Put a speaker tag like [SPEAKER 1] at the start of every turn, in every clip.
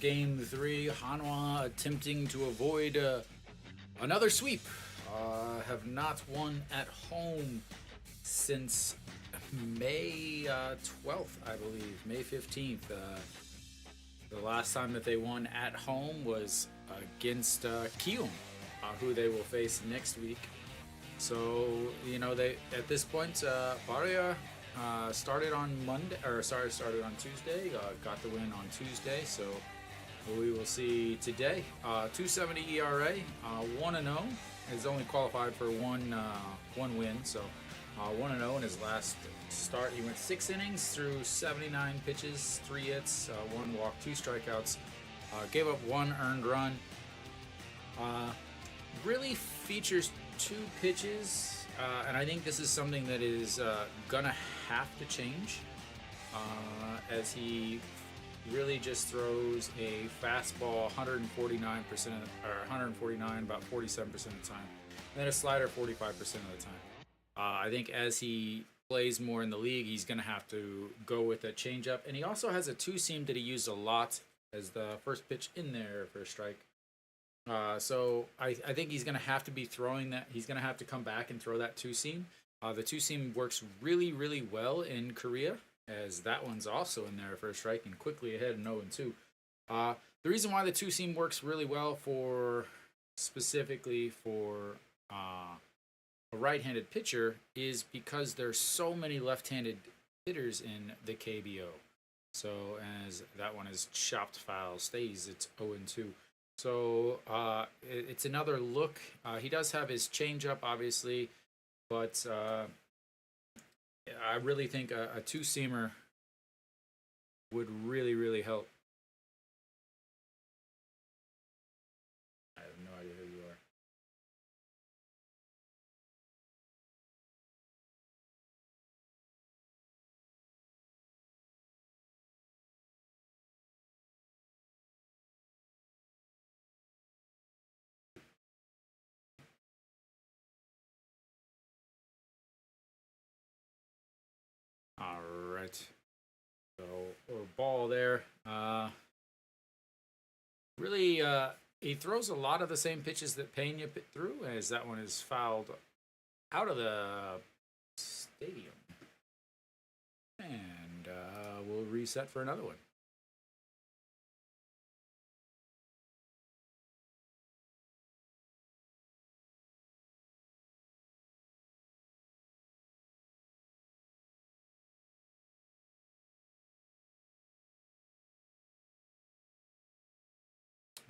[SPEAKER 1] game 3. Hanwha attempting to avoid another sweep. Have not won at home since May 12th, I believe. May 15th. The last time that they won at home was against KBO, who they will face next week. So, you know, they at this point, Barria started on started on Tuesday. Got the win on Tuesday. So we will see today. 270 ERA, 1-0. Has only qualified for one win. So 1-0 in his last start. He went 6 innings through 79 pitches, 3 hits, 1 walk, 2 strikeouts. Gave up 1 earned run. Really features 2 pitches, and I think this is something that is gonna have to change, as he really just throws a fastball 149% or 149 about 47% of the time, and then a slider 45% of the time. I think as he plays more in the league, he's gonna have to go with a changeup, and he also has a 2-seam that he used a lot as the first pitch in there for a strike. So I think he's going to have to be throwing that. He's going to have to come back and throw that 2-seam. The 2-seam works really, really well in Korea, as that one's also in there for a strike and quickly ahead and 0-2. The reason why the 2-seam works really well specifically for a right-handed pitcher is because there's so many left-handed hitters in the KBO. So as that one is chopped foul, stays, it's 0-2. So it's another look. He does have his changeup, obviously, but I really think a 2-seamer would really, really help. I have no idea who you are. All right. So, or ball there. Really, he throws a lot of the same pitches that Pena threw, as that one is fouled out of the stadium. And we'll reset for another one.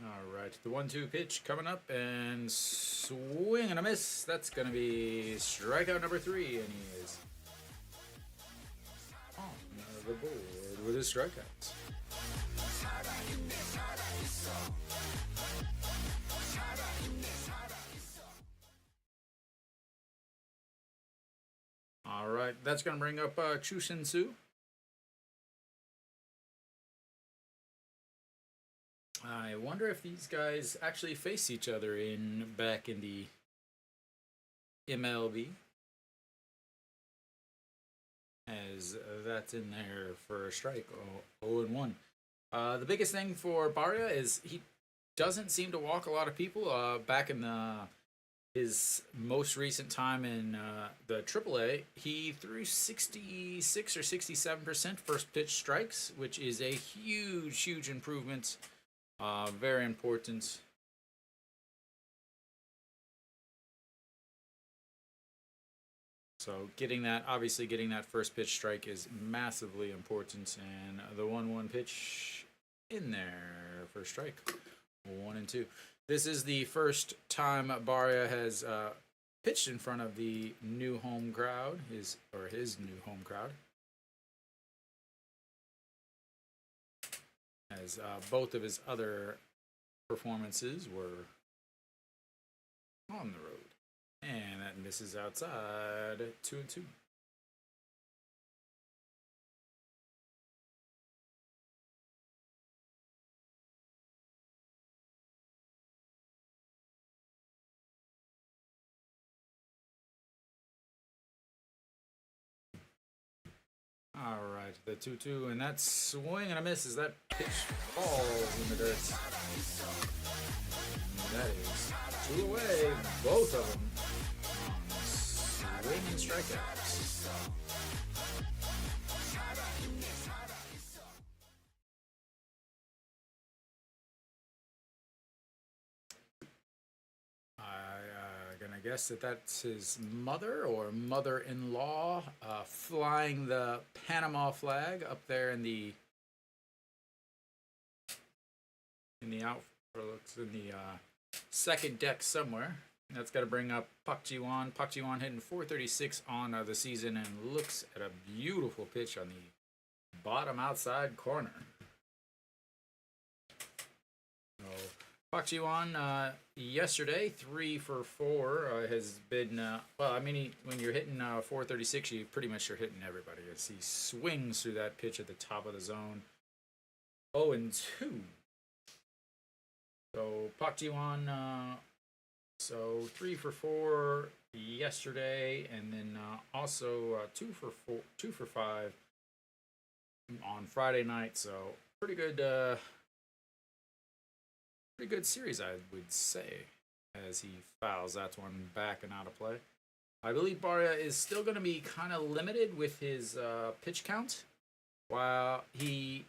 [SPEAKER 1] All right, the 1-2 pitch coming up, and swing and a miss. That's going to be strikeout number 3, and he is on the board with his strikeouts. All right, that's going to bring up Chu Sin Su. I wonder if these guys actually face each other back in the MLB, as that's in there for a strike. 0-1. The biggest thing for Barria is he doesn't seem to walk a lot of people. Back in his most recent time in the AAA, he threw 66 or 67% first pitch strikes, which is a huge, huge improvement. Very important. So getting that first pitch strike is massively important, and the 1-1 pitch in there for strike. 1-2. This is the first time Barria has pitched in front of the new home crowd, his new home crowd. As both of his other performances were on the road. And that misses outside. 2-2. All right, the 2-2, and that swing and a miss as that pitch falls in the dirt. And that is 2 away, both of them. Swing and strikeouts. I guess that's his mother or mother-in-law flying the Panama flag up there in the second deck somewhere. That's got to bring up Pak Ji-won. Pak Ji-won hitting 436 on the season and looks at a beautiful pitch on the bottom outside corner. So Pak Ji-won yesterday 3 for 4 has been well. I mean, when you're hitting 436, you pretty much are hitting everybody as he swings through that pitch at the top of the zone. 0-2. So Pak Ji-won, so 3 for 4 yesterday, and then also 2 for 5 on Friday night. So pretty good series, I would say, as he fouls that one back and out of play. I believe Barria is still going to be kind of limited with his pitch count. While he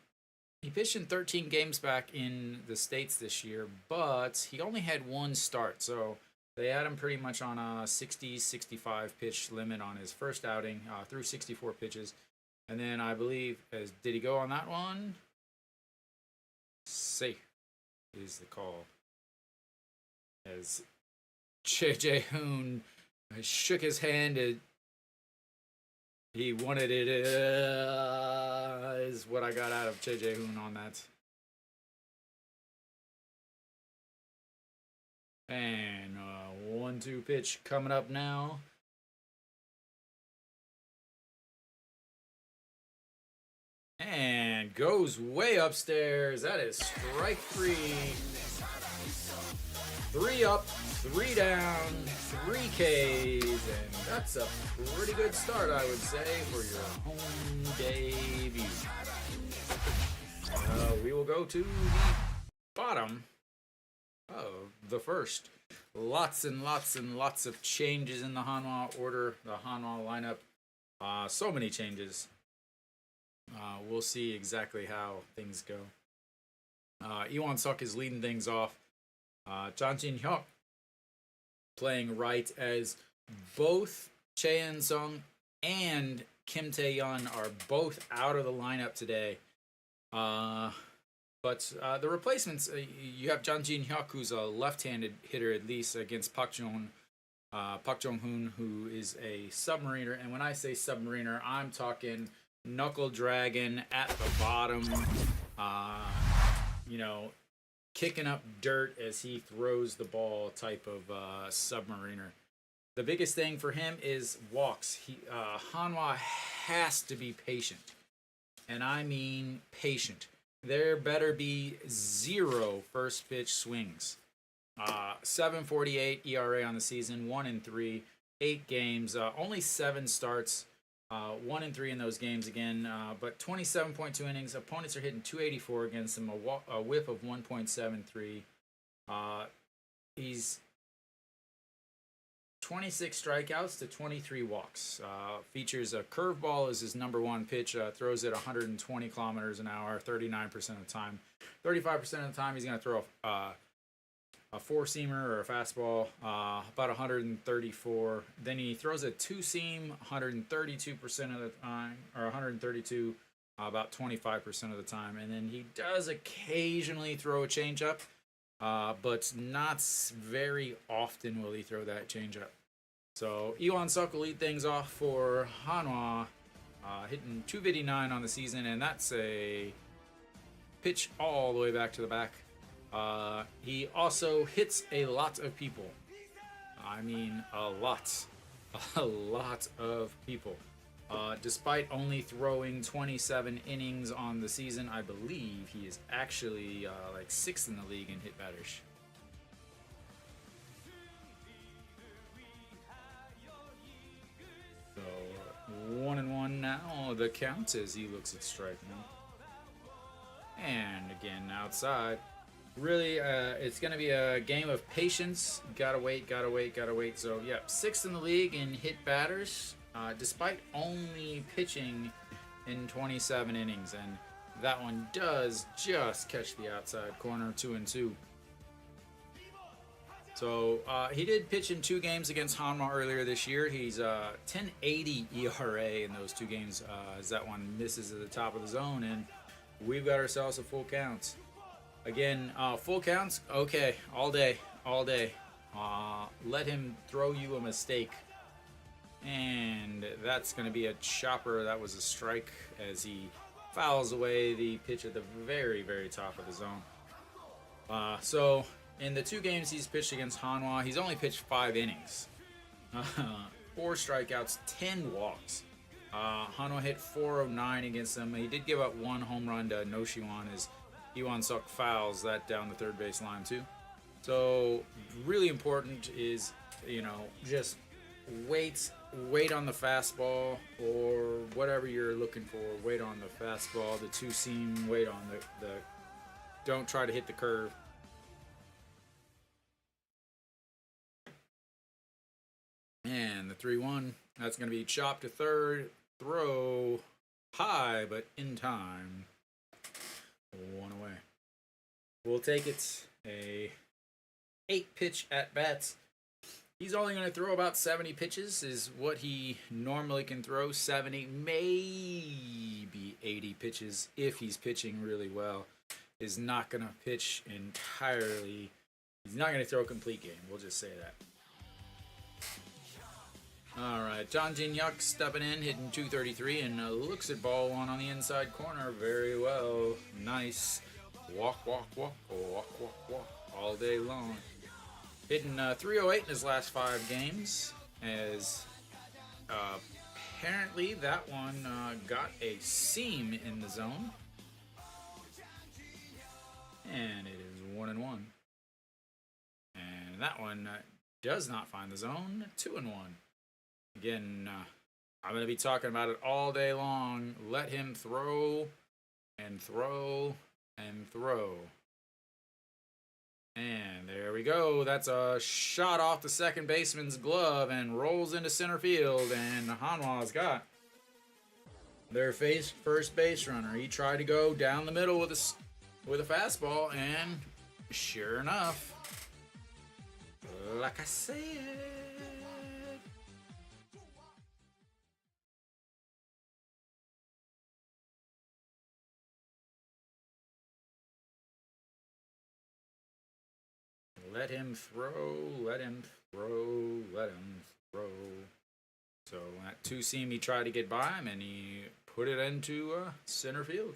[SPEAKER 1] pitched in 13 games back in the States this year, but he only had 1 start. So they had him pretty much on a 60-65 pitch limit on his first outing, through 64 pitches. And then I believe, did he go on that one? Safe is the call. As J.J. Hoon shook his hand, he wanted it, is what I got out of J.J. Hoon on that. And 1-2 pitch coming up now. And goes way upstairs. That is strike 3. 3 up, 3 down, 3 Ks, and that's a pretty good start, I would say, for your home debut. We will go to the bottom of the first. Lots and lots and lots of changes in the Hanwha order, the Hanwha lineup. So many changes. We'll see exactly how things go. Iwon Suk is leading things off. Jang Jin-hyuk playing right, as both Chae In-sung and Kim Tae-yeon are both out of the lineup today. But the replacements, you have Jang Jin-hyuk, who's a left-handed hitter at least, against Park Jong-hoon, who is a submariner. And when I say submariner, I'm talking knuckle dragon at the bottom, kicking up dirt as he throws the ball type of submariner. The biggest thing for him is walks. Hanwha has to be patient, and I mean patient. There better be 0 first pitch swings. 7.48 ERA on the season, 1-3, 8 games, only 7 starts. 1-3 in those games again, but 27.2 innings. Opponents are hitting 284 against him, a whip of 1.73. He's 26 strikeouts to 23 walks. Features a curveball as his number 1 pitch. Throws it 120 kilometers an hour, 39% of the time. 35% of the time, he's going to throw a 4-seamer or a fastball, about 134. Then he throws a 2-seam 132% of the time, or 132, about 25% of the time. And then he does occasionally throw a changeup, but not very often will he throw that changeup. So Iwon Suk will lead things off for Hanwha, hitting 259 on the season, and that's a pitch all the way back to the back. He also hits a lot of people. I mean, a lot of people. Despite only throwing 27 innings on the season, I believe he is actually like 6th in the league in hit batters. So 1-1 now. The count as he looks at strike now. And again, outside. Really, it's going to be a game of patience. Gotta wait, gotta wait, gotta wait. So, yep, 6th in the league in hit batters, despite only pitching in 27 innings. And that one does just catch the outside corner, 2-2. So, he did pitch in 2 games against Hanwha earlier this year. He's 10.80 ERA in those 2 games, as that one misses at the top of the zone. And we've got ourselves a full count. Again, full counts, okay, all day, all day. Let him throw you a mistake. And that's going to be a chopper. That was a strike as he fouls away the pitch at the very, very top of the zone. So, in the 2 games he's pitched against Hanwha, he's only pitched 5 innings. 4 strikeouts, 10 walks. Hanwha hit 409 against him. He did give up 1 home run to Noshiwan as Iwan Suk fouls that down the third base line too. So really important is, just wait on the fastball or whatever you're looking for. Wait on the fastball, the 2-seam, wait on the don't try to hit the curve. And the 3-1, that's going to be chopped to third, throw high but in time. 1 away. We'll take it. A 8 pitch at bats. He's only going to throw about 70 pitches is what he normally can throw. 70, maybe 80 pitches if he's pitching really well. Is not going to pitch entirely. He's not going to throw a complete game. We'll just say that. All right, John Jin Hyuk stepping in, hitting 233, and looks at ball 1 on the inside corner very well. Nice. Walk, walk, walk, walk, walk, walk, all day long. Hitting 308 in his last 5 games, as apparently that one got a seam in the zone. And it is 1-1. And that one does not find the zone, 2-1. Again, I'm going to be talking about it all day long. Let him throw and throw and throw. And there we go. That's a shot off the second baseman's glove and rolls into center field. And Hanwha's got their first base runner. He tried to go down the middle with a fastball, and sure enough, like I said, let him throw, let him throw, let him throw. So that 2-seam, he tried to get by him, and he put it into center field.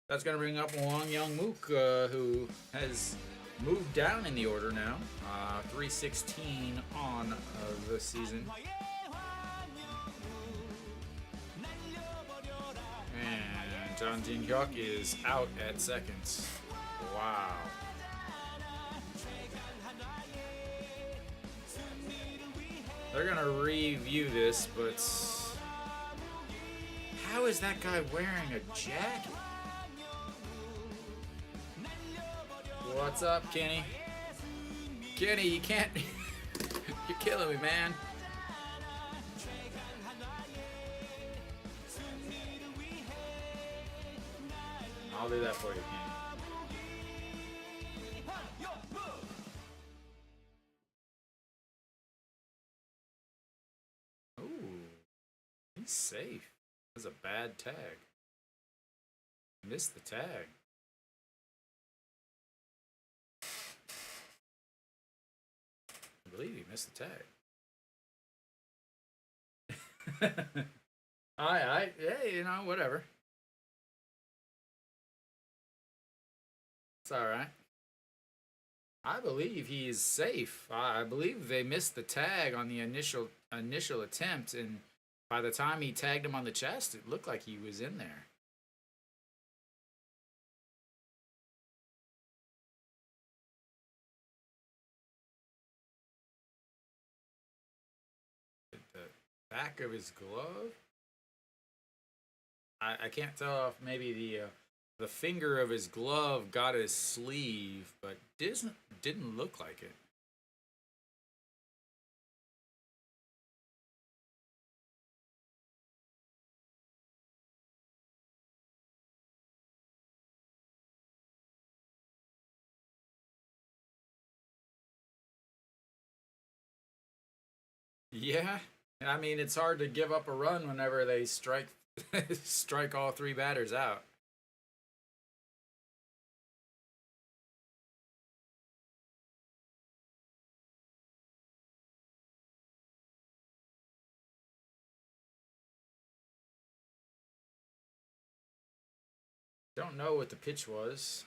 [SPEAKER 1] That's going to bring up Wong Young Mook, who has moved down in the order now. 316 on the season. And John Jin Hyuk is out at second. Wow. They're going to review this, but how is that guy wearing a jacket? What's up, Kenny? Kenny, you can't... You're killing me, man. I'll do that for you, Kenny. He's safe. That was a bad tag. Missed the tag. I believe he missed the tag. Hey, whatever. It's all right. I believe he is safe. I believe they missed the tag on the initial attempt, and by the time he tagged him on the chest, it looked like he was in there. The back of his glove? I can't tell if maybe the finger of his glove got his sleeve, but didn't look like it. Yeah, I mean it's hard to give up a run whenever they strike strike all three batters out. Don't know what the pitch was.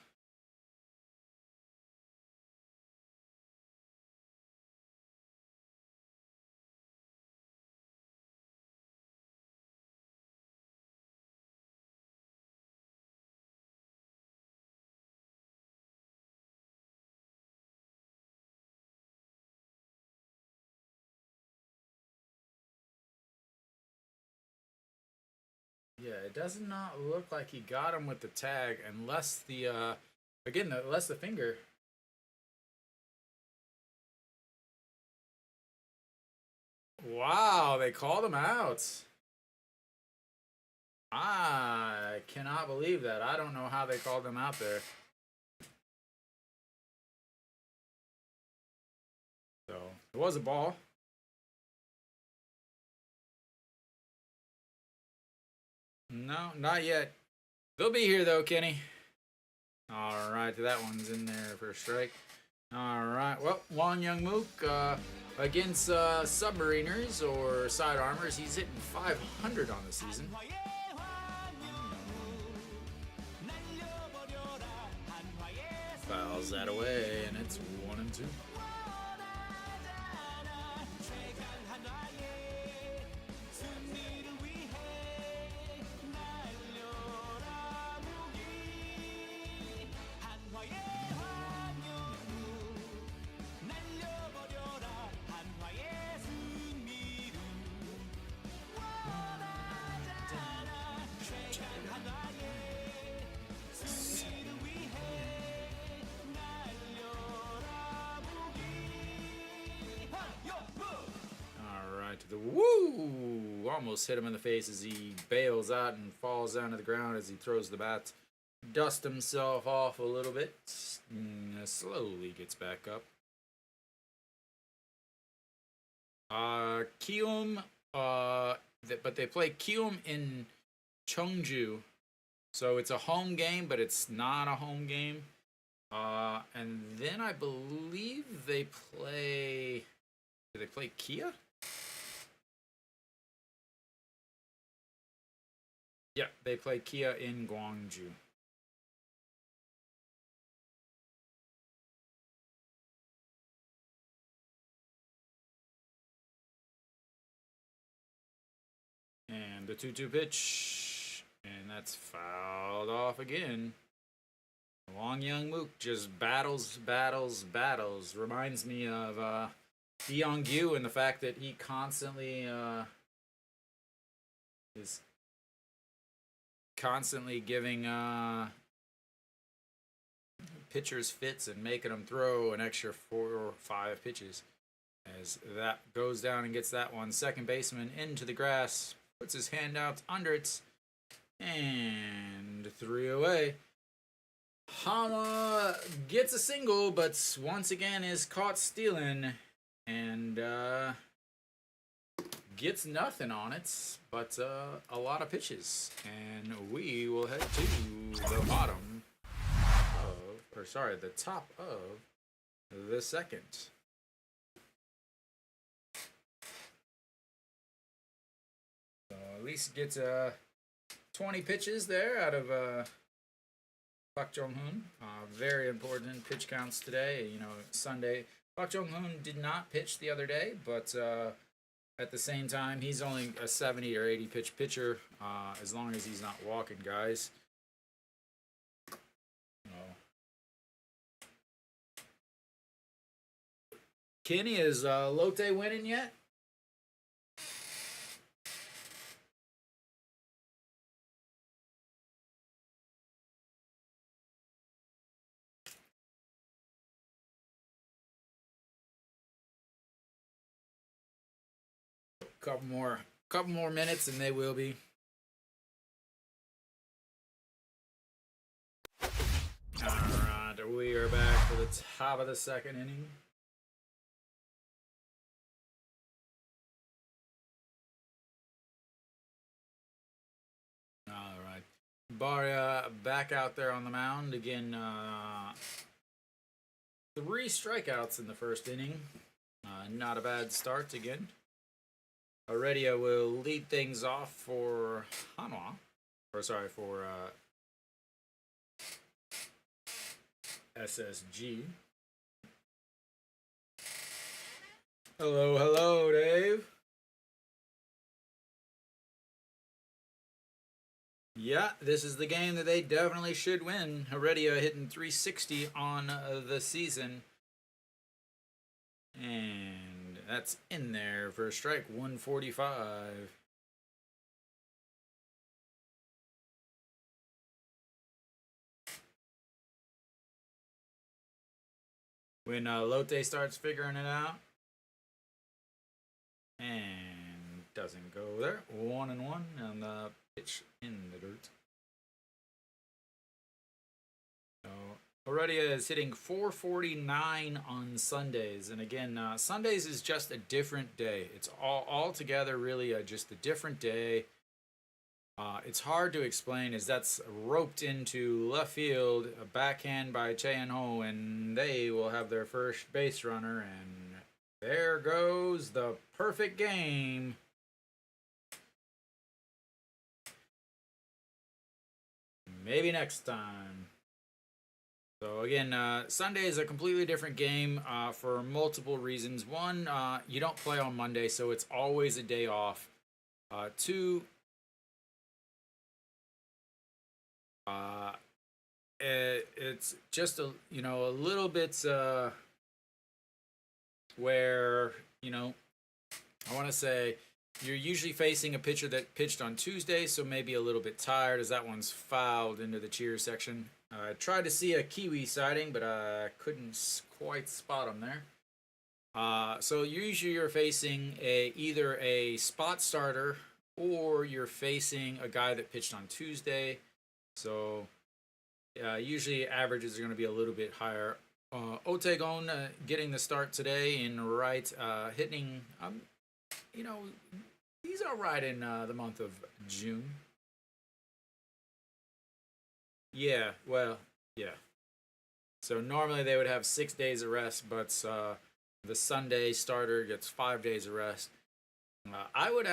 [SPEAKER 1] Yeah, it does not look like he got him with the tag, unless the again, unless the finger. Wow, they called him out. I cannot believe that. I don't know how they called him out there. So it was a ball. No, not yet. They'll be here though, Kenny. All right, that one's in there for a strike. All right, well, Won Young Mook against submariners or side armors, he's hitting 500 on the season. Fouls that away, and it's 1-2. The woo almost hit him in the face as he bails out and falls down to the ground as he throws the bat. Dust himself off a little bit. Slowly gets back up. Kium, but they play Kium in Cheongju, so it's a home game, but it's not a home game. And then I believe they play. Do they play Kia? Yeah, they play Kia in Gwangju. And the 2-2 pitch. And that's fouled off again. Won Young Mook just battles. Reminds me of Deong-gyu and the fact that he constantly is constantly giving pitchers fits and making them throw an extra 4 or 5 pitches. As that goes down and gets that one. Second baseman into the grass. Puts his hand out under it. And 3 away. Hanwha gets a single, but once again is caught stealing. And gets nothing on it, but a lot of pitches. And we will head to the bottom of, or sorry, the top of the second. So at least gets 20 pitches there out of Park Jong-hoon. Very important pitch counts today. You know, Sunday. Park Jong-hoon did not pitch the other day, but at the same time, he's only a 70 or 80 pitch pitcher, as long as he's not walking guys. Kenny, is Lotte winning yet? Couple more minutes, and they will be. All right, we are back for the top of the second inning. All right, Barria back out there on the mound again. 3 strikeouts in the first inning. Not a bad start again. Heredia will lead things off for Hanwha. Or sorry, for SSG. Hello, hello, Dave. Yeah, this is the game that they definitely should win. Heredia hitting 360 on the season. And that's in there for a strike, 145. When Lotte starts figuring it out. And doesn't go there. 1-1 on the pitch in the dirt. So Heredia is hitting 449 on Sundays, and again, Sundays is just a different day. It's all together really just a different day. It's hard to explain as that's roped into left field, a backhand by Hanwha, and they will have their first base runner, and there goes the perfect game. Maybe next time. So again, Sunday is a completely different game for multiple reasons. One, you don't play on Monday, so it's always a day off. Two, it's just a little bit where I want to say you're usually facing a pitcher that pitched on Tuesday, so maybe a little bit tired as that one's fouled into the cheers section. I tried to see a Kiwi sighting, but I couldn't quite spot him there. So usually you're facing either a spot starter or you're facing a guy that pitched on Tuesday. So usually averages are going to be a little bit higher. Otegon getting the start today in right, hitting, he's all right in the month of June. Yeah, well, yeah. So normally they would have 6 days of rest, but the Sunday starter gets 5 days of rest. I would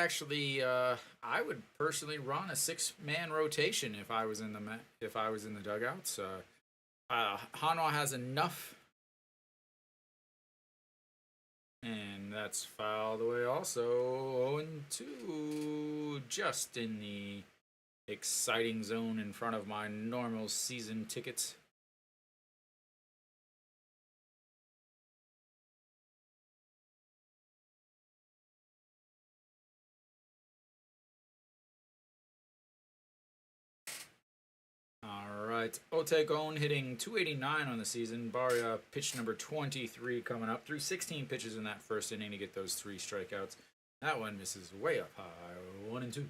[SPEAKER 1] personally run a 6-man rotation if I was in the dugouts. Hanwha has enough, and that's fouled away also. 0-2, just in the exciting zone in front of my normal season tickets. Alright, Otegon hitting 289 on the season. Barria pitch number 23 coming up. Threw 16 pitches in that first inning to get those 3 strikeouts. That one misses way up high, 1-2.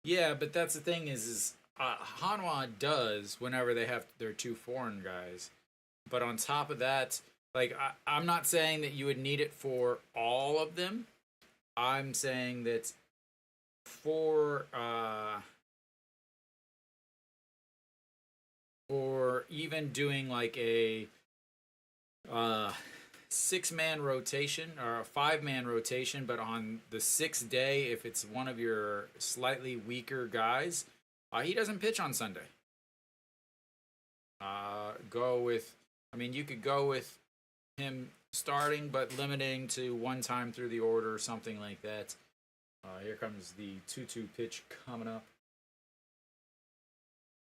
[SPEAKER 1] Yeah, but that's the thing is Hanwha does whenever they have their 2 foreign guys. But on top of that, I'm not saying that you would need it for all of them. I'm saying that for even doing like a 6-man rotation or a 5-man rotation, but on the 6th day, if it's one of your slightly weaker guys, he doesn't pitch on Sunday. You could go with him starting, but limiting to 1 time through the order or something like that. Here comes the 2-2 pitch coming up.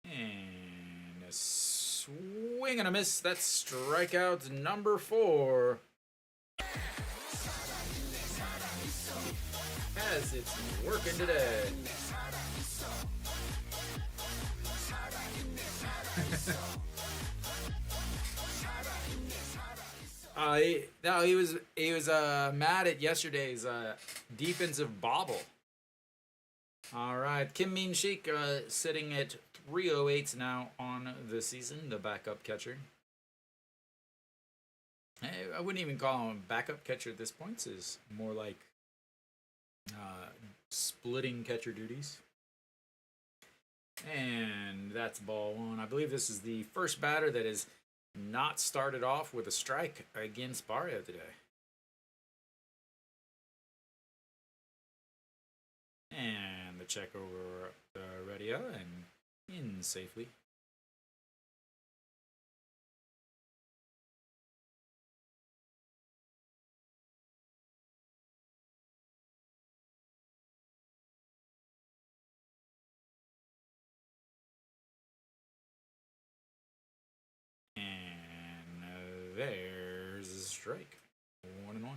[SPEAKER 1] And a swing and a miss. That's strikeout number 4. As it's working today. No, he was mad at yesterday's defensive bobble. All right, Kim Min Sheik sitting at 308 now on the season, the backup catcher. I wouldn't even call him a backup catcher at this point. Is more like uh, splitting catcher duties. And that's ball one. I believe this is the first batter that is not started off with a strike against Barria today. And the check over the radio and in safely. And there's a strike. 1-1.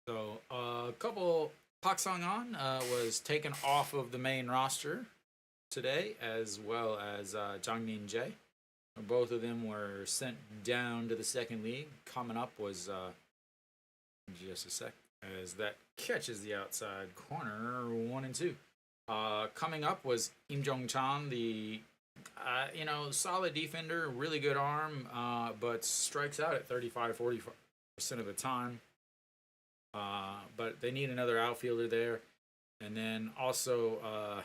[SPEAKER 1] So a couple Pak Song An was taken off of the main roster today, as well as Jang Min Jae. Both of them were sent down to the second league. Coming up was just a sec, as that catches the outside corner, 1-2. Coming up was Im Jong Chan, the solid defender, really good arm, but strikes out at 35-40% of the time. But they need another outfielder there. And then also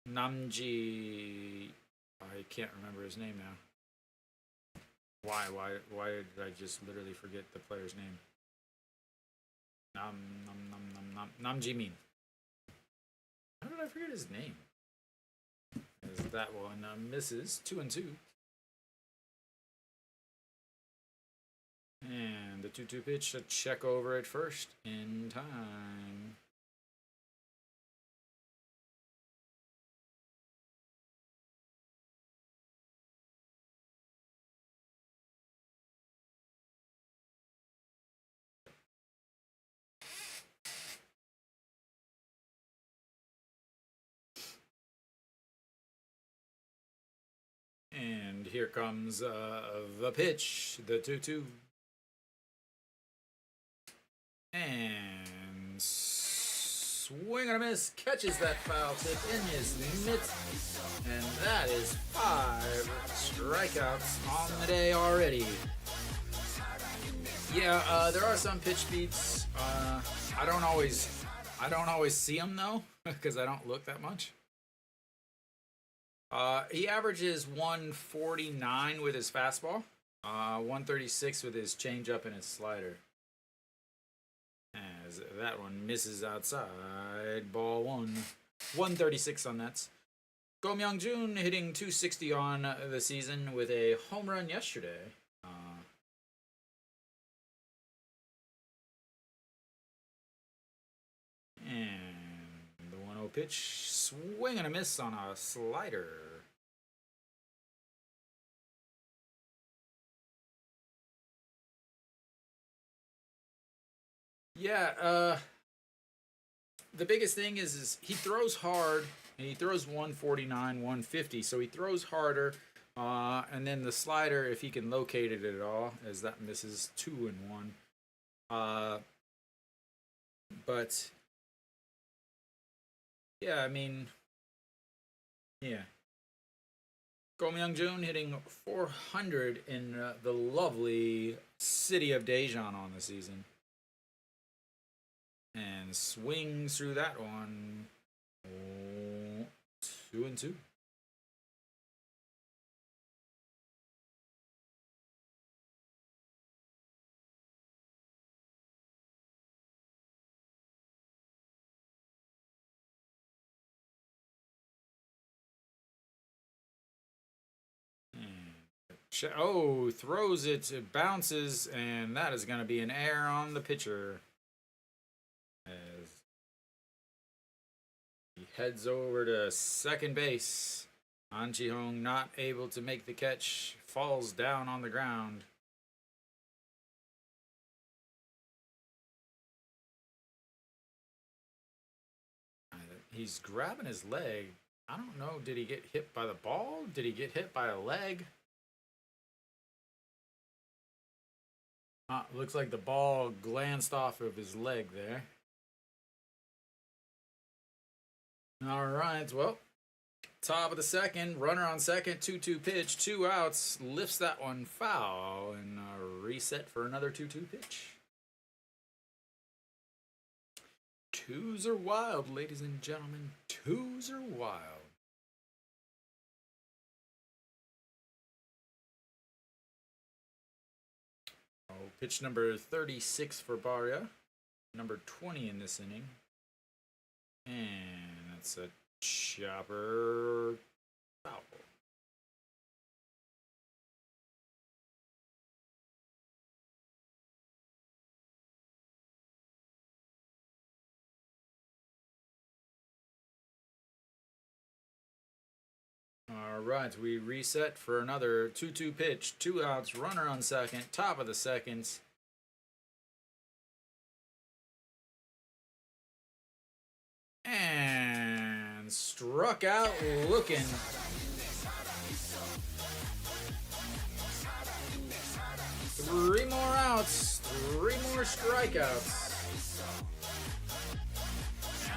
[SPEAKER 1] Namji, I can't remember his name now. Why did I just literally forget the player's name? Namji Min. How did I forget his name? As that one misses 2-2. And the 2-2 pitch, a check over at first in time. And here comes the pitch, the 2-2. And swing and a miss, catches that foul tip in his mitts. And that is 5 strikeouts on the day already. Yeah, there are some pitch speeds. I don't always see them though, because I don't look that much. He averages 149 with his fastball, 136 with his changeup and his slider. As that one misses outside, ball one. 136 on that. Go Myung-jun hitting 260 on the season with a home run yesterday. And the 1-0 pitch, swing and a miss on a slider. Yeah, the biggest thing is he throws hard, and he throws 149, 150, so he throws harder. And then the slider, if he can locate it at all, as that misses 2-1. But yeah, I mean, yeah. Go Myung-jun hitting 400 in the lovely city of Daejeon on the season. And swings through that one. 2-2. Oh, throws it, it bounces, and that is going to be an error on the pitcher. As he heads over to second base. An Ji-hong not able to make the catch, falls down on the ground. He's grabbing his leg. I don't know. Did he get hit by the ball? Did he get hit by a leg? Looks like the ball glanced off of his leg there. All right, well, top of the second, runner on second, 2-2 pitch, 2 outs, lifts that one foul, and reset for another 2-2 pitch. Twos are wild, ladies and gentlemen. Twos are wild. Oh, pitch number 36 for Barria. Number 20 in this inning. And that's a chopper foul. All right, we reset for another 2-2 pitch, 2 outs, runner on second, top of the second. And struck out looking. Three more outs, 3 more strikeouts.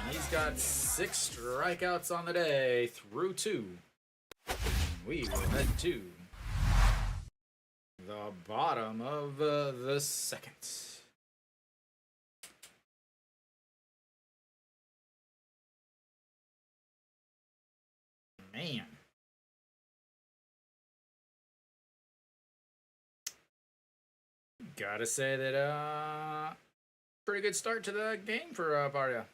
[SPEAKER 1] And he's got 6 strikeouts on the day through 2. We will head to the bottom of the second. Man. Gotta say that, pretty good start to the game for Barria.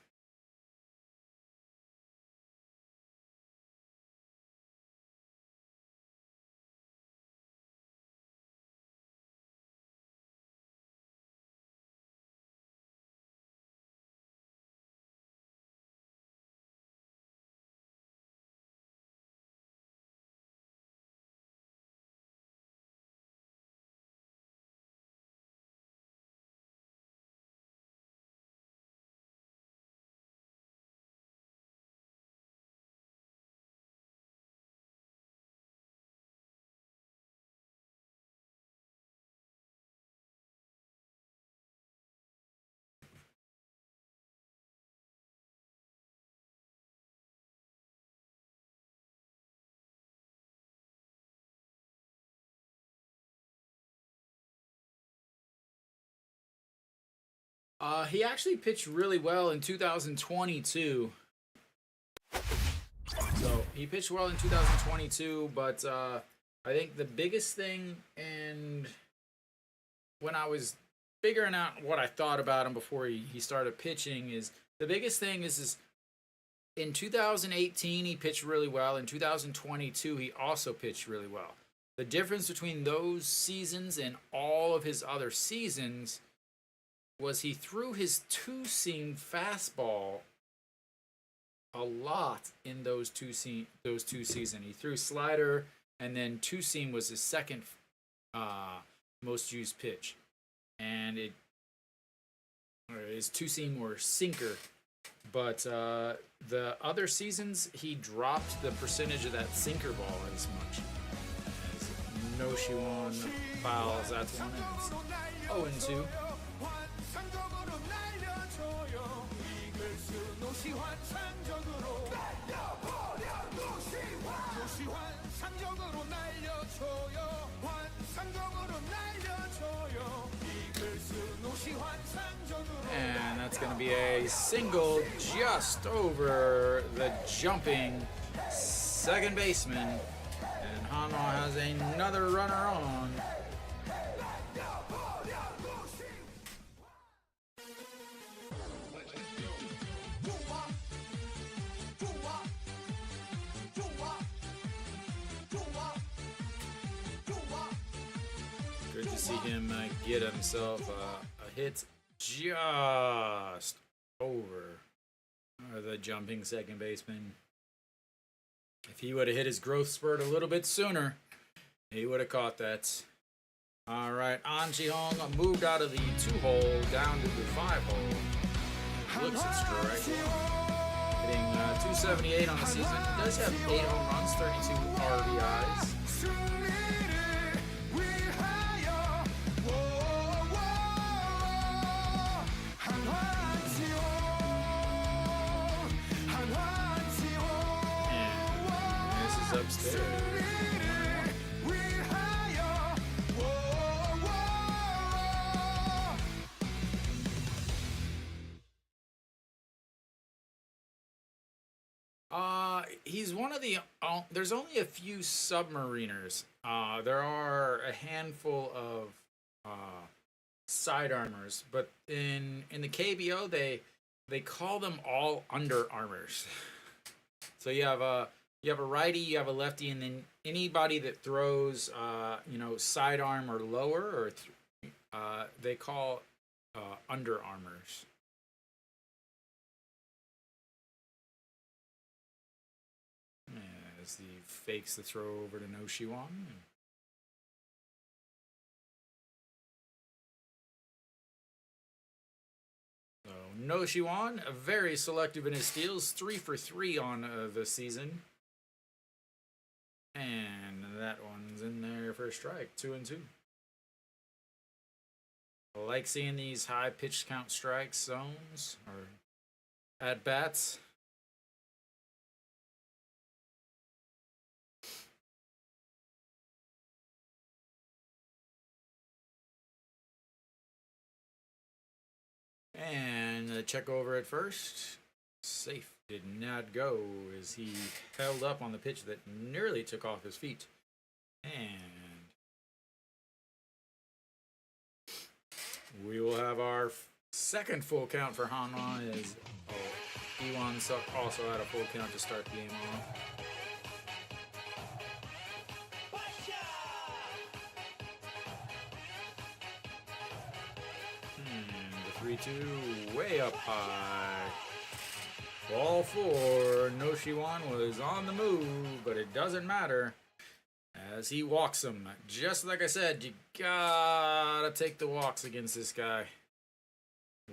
[SPEAKER 1] He actually pitched really well in 2022. So he pitched well in 2022, but I think the biggest thing, and when I was figuring out what I thought about him before he started pitching, is the biggest thing is in 2018 he pitched really well. In 2022 he also pitched really well. The difference between those seasons and all of his other seasons was he threw his two-seam fastball a lot in those two seasons. He threw slider, and then two-seam was his second most used pitch. And his two-seam or sinker. But the other seasons, he dropped the percentage of that sinker ball as much. As No-Shiwan fouls, that's one, and it's 0-2. And that's going to be a single just over the jumping second baseman. And Hanwha has another runner on. Good to see him get himself a hit just over the jumping second baseman. If he would have hit his growth spurt a little bit sooner, he would have caught that. All right, An Ji-hong moved out of the 2-hole down to the 5-hole. Looks at strike one. Hitting .278 on the season. He does have 8 home runs, 32 RBIs. And this is upstairs. He's one of the. There's only a few submariners. There are a handful of side armors, but in the KBO they call them all under armors. So you have a righty, you have a lefty, and then anybody that throws sidearm or lower or they call under armors. As he fakes the throw over to No Shiwan. So No Shiwan, very selective in his steals, 3 for 3 on the season. And that one's in there for a strike, 2-2. I like seeing these high pitch count strike zones or at bats. And the check over at first. Safe did not go as he held up on the pitch that nearly took off his feet. And we will have our second full count for Hanwha as Iwan also had a full count to start the game off. And the 3-2 way up high. Ball 4. No Shiwan was on the move, but it doesn't matter as he walks him. Just like I said, you gotta take the walks against this guy.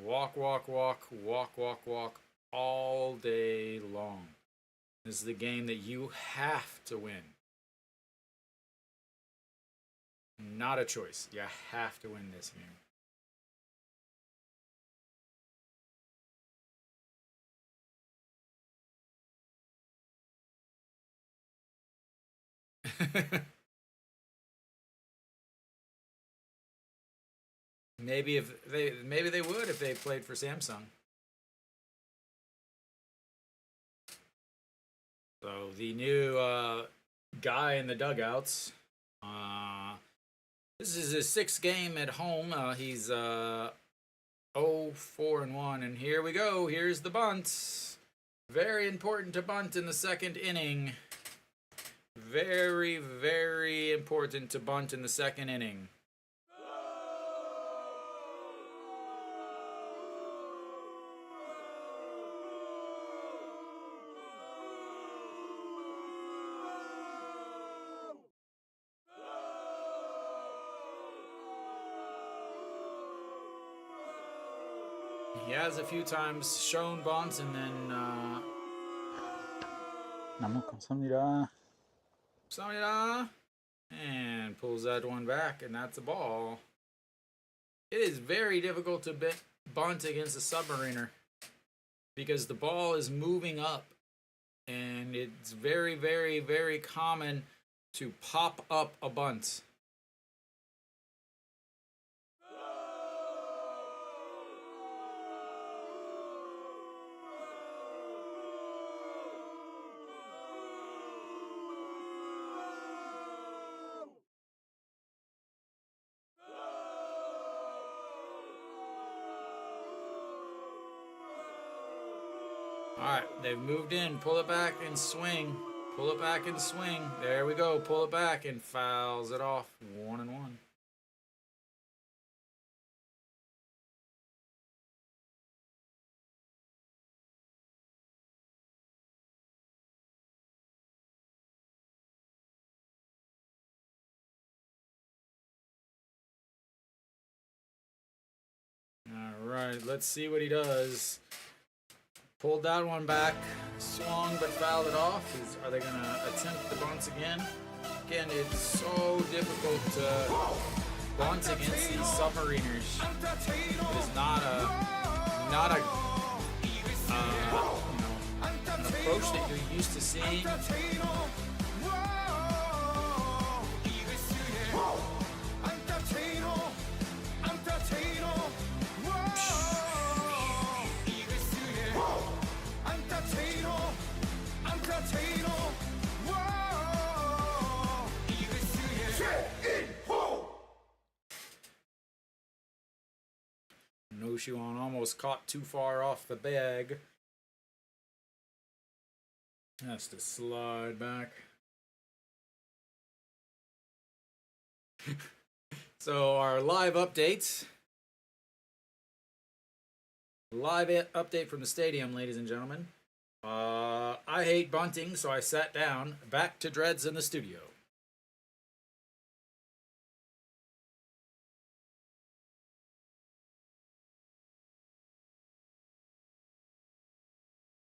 [SPEAKER 1] Walk, walk, walk, walk, walk, walk all day long. This is the game that you have to win. Not a choice. You have to win this game. Maybe they would if they played for Samsung. So the new guy in the dugouts. This is his 6th game at home. He's 0-4-1, and here we go. Here's the bunt. Very important to bunt in the 2nd inning. Very, very important to bunt in the 2nd inning. He has a few times shown bunts and then and pulls that one back, and that's a ball. It is very difficult to bunt against a submariner because the ball is moving up, and it's very, very, very common to pop up a bunt. Alright, they've moved in. Pull it back and swing. Pull it back and swing. There we go. Pull it back and fouls it off. 1-1. Alright, let's see what he does. Pulled that one back. swung but fouled it off. Are they going to attempt the bunts again? Again, it's so difficult to bunt against these submariners. It is not a an approach that you're used to seeing. No-shoe-on almost caught too far off the bag. Has to slide back. So our live updates. Live update from the stadium, ladies and gentlemen. I hate bunting, so I sat down. Back to Dreads in the studio.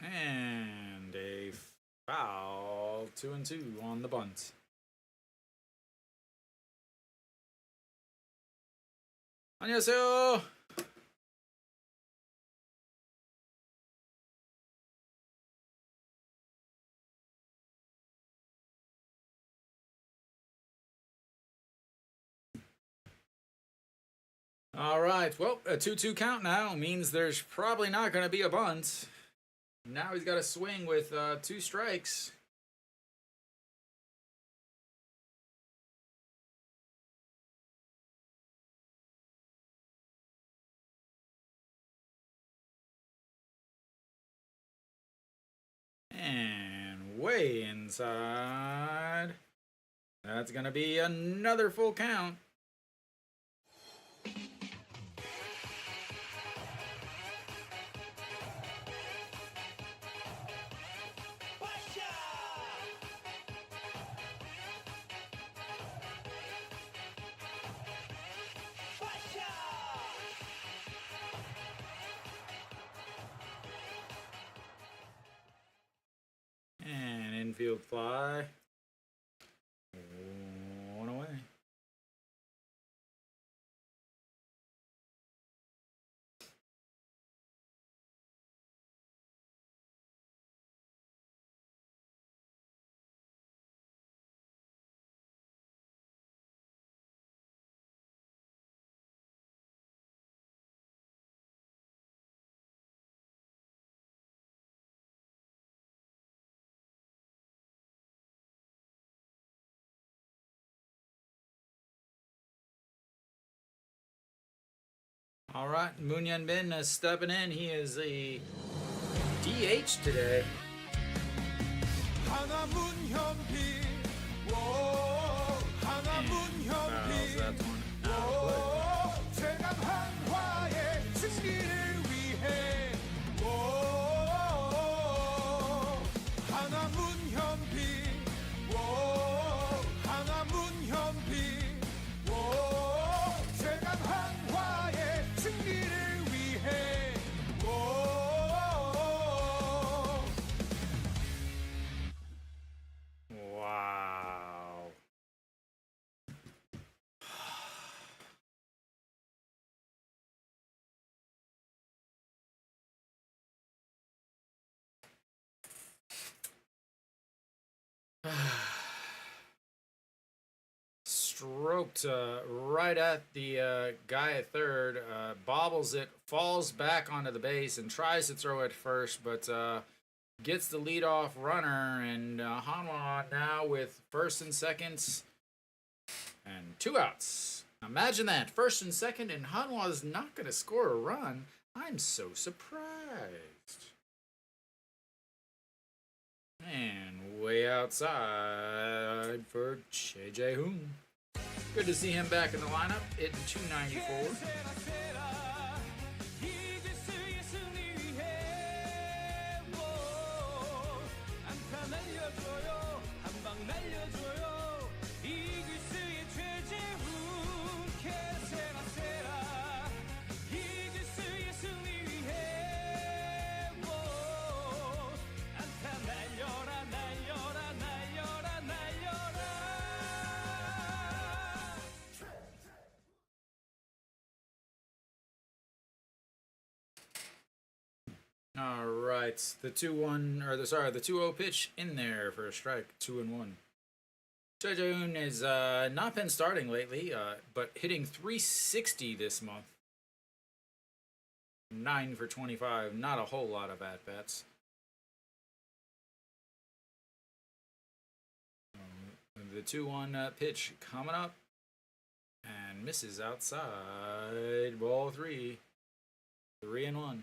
[SPEAKER 1] And a foul. 2-2 on the bunt. 안녕하세요. All right, well, a 2-2 count now means there's probably not going to be a bunt. Now he's got to swing with 2 strikes. And way inside. That's going to be another full count. And infield fly. 1 away. All right, Moon Bin is stepping in. He is a DH today. Fouls that one out of play. Wow. Stroked right at the guy at third, bobbles it, falls back onto the base, and tries to throw it first, but gets the leadoff runner, and Hanwha now with first and seconds and 2 outs. Imagine that, first and second, and Hanwha is not going to score a run. I'm so surprised. And way outside for JJ Hoon. Good to see him back in the lineup, hitting 294. right, the 2-1 or the 2-0 pitch in there for a strike, 2-1. Jaejoon has not been starting lately, but hitting 360 this month. 9 for 25, not a whole lot of at bats. The 2-1 pitch coming up and misses outside. Ball 3. 3-1.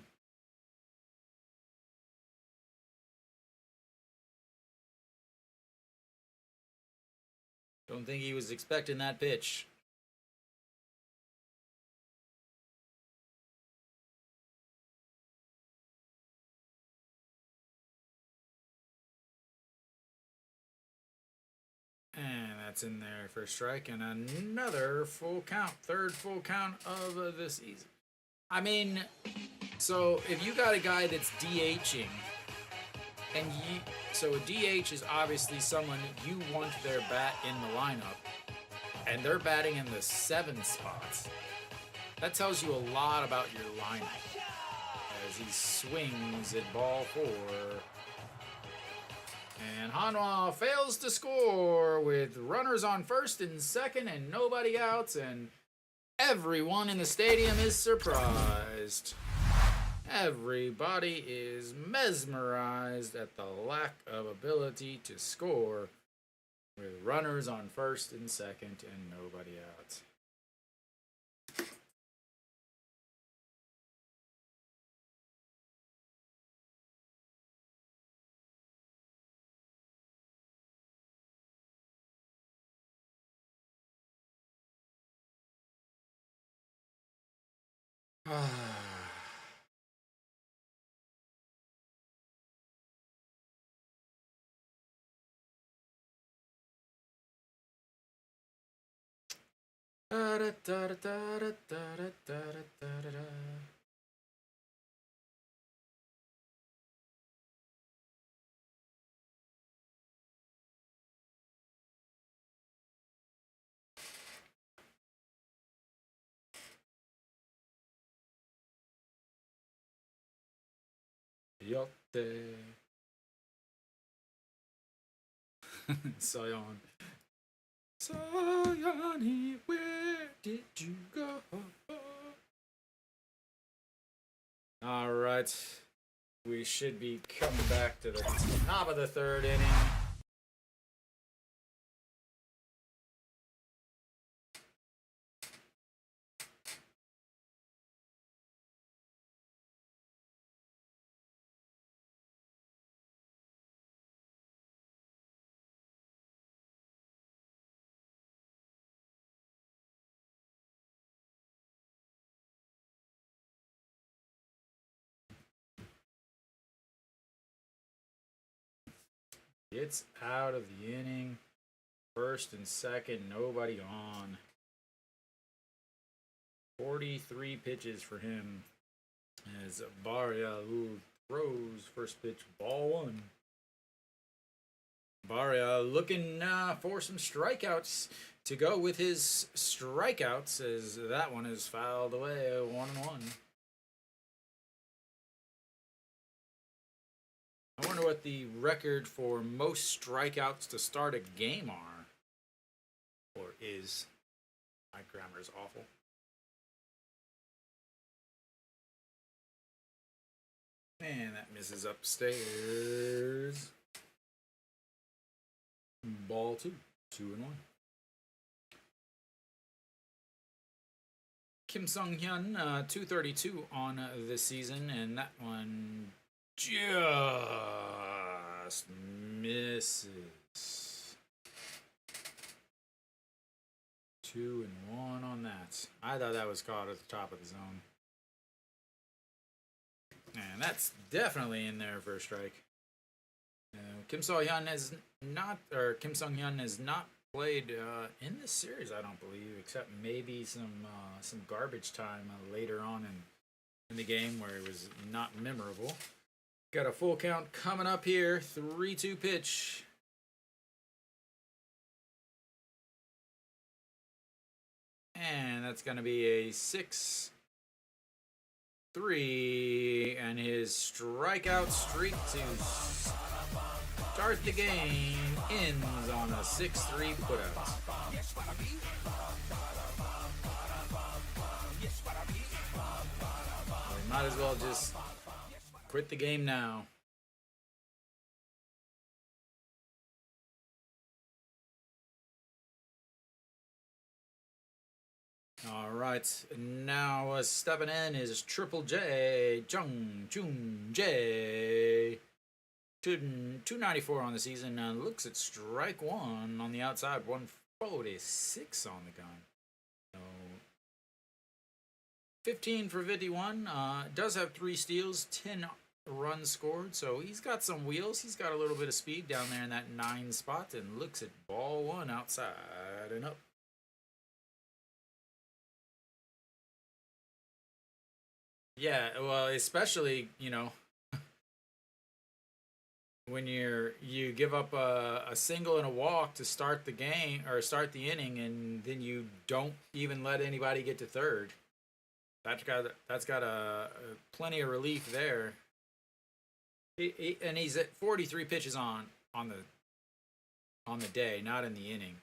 [SPEAKER 1] Don't think he was expecting that pitch. And that's in there for a strike and another full count. Third full count of the season. I mean, so if you got a guy that's DHing, and so a DH is obviously someone you want their bat in the lineup, and they're batting in the 7 spots. That tells you a lot about your lineup as he swings at ball 4. And Hanwha fails to score with runners on first and second and nobody out, and everyone in the stadium is surprised. Everybody is mesmerized at the lack of ability to score with runners on first and second and nobody out. Yotte. Sion. Sion, where did you go? All right. We should be coming back to the top of the 3rd inning. Gets out of the inning. First and second, nobody on. 43 pitches for him as Barria throws first pitch, ball 1. Barria looking for some strikeouts to go with his strikeouts as that one is fouled away, 1-1. I wonder what the record for most strikeouts to start a game are. Or is. My grammar is awful. And that misses upstairs. Ball 2. 2-1. Kim Sung-hyun, 232 on this season, and that one just misses. 2-1 on that. I thought that was caught at the top of the zone. And that's definitely in there for a strike. Kim Sung-hyun has not played in this series, I don't believe, except maybe some garbage time later on in the game where it was not memorable. Got a full count coming up here. 3-2 pitch. And that's going to be a 6. 3, and his strikeout streak to start the game ends on a 6-3 putout. We might as well just quit the game now. All right, now stepping in is Triple J, Jung Jun J. 294 on the season, looks at strike one on the outside, 146 on the gun. So 15 for 51, does have 3 steals, 10 runs scored, so he's got some wheels, he's got a little bit of speed down there in that 9 spot, and looks at ball 1 outside and up. Yeah, well, especially, you know, when you give up a single and a walk to start the game or start the inning, and then you don't even let anybody get to third. That's got a plenty of relief there. And he's at 43 pitches on the day, not in the inning,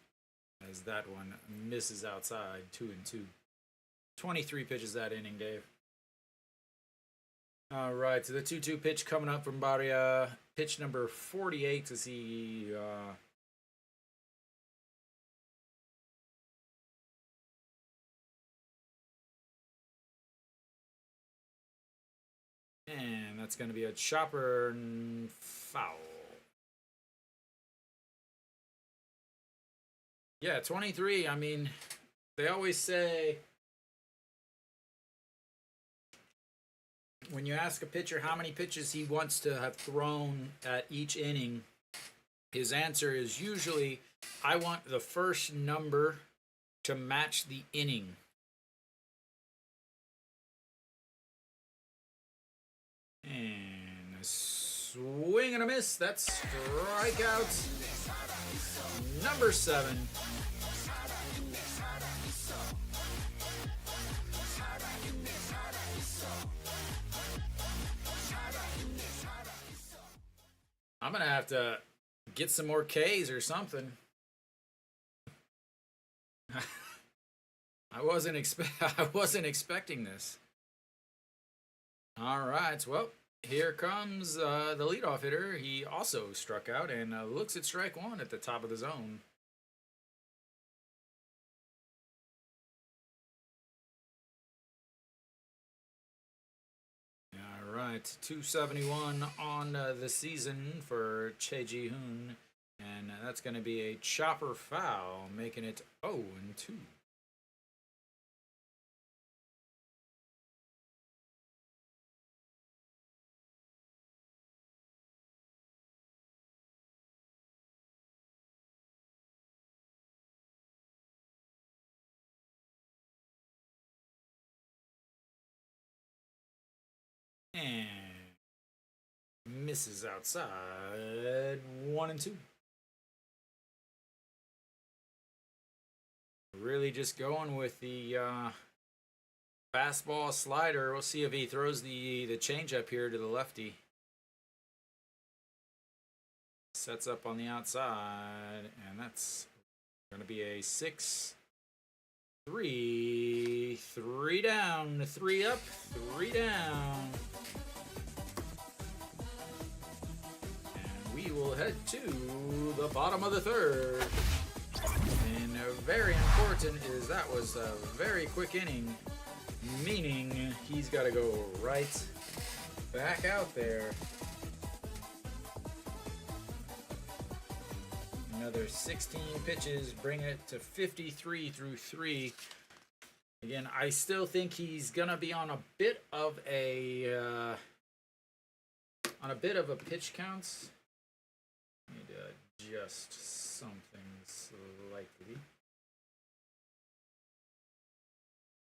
[SPEAKER 1] as that one misses outside 2-2. 23 pitches that inning, Dave. All right, so the 2-2 pitch coming up from Barria. Pitch number 48 to see and that's going to be a chopper and foul. Yeah, 23. I mean, they always say when you ask a pitcher how many pitches he wants to have thrown at each inning, his answer is usually, I want the first number to match the inning. And a swing and a miss. That's strikeout number 7. I'm gonna have to get some more K's or something. I wasn't expecting this. All right, well, here comes the leadoff hitter. He also struck out and looks at strike one at the top of the zone. All right, 271 on the season for Che Ji-hoon, and that's going to be a chopper foul, making it 0-2. And misses outside, 1-2. Really just going with the fastball slider. We'll see if he throws the changeup here to the lefty. Sets up on the outside, and that's going to be a 6-3. 3 down, 3 up, 3 down. And we will head to the bottom of the third. And very important is that was a very quick inning, meaning he's got to go right back out there. Another 16 pitches, bring it to 53 through 3. Again, I still think he's gonna be on a bit of a pitch count. Need to adjust something slightly.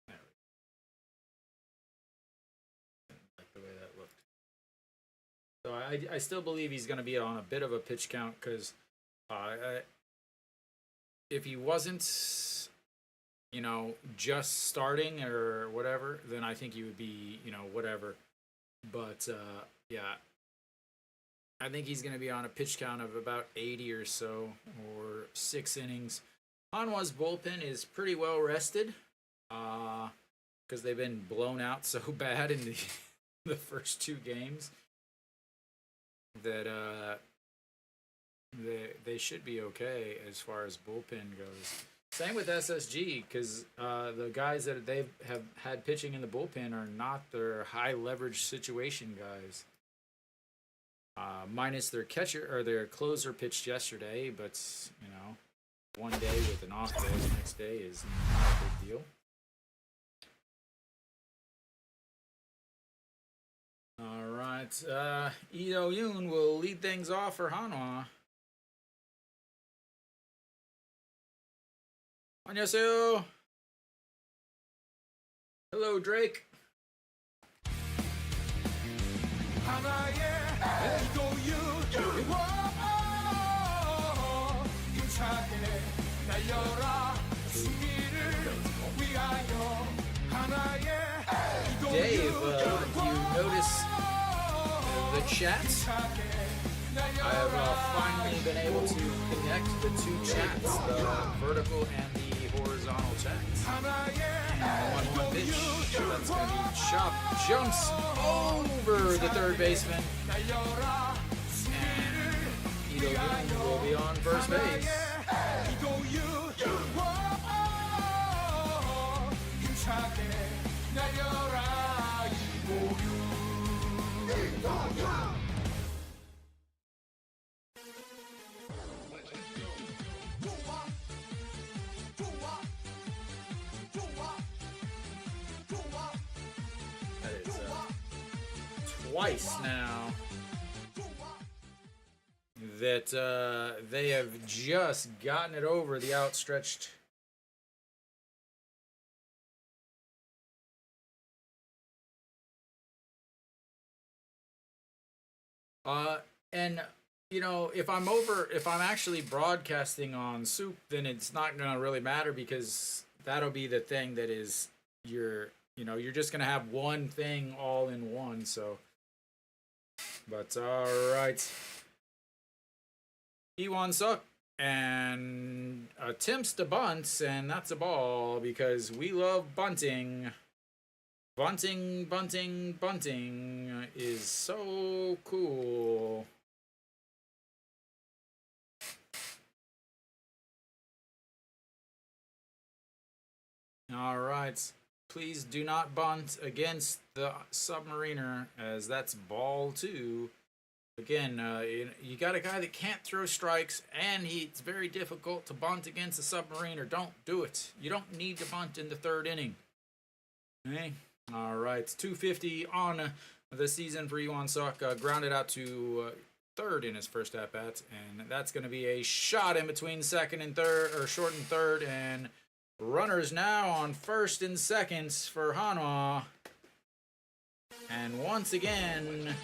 [SPEAKER 1] There we go. Like the way that looked. So I still believe he's gonna be on a bit of a pitch count because if he wasn't, just starting or whatever, then I think he would be, whatever. But yeah, I think he's going to be on a pitch count of about 80 or so, or 6 innings. Hanwha's bullpen is pretty well rested because they've been blown out so bad in the first 2 games that they should be okay as far as bullpen goes. Same with SSG, because the guys that they have had pitching in the bullpen are not their high leverage situation guys. Minus their catcher or their closer pitched yesterday, but one day with an off day, the next day is not a big deal. All right, Ito Yoon will lead things off for Hanwha. 안녕하세요. Hello, Drake. Dave, do you notice the chats? I have finally been able to connect the 2 chats, the vertical and the horizontal chats. And 1-1 pitch, that's going to be chopped, jumps over the third baseman. And Ito Yoon will be on first base. That is twice now that they have just gotten it over the outstretched. And if I'm actually broadcasting on SOOP, then it's not gonna really matter because that'll be the thing that is you're just gonna have one thing all in one. So, but all right, Iwan Suk and attempts to bunt, and that's a ball because we love bunting. Bunting, bunting, bunting is so cool. All right. Please do not bunt against the Submariner, as that's ball 2. Again, you got a guy that can't throw strikes, and it's very difficult to bunt against a Submariner. Don't do it. You don't need to bunt in the 3rd inning. Okay? All right, 250 on the season for Iwan Suk. Grounded out to 3rd in his first at-bat, and that's going to be a shot in between 2nd and 3rd, or short and 3rd, and runners now on 1st and 2nd for Hanwha. And once again,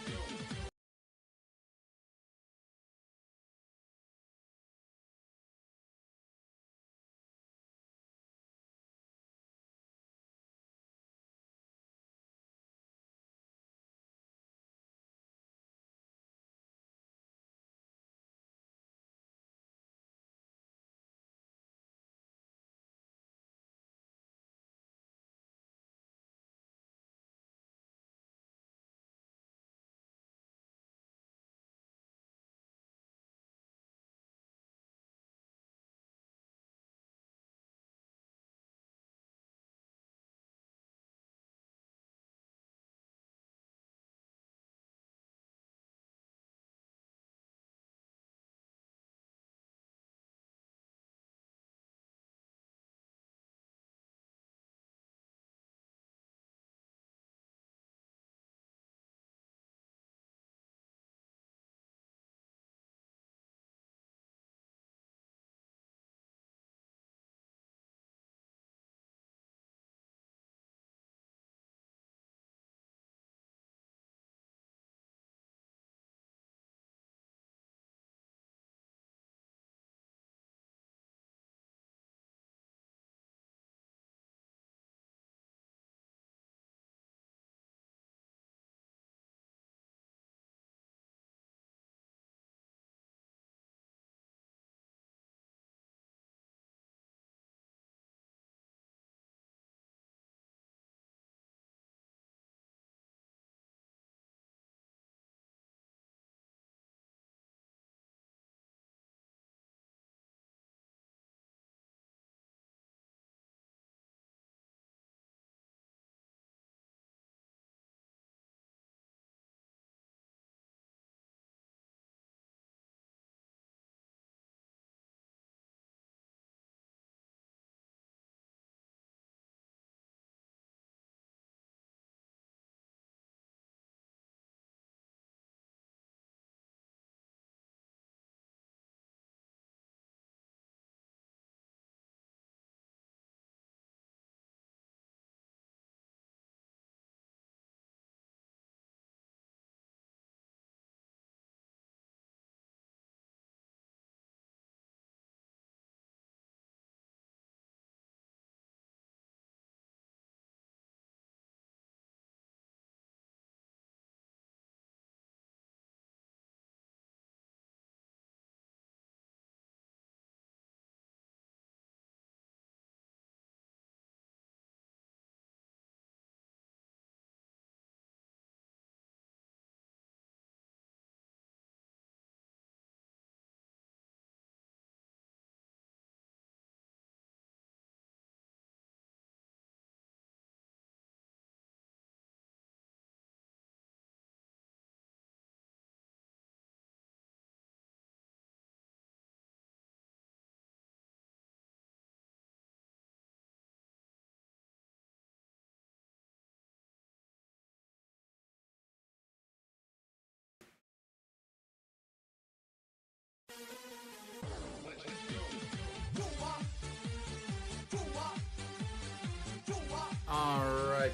[SPEAKER 1] right.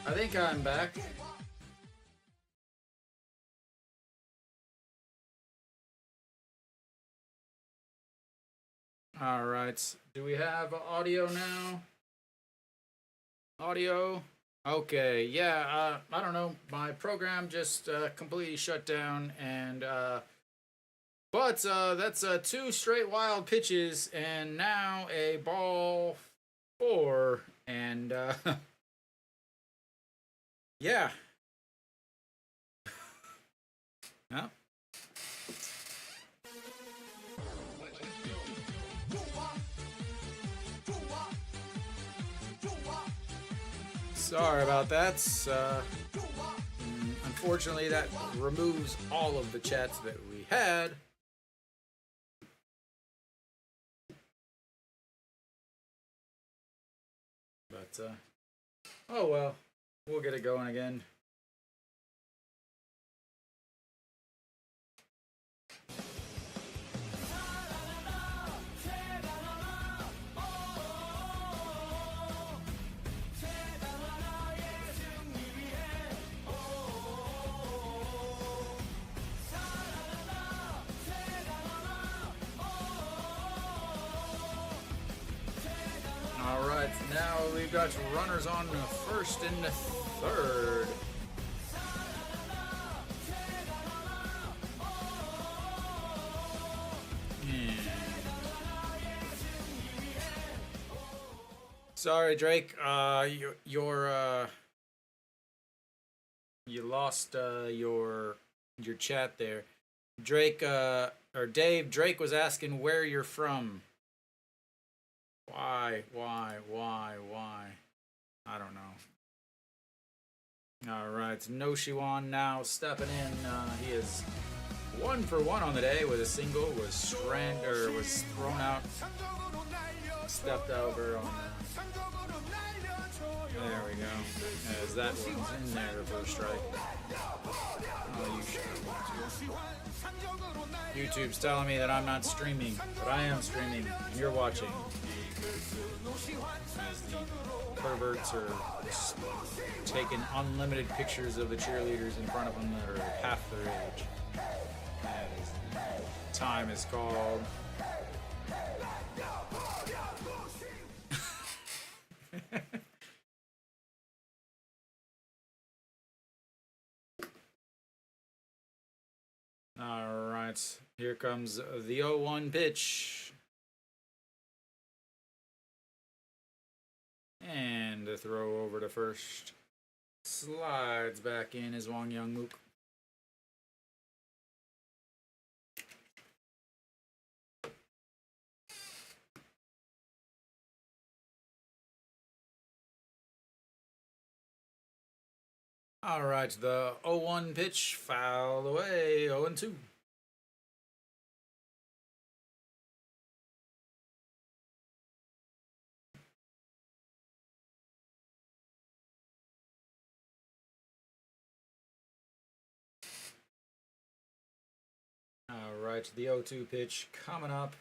[SPEAKER 1] I think I'm back. All right. Do we have audio now? Audio? Okay. Yeah, I don't know. My program just completely shut down and but that's two straight wild pitches and now a ball four and yeah. Yeah. Sorry about that. Unfortunately, that removes all of the chats that we had. But, oh well. We'll get it going again. Alright, now we've got runners on first and third. Sorry, Drake. You lost your chat there. Drake or Dave. Drake was asking where you're from. Why? I don't know. All right, Noshiwan now stepping in. He is 1 for 1 on the day with a single. Was thrown out, stepped over on. There we go. As that one's in there for a strike. Oh, you should have to. YouTube's telling me that I'm not streaming, but I am streaming, and you're watching. As the perverts are taking unlimited pictures of the cheerleaders in front of them that are half their age. As time is called. All right, here comes the 0-1 pitch. And the throw over to first. Slides back in is Wang Young Mook. All right, the 0-1 pitch fouled away, 0-2. All right, the 0-2 pitch coming up.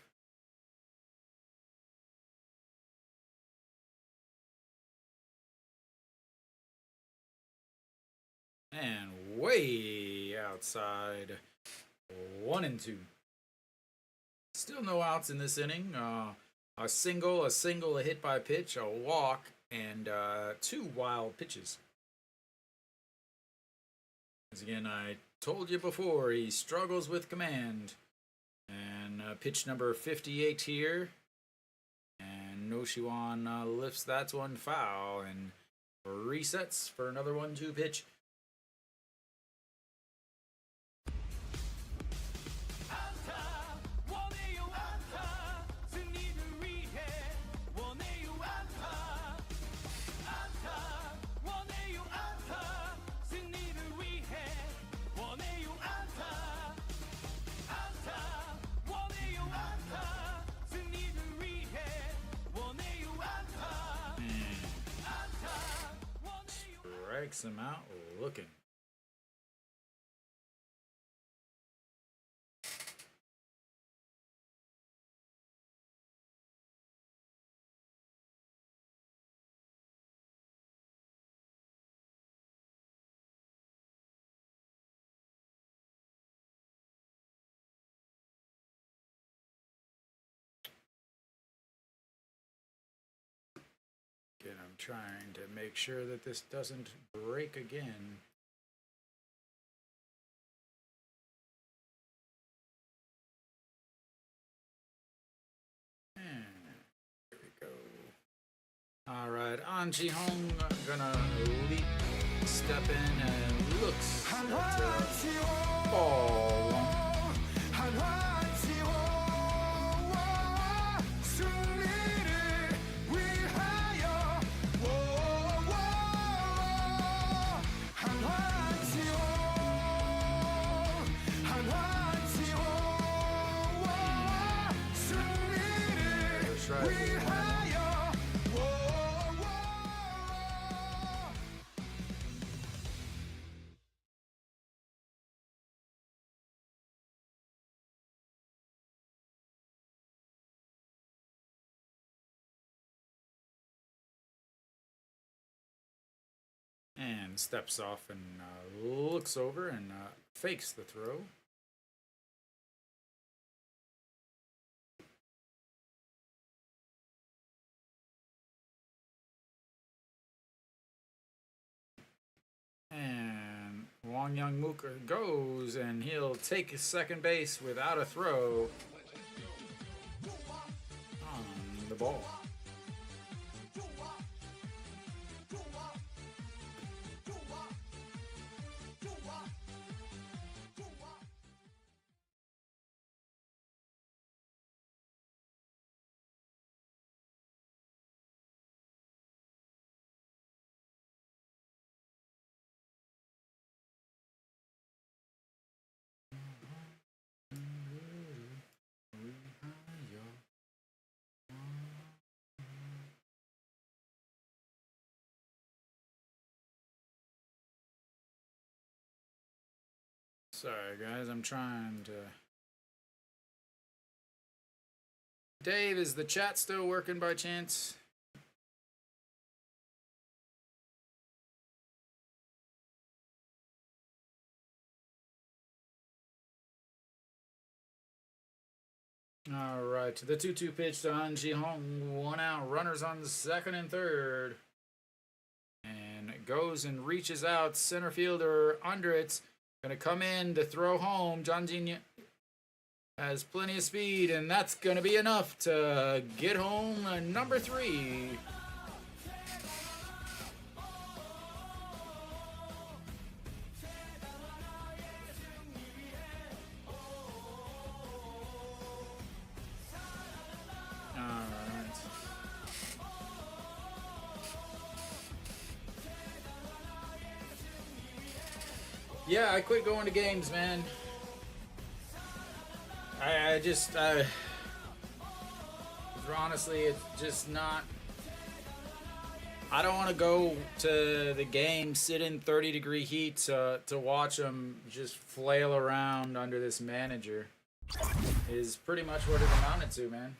[SPEAKER 1] And way outside, 1-2. Still no outs in this inning. A single, a hit by pitch, a walk, and 2 wild pitches. As again, I told you before, he struggles with command. And pitch number 58 here. And Noshiwan lifts that one foul and resets for another 1-2 pitch. Strikes him out looking. trying to make sure that this doesn't break again. There we go. All right, An Ji-hong gonna leap, step in, and looks at ball one. And steps off and looks over and fakes the throw. And Wang Youngmook goes, and he'll take second base without a throw on the ball. Sorry, guys, I'm trying to... Dave, is the chat still working by chance? All right, the 2-2 pitch to An Ji-hong. 1 out, runners on second and third. And it goes and reaches out, center fielder under it. Gonna come in to throw home. John Jin has plenty of speed, and that's gonna be enough to get home number 3. Yeah, I quit going to games, man. Honestly, it's just not... I don't want to go to the game, sit in 30-degree heat to watch them just flail around under this manager. Is pretty much what it amounted to, man.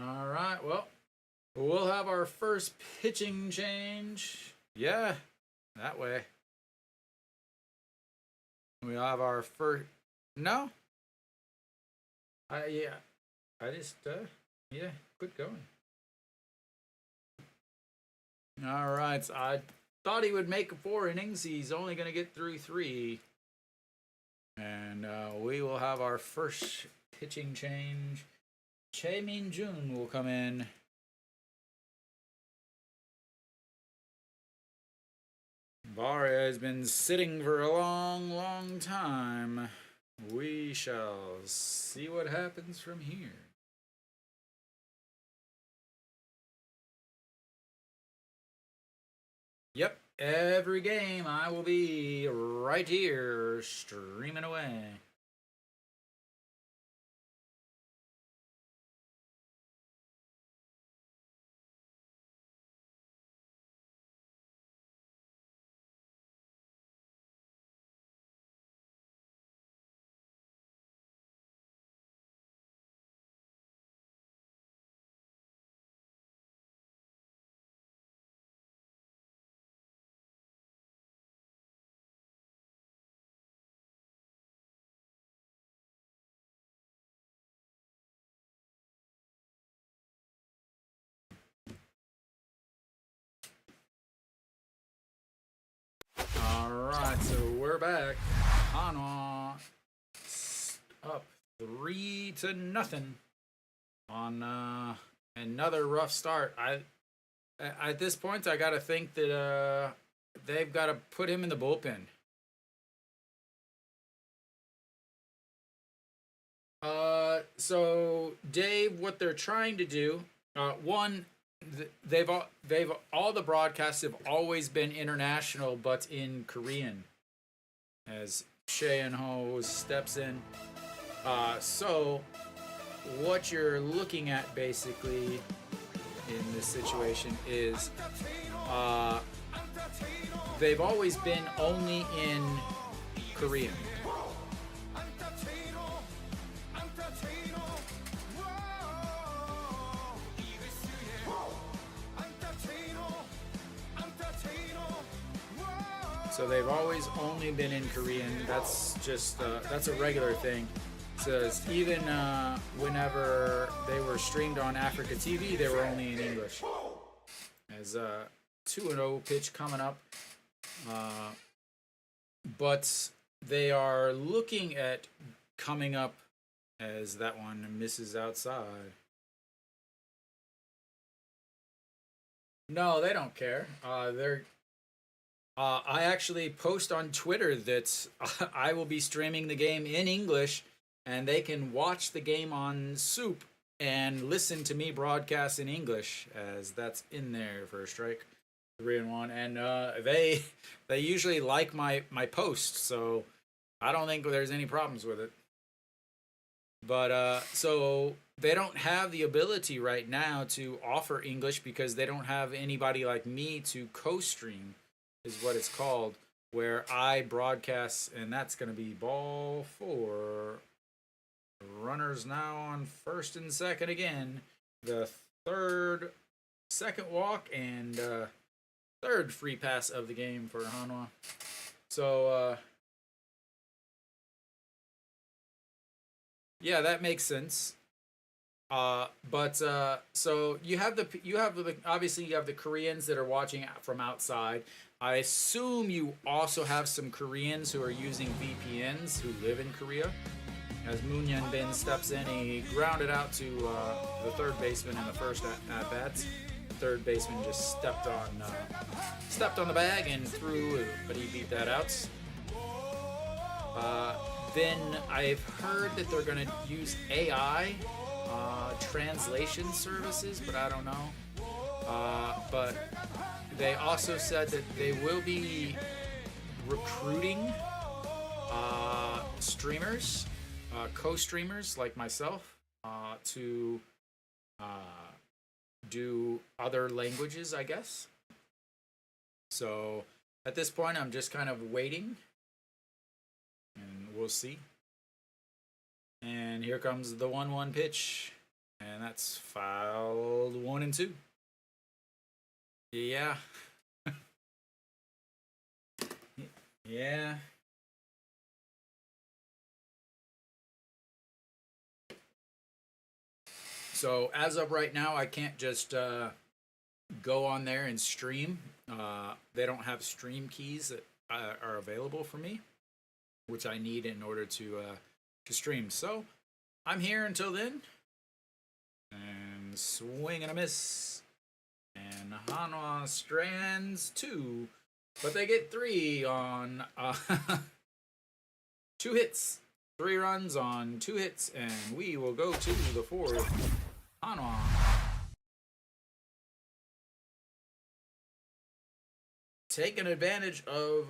[SPEAKER 1] All right, well, we'll have our first pitching change. Yeah, that way. We'll have our first... No? Yeah. I just, yeah, quit going. All right, I thought he would make 4 innings. He's only going to get through 3. And we will have our first pitching change. Che Min-jun will come in. Barria has been sitting for a long, long time. We shall see what happens from here. Yep, every game I will be right here streaming away. we're back. Hanwha up 3-0 on another rough start. At this point, I gotta think that they've got to put him in the bullpen. So Dave, what they're trying to do, one, they've all the broadcasts have always been international, but in Korean. As Ho steps in, so what you're looking at basically in this situation is, they've always been only in Korean. So they've always only been in Korean. That's just that's a regular thing. So even whenever they were streamed on Africa TV, they were only in English. As 2-0 pitch coming up, but they are looking at coming up as that one misses outside. No, they don't care. I actually post on Twitter that I will be streaming the game in English, and they can watch the game on SOOP and listen to me broadcast in English, as that's in there for a strike. 3-1, and they usually like my post, so I don't think there's any problems with it. But so they don't have the ability right now to offer English because they don't have anybody like me to co-stream, is what it's called, where I broadcast, and that's going to be ball 4. Runners now on first and second again. The second walk and third free pass of the game for Hanwha. So yeah, that makes sense. But so you have obviously you have the Koreans that are watching from outside. I assume you also have some Koreans who are using VPNs who live in Korea. As Moon Yun Bin steps in, he grounded out to the third baseman in the first at bats. Third baseman just stepped on the bag and threw, but he beat that out. Then I've heard that they're going to use AI translation services, but I don't know. But they also said that they will be recruiting streamers, co-streamers like myself, to do other languages, I guess. So at this point, I'm just kind of waiting, and we'll see. And here comes the 1-1 pitch, and that's fouled 1-2. Yeah. Yeah. So as of right now, I can't just go on there and stream. They don't have stream keys that are available for me, which I need in order to stream. So I'm here until then. And swing and a miss. And Hanwha strands 2. But they get 3 on 2 hits. 3 runs on 2 hits. And we will go to the 4th. Hanwha. Taking advantage of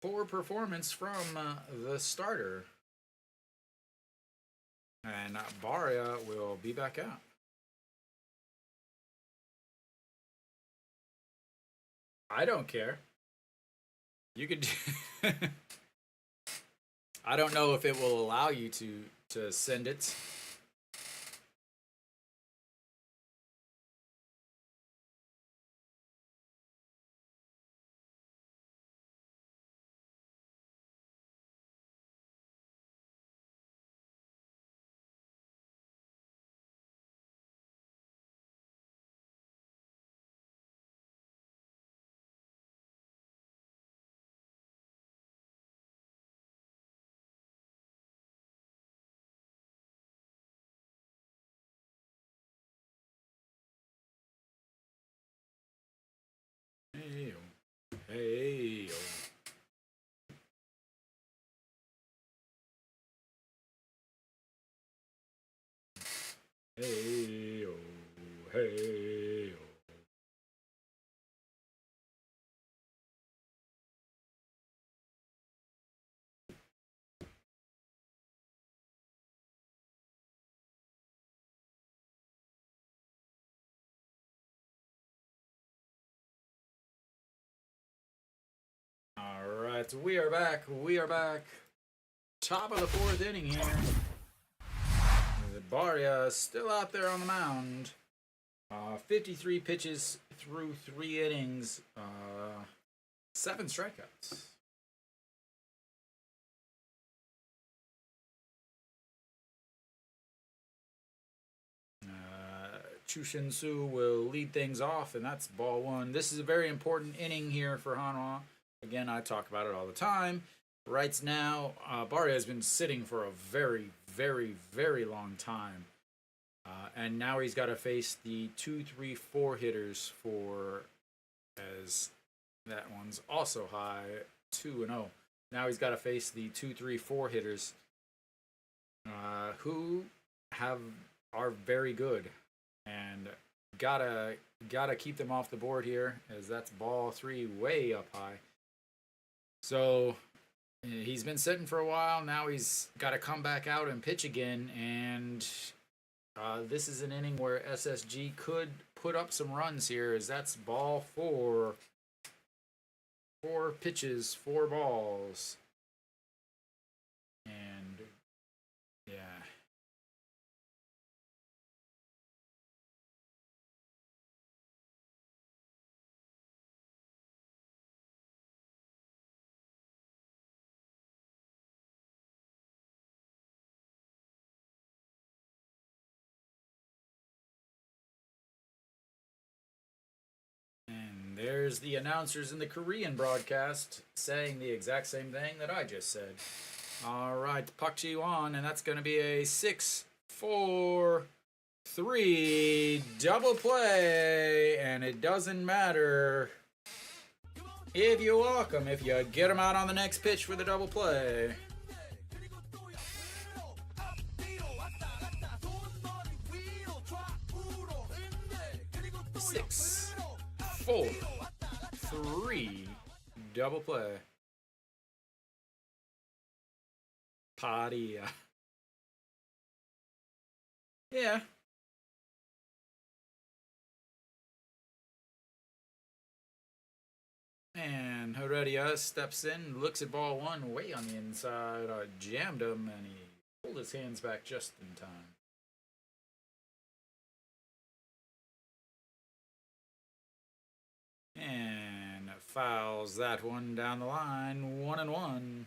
[SPEAKER 1] poor performance from the starter. And Barria will be back out. I don't care. You could do I don't know if it will allow you to send it. Hey, oh, hey, oh. All right, we are back. We are back. Top of the fourth inning here. Barria still out there on the mound. 53 pitches through 3 innings. 7 strikeouts. Chushin Su will lead things off, and that's ball 1. This is a very important inning here for Hanwha. Again, I talk about it all the time. Right now, Barria has been sitting for a very, very, very long time. And now he's got to face the 2, 3, 4 hitters for, as that one's also high, 2-0. Now he's got to face the 2, 3, 4 hitters who are very good, and gotta keep them off the board here, as that's ball 3 way up high. So he's been sitting for a while. Now he's got to come back out and pitch again, and this is an inning where SSG could put up some runs here, as that's ball 4. 4 pitches, 4 balls. And yeah. And there's the announcers in the Korean broadcast saying the exact same thing that I just said. All right, Pak Ji-won, and that's going to be a 6-4-3 double play, and it doesn't matter if you walk them, if you get them out on the next pitch for the double play. Six, 4, 3 double play. Party. Yeah. And Heredia steps in, looks at ball 1 way on the inside, jammed him, and he pulled his hands back just in time. And fouls that one down the line, 1-1.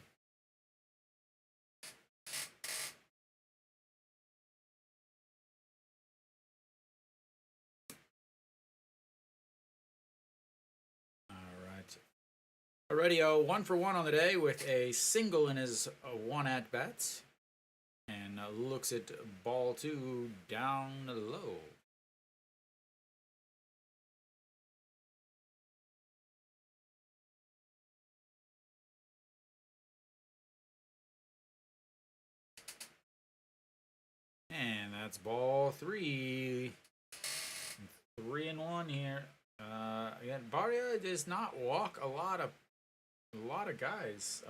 [SPEAKER 1] Heredia 1 for 1 on the day with a single in his 1 at bat, and looks at ball 2 down low. And that's ball 3. 3-1 here. Again, Barria does not walk a lot of guys.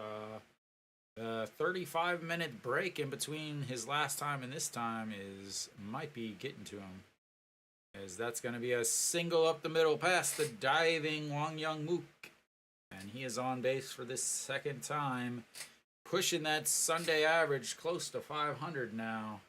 [SPEAKER 1] 35-minute break in between his last time and this time might be getting to him, as that's going to be a single up the middle past the diving Wang Young Mook, and he is on base for this 2nd time, pushing that Sunday average close to 500 now.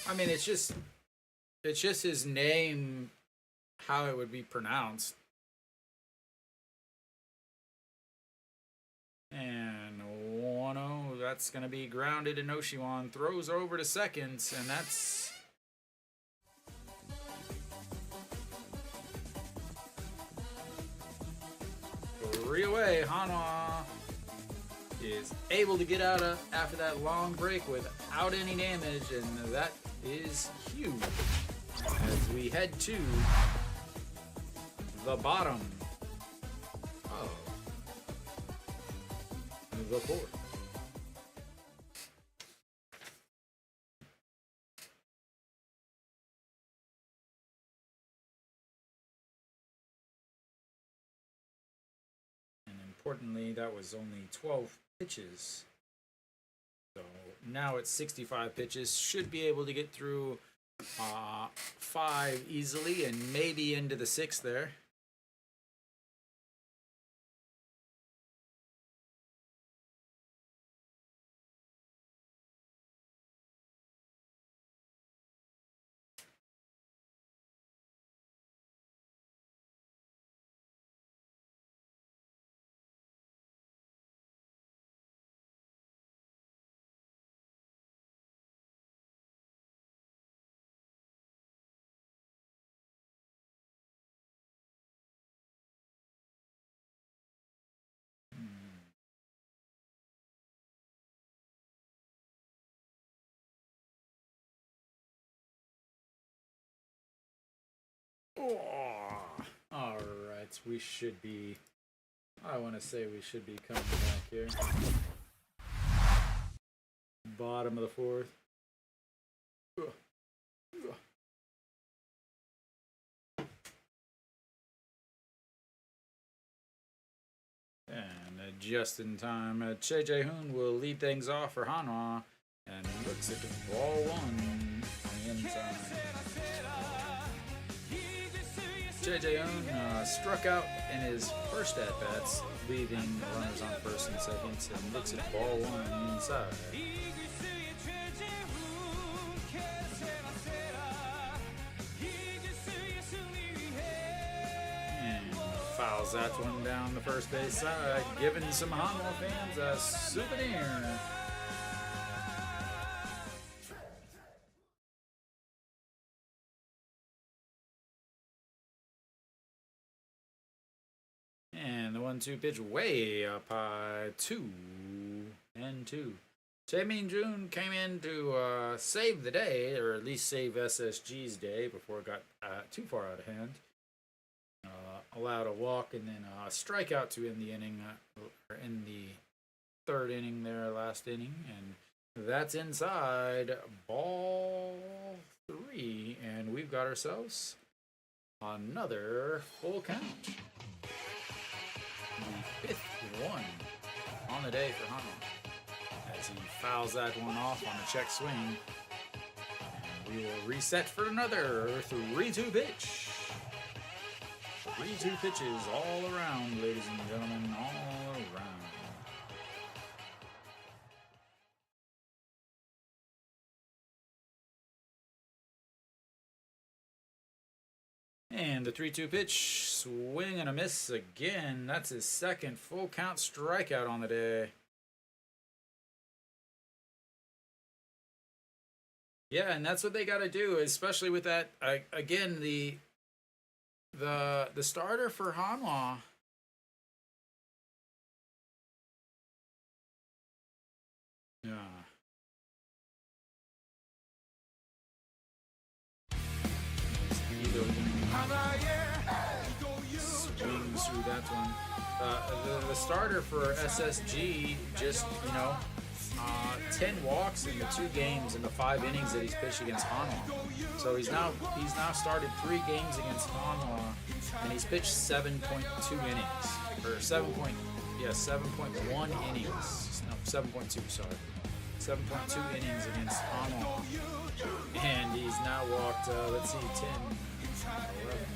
[SPEAKER 1] I mean, it's just his name, how it would be pronounced. And 1-0, that's going to be grounded, and Oshiwan throws over to second, and that's... 3 away. Hanwha is able to get out of after that long break without any damage, and that is huge as we head to the bottom of the fourth. And importantly, that was only 12 pitches. So now it's 65 pitches. Should be able to get through 5 easily and maybe into the 6th there. All right, we should be. I want to say we should be coming back here. Bottom of the 4th. And just in time, JJ Hoon will lead things off for Hanwha and looks at ball 1 on the inside. JJ Hoon struck out in his first at-bats, leaving runners on first and second, and looks at ball 1 on the inside. And fouls that one down the first base side, giving some Hanwha fans a souvenir. And the 1-2 pitch way up high, 2-2. Jaime June came in to save the day, or at least save SSG's day before it got too far out of hand. Allowed a walk and then a strikeout to end the inning, or in the 3rd inning there, last inning, and that's inside ball 3, and we've got ourselves another full count. The 5th one on the day for Hanwha, as he fouls that one off on a check swing. And we will reset for another 3-2 pitch. 3-2 pitches all around, ladies and gentlemen, all around. And the 3-2 pitch, swing and a miss again. That's his 2nd full count strikeout on the day. Yeah, and that's what they got to do, especially with that. Again, the starter for Hanwha. Yeah. Swings through that one. The starter for SSG just, 10 walks in the 2 games in the 5 innings that he's pitched against Hanwha. So he's now started 3 games against Hanwha, and he's pitched 7.2 innings, or 7.1 innings. No, 7.2. Sorry, 7.2 innings against Hanwha, and he's now walked. Let's see, 10, 11,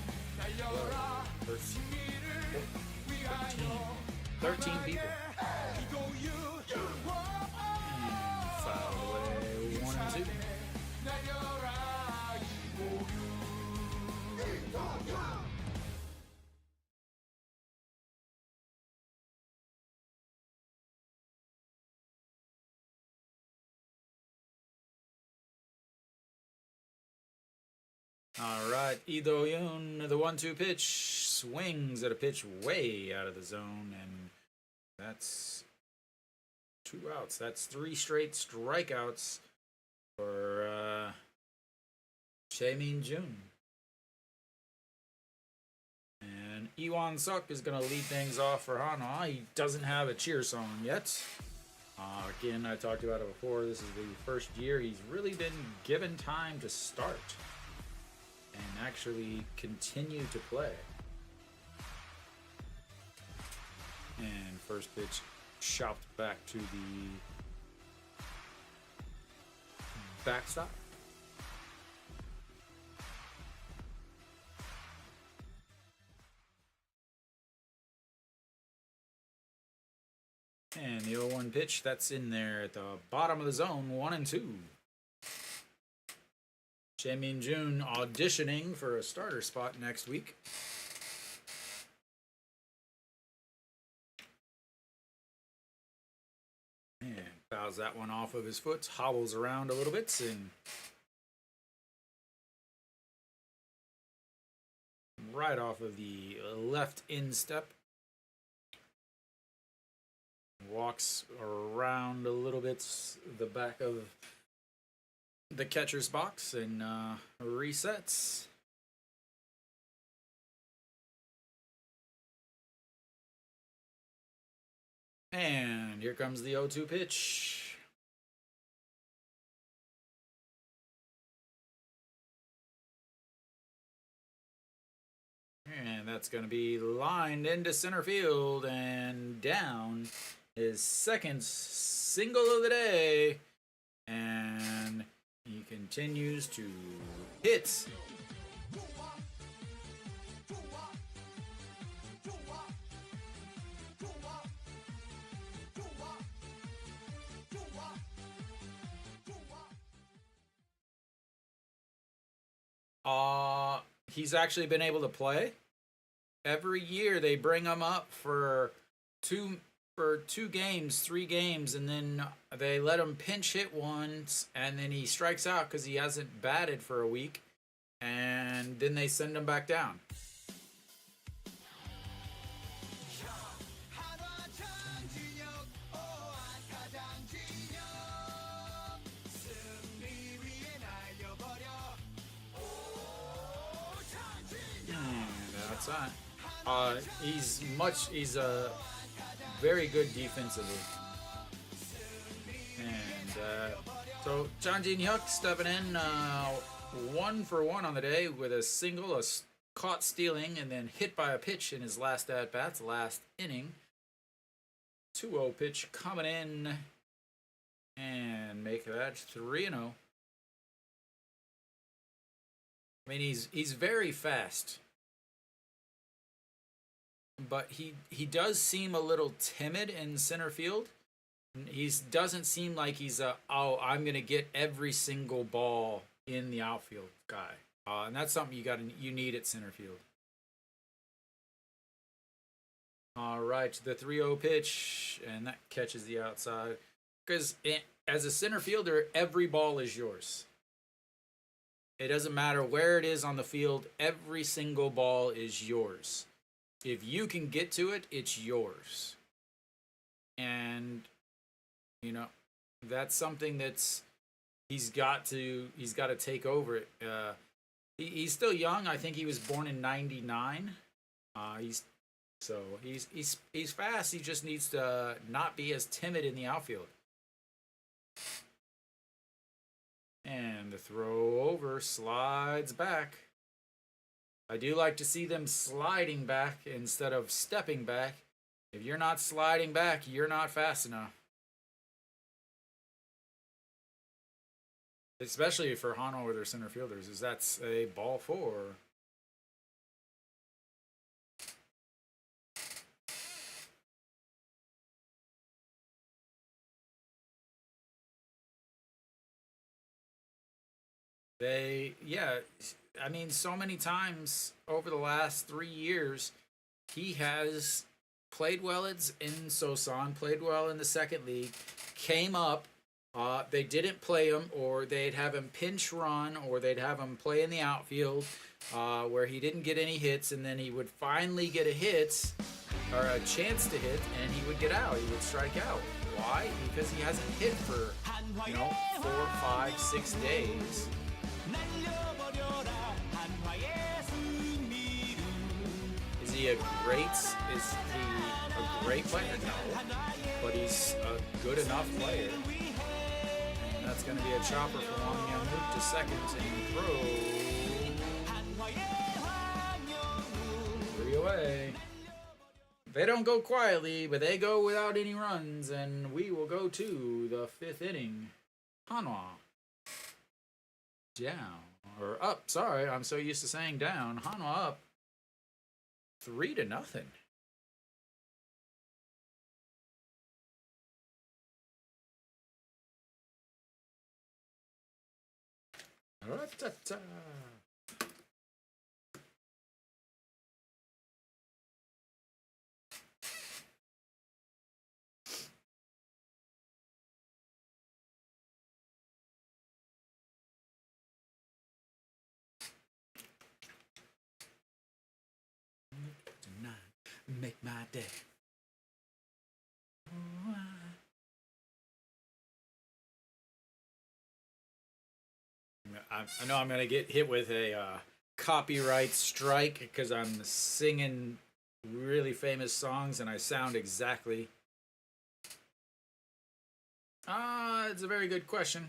[SPEAKER 1] 12, 13 people. Foul away 1 and 2. All right, Lee Do-yoon, the 1-2 pitch, swings at a pitch way out of the zone, and that's 2 outs. That's 3 straight strikeouts for Jae Jun. And Iwan Suk is going to lead things off for Hanwha. He doesn't have a cheer song yet. Again, I talked about it before. This is the first year he's really been given time to start and actually continue to play. And first pitch chopped back to the backstop. And the 0-1 pitch, that's in there at the bottom of the zone, 1-2. Jae Jun auditioning for a starter spot next week. And fouls that one off of his foot, hobbles around a little bit, and right off of the left instep. Walks around a little bit the back of the catcher's box and resets. And here comes the 0-2 pitch. And that's going to be lined into center field and down. His second single of the day, and he continues to hit. He's actually been able to play. Every year they bring him up for two games, 3 games, and then they let him pinch hit once, and then he strikes out because he hasn't batted for a week, and then they send him back down. And outside. He's a very good defensively. And so Chang Jin-hyuk stepping in 1 for 1 on the day with a single, a caught stealing, and then hit by a pitch in his last at-bats, last inning. 2-0 pitch coming in and make that 3-0. I mean, he's very fast. But he does seem a little timid in center field. He doesn't seem like he's I'm gonna get every single ball in the outfield guy, and that's something you need at center field. All right, the 3-0 pitch, and that catches the outside. Because as a center fielder, every ball is yours. It doesn't matter where it is on the field. Every single ball is yours. If you can get to it, it's yours. And, that's something he's got to take over it. He's still young. I think he was born in '99. He's fast. He just needs to not be as timid in the outfield. And the throw over slides back. I do like to see them sliding back instead of stepping back. If you're not sliding back, you're not fast enough. Especially for Hanwha with their center fielders, is that's a ball 4. I mean, so many times over the last 3 years, he has played well in Sosan, played well in the second league, came up, They didn't play him, or they'd have him pinch run, or they'd have him play in the outfield, where he didn't get any hits, and then he would finally get a hit or a chance to hit, and he would get out. He would strike out. Why? Because he hasn't hit for 4, 5, 6 days. Is he a great player? No, but he's a good enough player. And that's going to be a chopper for Wang Young Mook to second and throw 3 away. They don't go quietly, but they go without any runs, and we will go to the 5th inning. Hanwha down, or up. Sorry, I'm so used to saying down. Hanwha up 3-0. Ra-ta-ta. Make my day. I know I'm going to get hit with a copyright strike because I'm singing really famous songs and I sound exactly. It's a very good question.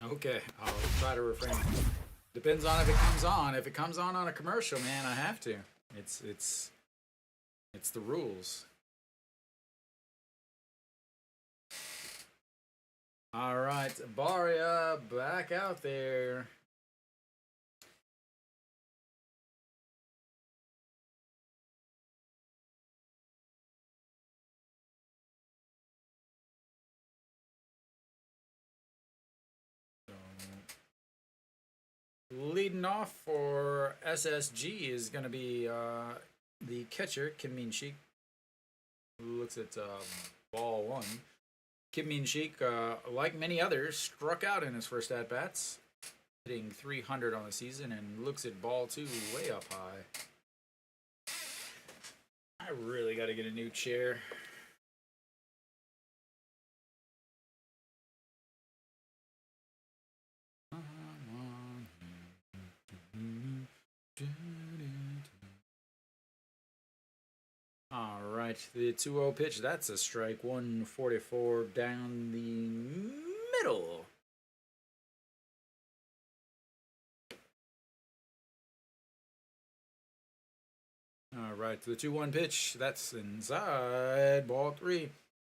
[SPEAKER 1] Okay, I'll try to refrain. Depends on if it comes on. If it comes on a commercial, man, I have to. It's the rules. All right, Barria back out there. Leading off for SSG is going to be the catcher, Kim Min-shik, who looks at ball 1. Kim Min-shik, like many others, struck out in his first at-bats, hitting 300 on the season, and looks at ball 2 way up high. I really got to get a new chair. All right, the 2-0 pitch. That's a strike. 144 down the middle. All right, the 2-1 pitch. That's inside. Ball 3.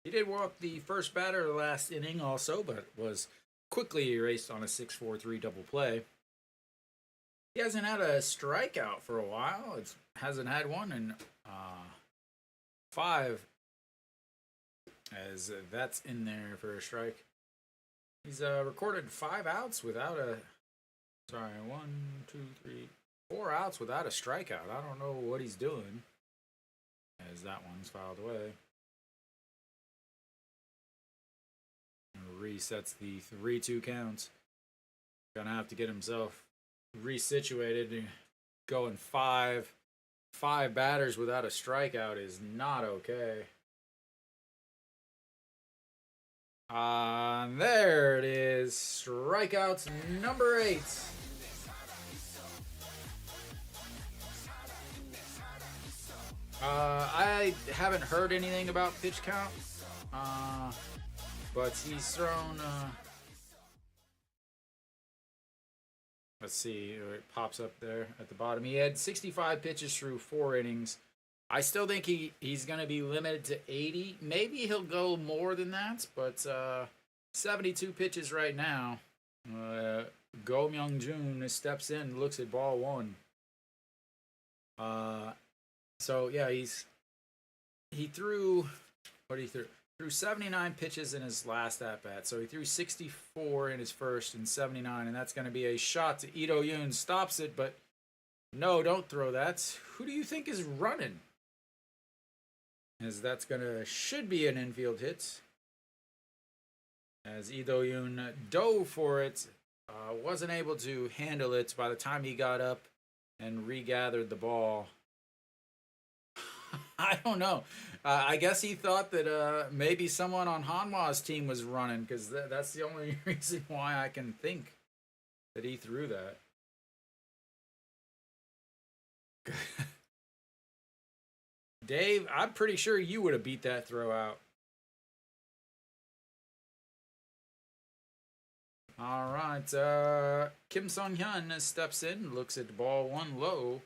[SPEAKER 1] He did walk the first batter last inning also, but was quickly erased on a 6-4-3 double play. He hasn't had a strikeout for a while. It hasn't had one in 5, as that's in there for a strike. He's recorded 5 outs without a. Sorry, 1, 2, 3, 4 outs without a strikeout. I don't know what he's doing, as that one's fouled away. Resets the 3-2 counts. Gonna have to get himself resituated. Going 5 batters without a strikeout is not okay. There it is. Strikeouts number 8. I haven't heard anything about pitch count. But he's thrown. Let's see. It pops up there at the bottom. He had 65 pitches through 4 innings. I still think he's going to be limited to 80. Maybe he'll go more than that, but 72 pitches right now. Go Myung-jun steps in, looks at ball one. So yeah, he threw what he threw 79 pitches in his last at bat. So he threw 64 in his first and 79, and that's going to be a shot to Ito Yoon. Stops it, but no, don't throw that. Who do you think is running? As that's should be an infield hit. As Ito Yoon dove for it, wasn't able to handle it by the time he got up and regathered the ball. I don't know. I guess he thought that maybe someone on Hanwha's team was running, because that's the only reason why I can think that he threw that. Dave, I'm pretty sure you would have beat that throw out. All right. Kim Sung-hyun steps in, looks at ball one low.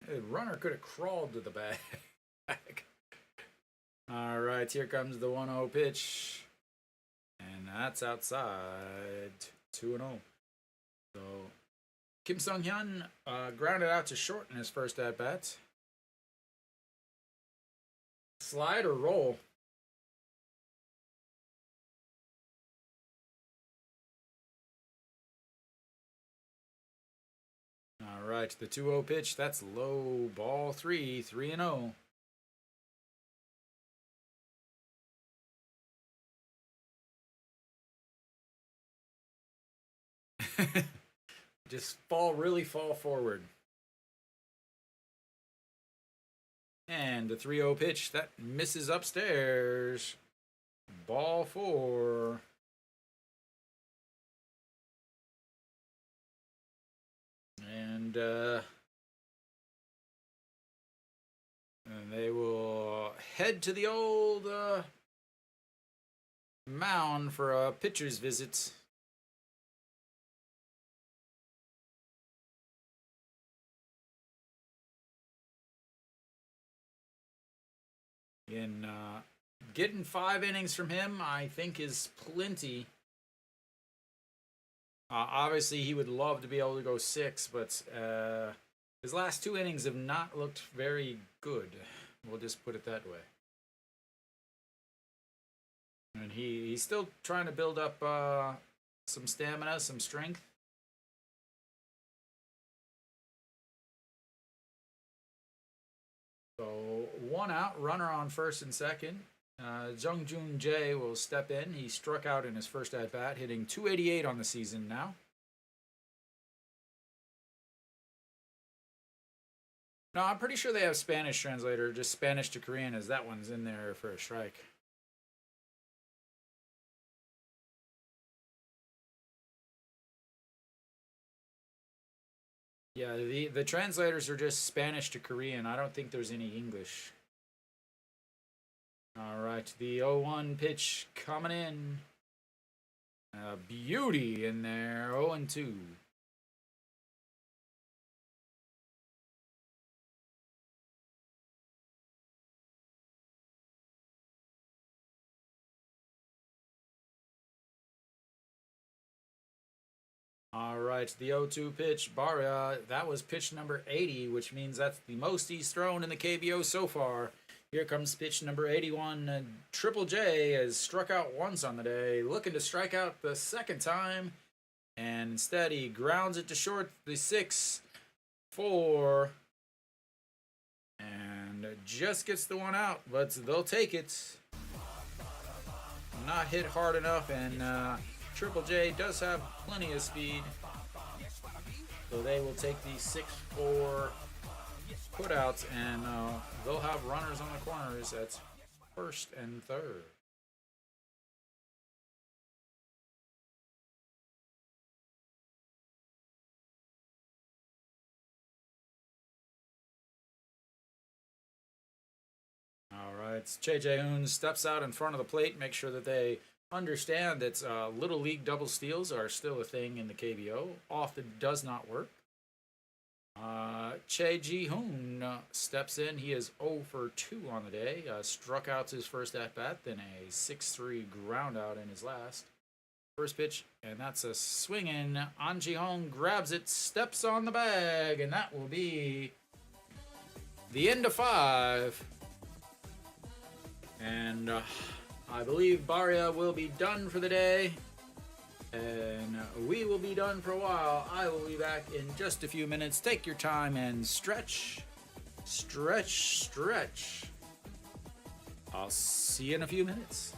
[SPEAKER 1] The runner could have crawled to the bag. All right, here comes the 1-0 pitch. And that's outside. 2-0. So Kim Sung-hyun grounded out to short in his first at-bat. Slide or roll? All right, the 2-0 pitch. That's low. Ball 3, 3-0. Just really fall forward. And the 3-0 pitch, that misses upstairs. Ball 4. And they will head to the old mound for a pitcher's visit. And getting 5 innings from him, I think, is plenty. Obviously, he would love to be able to go 6, but his last 2 innings have not looked very good. We'll just put it that way. And he's still trying to build up some stamina, some strength. So 1 out, runner on first and second. Jung Joon Jae will step in. He struck out in his first at bat, hitting .288 on the season now. No, I'm pretty sure they have Spanish translator, just Spanish to Korean, as that one's in there for a strike. Yeah, the translators are just Spanish to Korean. I don't think there's any English. All right, the 0-1 pitch coming in. Beauty in there, 0-2. All right, the 0-2 pitch, Barria. That was pitch number 80, which means that's the most he's thrown in the KBO so far. Here comes pitch number 81. Triple J has struck out once on the day, looking to strike out the second time. And instead, he grounds it to short, the 6-4. And just gets the 1 out, but they'll take it. Not hit hard enough, and Triple J does have plenty of speed. So they will take the 6-4 putouts, and they'll have runners on the corners at first and third. All right, Che Jae-hoon steps out in front of the plate, make sure that they understand that Little League double steals are still a thing in the KBO. Often does not work. Che Ji-hoon steps in. He is 0 for 2 on the day. Struck out his first at-bat, then a 6-3 ground out in his last. First pitch, and that's a swing in. An Ji-hong grabs it, steps on the bag, and that will be the end of 5. And I believe Barria will be done for the day. And we will be done for a while. I will be back in just a few minutes. Take your time and stretch, stretch, stretch. I'll see you in a few minutes.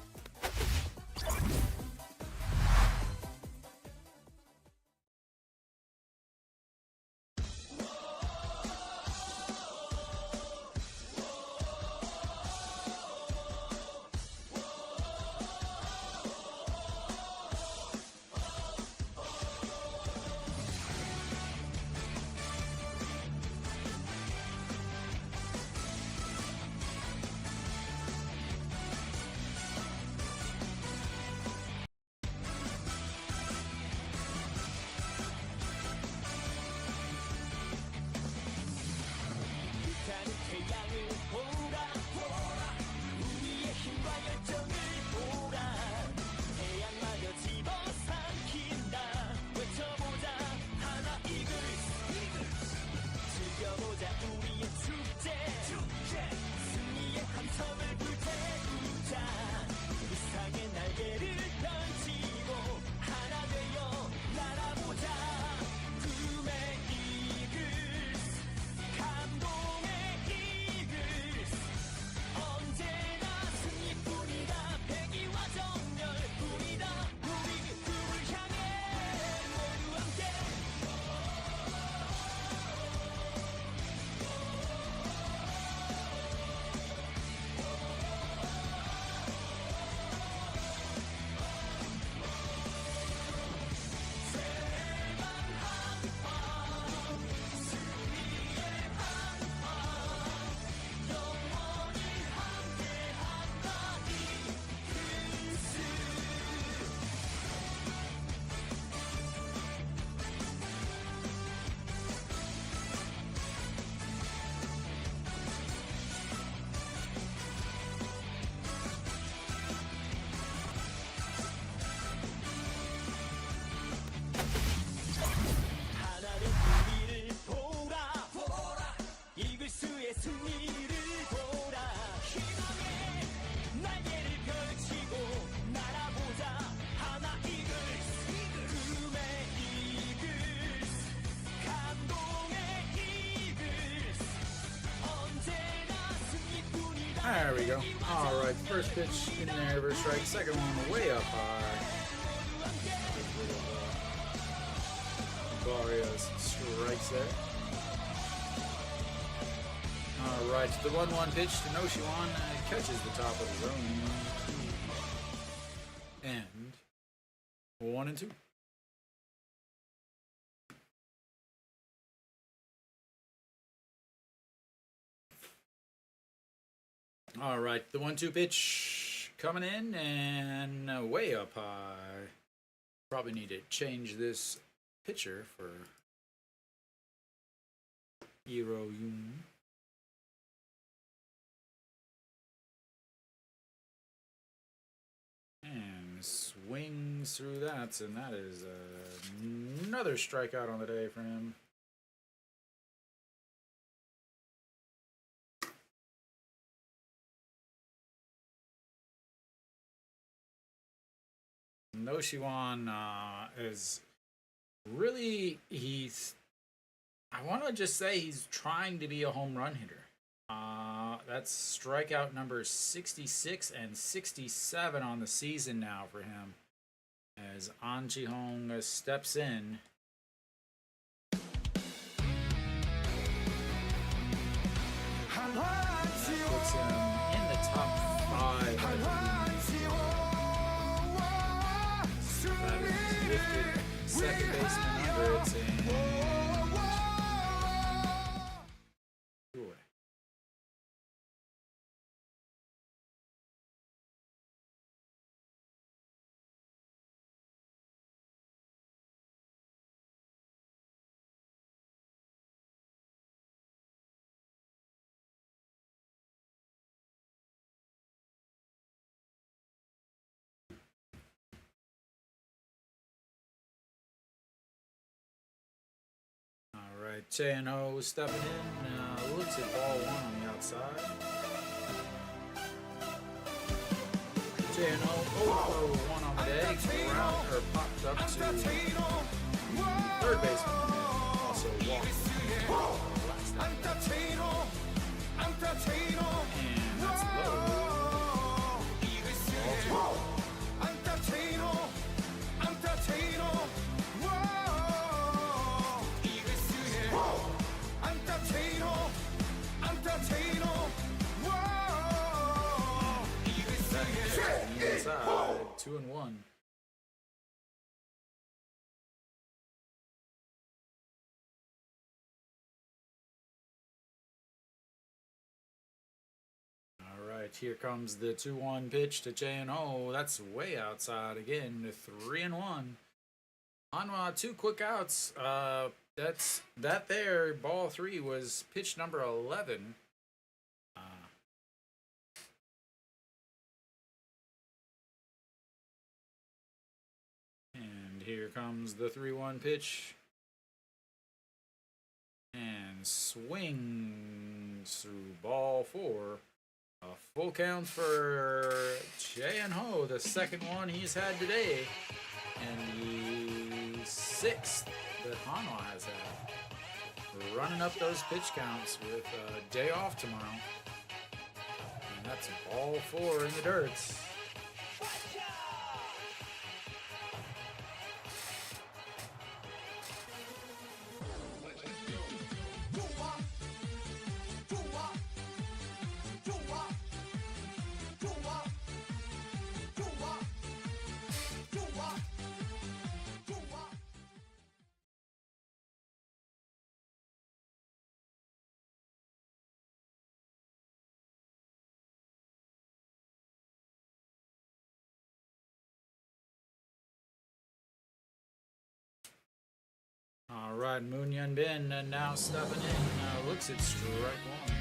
[SPEAKER 1] There we go. All right, first pitch in there, reverse strike. Second one way up high. Barria's strikes there. All right, the 1-1 pitch to Noshiwan catches the top of the zone. And 1-2. All right, the 1-2 pitch coming in and way up high. Probably need to change this pitcher for Iro Yun. And swings through that, and that is another strikeout on the day for him. Noshiwan is really, I want to just say he's trying to be a home run hitter. That's strikeout number 66 and 67 on the season now for him, as An Ji-hong steps in. That puts him in the top 5. Second baseman under it, and J&O stepping in, looks at ball one on the outside. J&O 0 for 1 on the day, ground or popped up to third baseman, also walked. And that's low. Inside, 2-1. All right, here comes the 2-1 pitch to J&O. That's way outside again. 3-1. Hanwha, 2 quick outs. That there. Ball 3 was pitch number 11. And here comes the 3-1 pitch. And swings through ball 4. A full count for J&O, the second one he's had today. And the 6th that Hanwha has had. Running up those pitch counts with a day off tomorrow. And that's ball 4 in the dirt. All right, Moon Hyun Bin now stepping in. Looks at strike 1.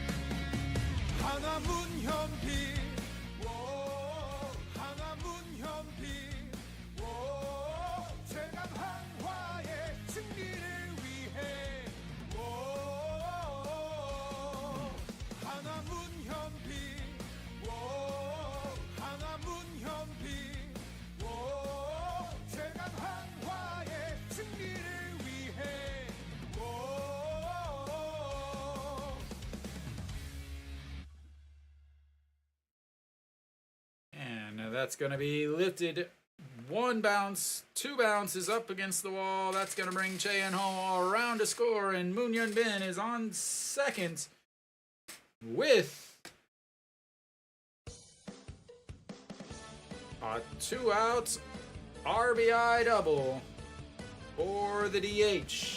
[SPEAKER 1] That's going to be lifted. 1 bounce, 2 bounces up against the wall. That's going to bring J&O around to score, and Moon Hyun Bin is on second with a 2 outs RBI double for the DH.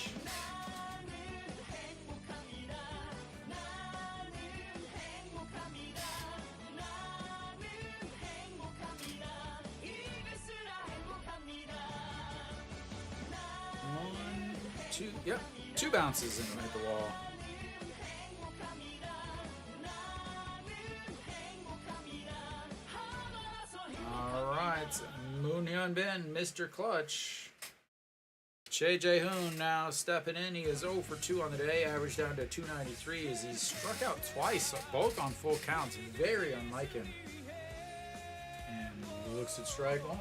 [SPEAKER 1] Yep, 2 bounces and hit the wall. All right, Moon Hyun Bin, Mr. Clutch. Che Jae-hoon now stepping in. He is 0 for 2 on the day, average down to 293 as he struck out twice, both on full counts. Very unlike him. And looks at strike 1.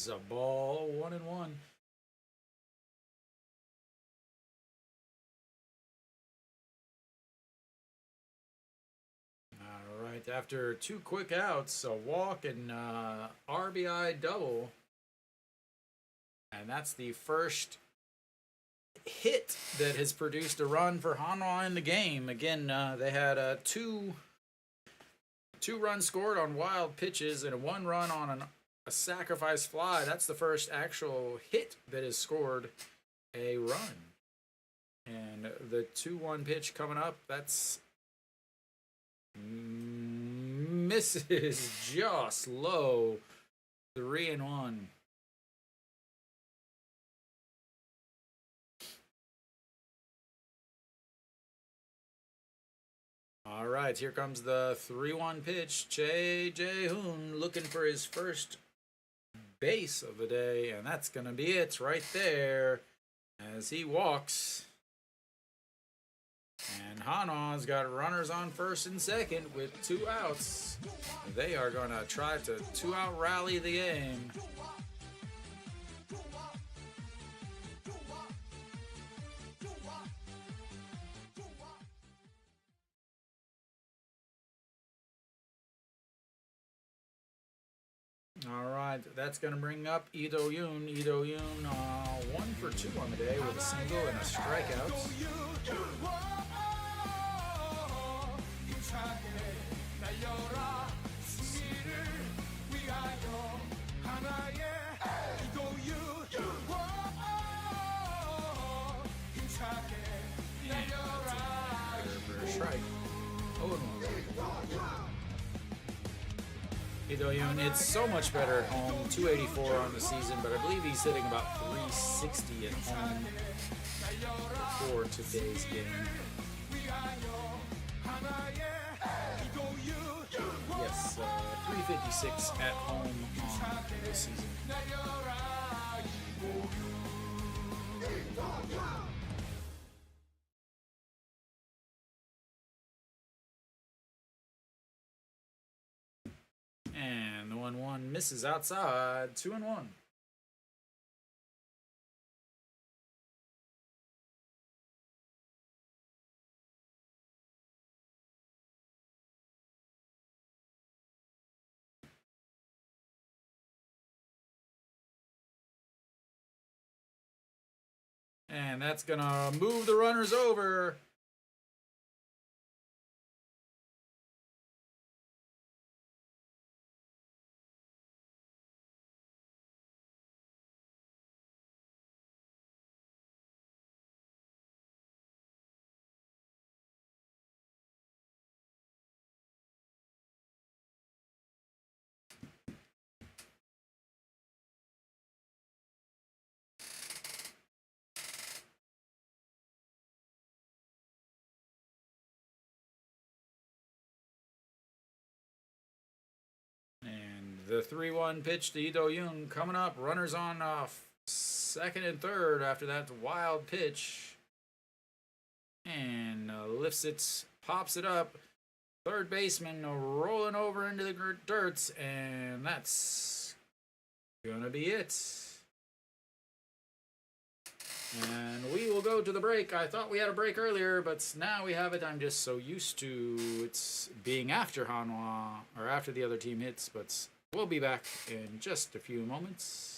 [SPEAKER 1] A ball, 1-1. All right, after 2 quick outs, a walk and RBI double, and that's the first hit that has produced a run for Hanwha in the game. Again, they had 2 runs scored on wild pitches and 1 run on a sacrifice fly. That's the first actual hit that has scored a run. And the 2-1 pitch coming up, that's misses just low. 3-1. All right, here comes the 3-1 pitch. J.J. Hoon looking for his first base of the day, and that's going to be it right there as he walks. And Hanwha's got runners on first and second with 2 outs. They are going to try to 2-out rally the game. All right, that's going to bring up Ito Yoon. Ito Yoon, 1 for 2 on the day with a single and a strikeout. Strike. Ito Yoon, it's so much better at home. 284 on the season, but I believe he's hitting about 360 at home for today's game. Yes, 356 at home on this season. And the 1-1 misses outside. 2-1. And that's gonna move the runners over. The 3-1 pitch to Ito Yoon coming up. Runners on second and third after that wild pitch. And lifts it, pops it up. Third baseman rolling over into the dirt. And that's going to be it. And we will go to the break. I thought we had a break earlier, but now we have it. I'm just so used to it's being after Hanwha, or after the other team hits, but we'll be back in just a few moments.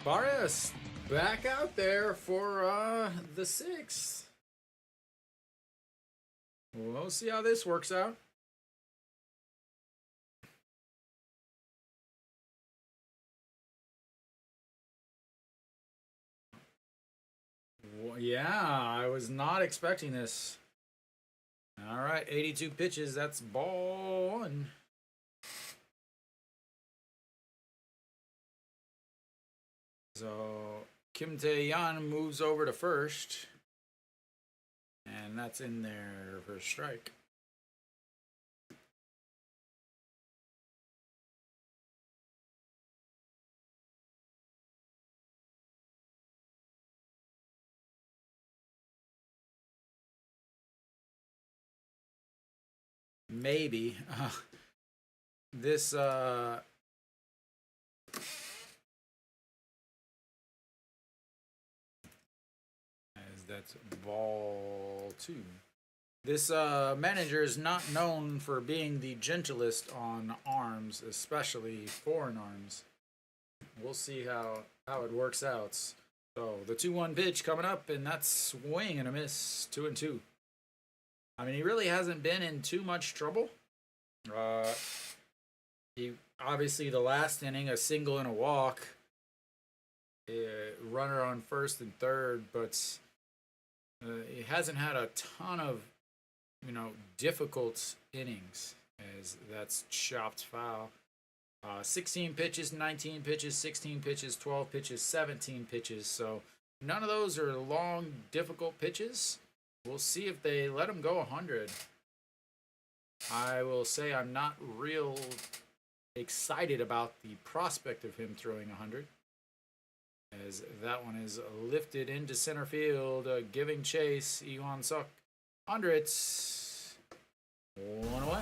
[SPEAKER 1] Barria's back out there for the 6th. We'll see how this works out. Well, yeah, I was not expecting this. All right, 82 pitches. That's ball 1. So Kim Tae-yeon moves over to first. And that's in there for a strike. Maybe. This, as that's ball 2. This manager is not known for being the gentlest on arms, especially foreign arms. We'll see how it works out. So the 2-1 pitch coming up, and that's swing and a miss, 2-2. I mean, he really hasn't been in too much trouble. He obviously the last inning, a single and a walk, runner on first and third, but he hasn't had a ton of difficult innings, as that's chopped foul. 16 pitches, 19 pitches, 16 pitches, 12 pitches, 17 pitches. So none of those are long, difficult pitches. We'll see if they let him go 100. I will say I'm not real excited about the prospect of him throwing 100, as that one is lifted into center field, giving chase. Iwan Suk under it. 1 away.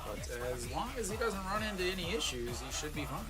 [SPEAKER 1] But as long as he doesn't run into any issues, he should be fine.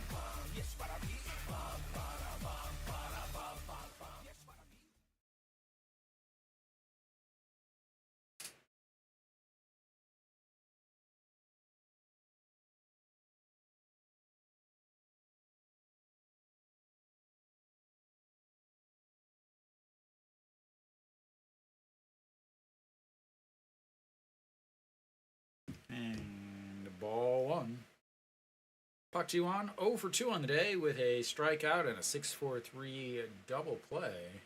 [SPEAKER 1] And ball 1. Park Ji-won 0 for 2 on the day with a strikeout and a 6-4-3 double play.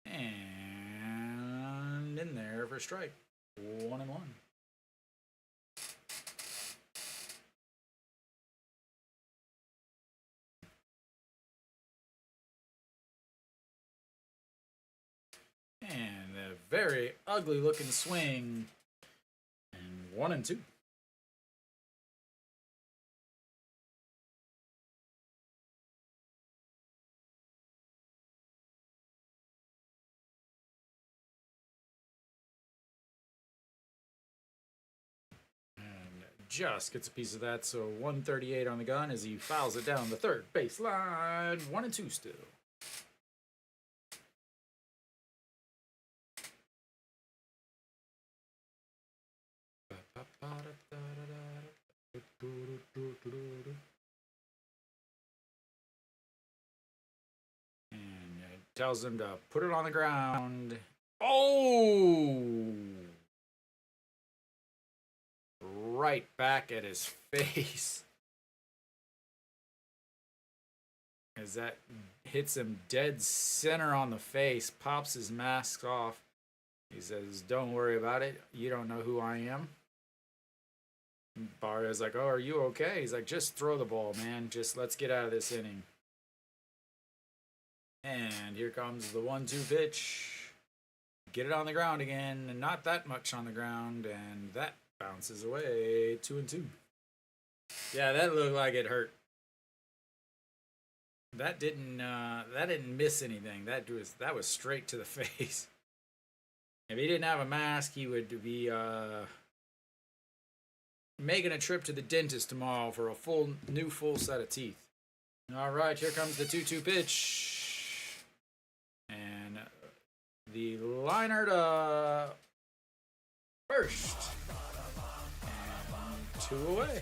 [SPEAKER 1] And in there for a strike. 1-1. And a very ugly looking swing. And 1-2. Just gets a piece of that, so 138 on the gun as he fouls it down the third baseline. 1-2 still. And tells him to put it on the ground. Oh! Right back at his face. As that hits him dead center on the face, pops his mask off. He says, "Don't worry about it. You don't know who I am." Barria's like, "Oh, are you okay?" He's like, "Just throw the ball, man. Just let's get out of this inning." And here comes the 1-2 pitch. Get it on the ground again, and not that much on the ground, and that bounces away. 2-2. Yeah, that looked like it hurt. That didn't miss anything. That was straight to the face. If he didn't have a mask, he would be making a trip to the dentist tomorrow for a new full set of teeth. All right, here comes the 2-2 pitch. And the liner to first. And 2 away.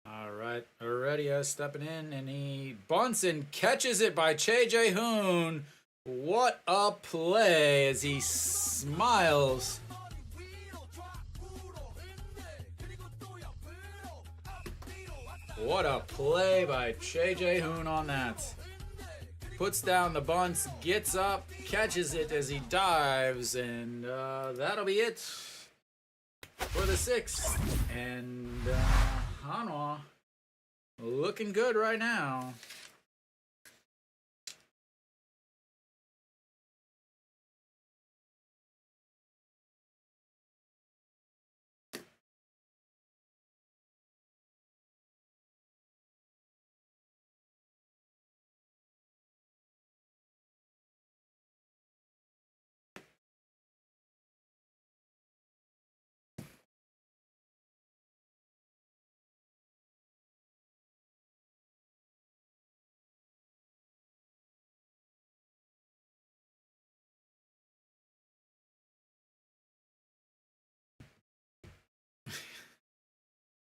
[SPEAKER 1] All right, Heredia stepping in, and he bunts and catches it by Che Jae-hoon. What a play as he smiles. What a play by Che Jae-hoon on that. Puts down the bunts, gets up, catches it as he dives, and that'll be it for the 6th. And Hanwha looking good right now.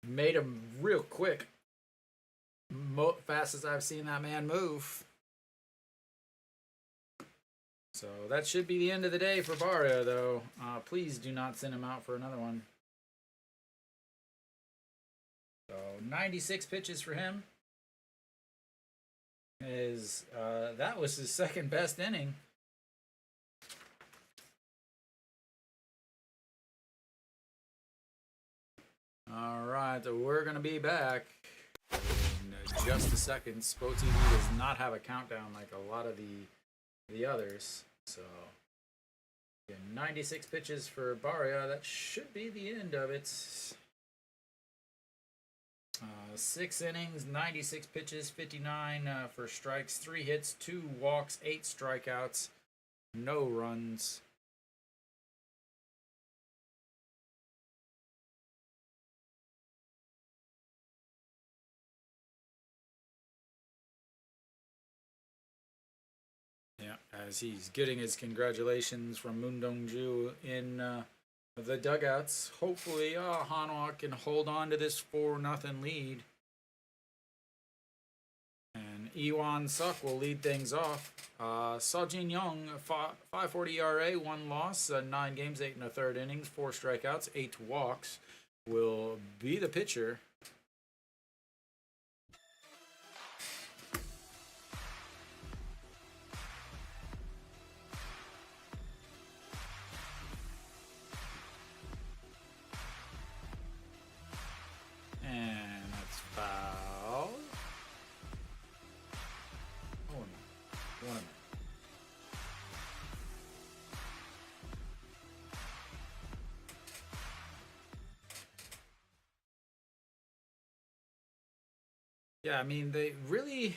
[SPEAKER 1] Made him real quick. Fastest I've seen that man move. So that should be the end of the day for Barria, though. Please do not send him out for another one. So 96 pitches for him. That was his second best inning. All right, we're going to be back in just a second. SPO TV does not have a countdown like a lot of the others. So, again, 96 pitches for Barria. That should be the end of it. 6 innings, 96 pitches, 59 for strikes, 3 hits, 2 walks, 8 strikeouts, no runs. Yeah, as he's getting his congratulations from Moon Dong-ju in the dugouts. Hopefully, Hanwha can hold on to this 4-0 lead. And Iwan Suk will lead things off. Seo-jin Young, 5.40 ERA, 1 loss, 9 games, 8 1/3 innings, 4 strikeouts, 8 walks, will be the pitcher. And that's foul. Oh no. 1 minute. Yeah, I mean, they really,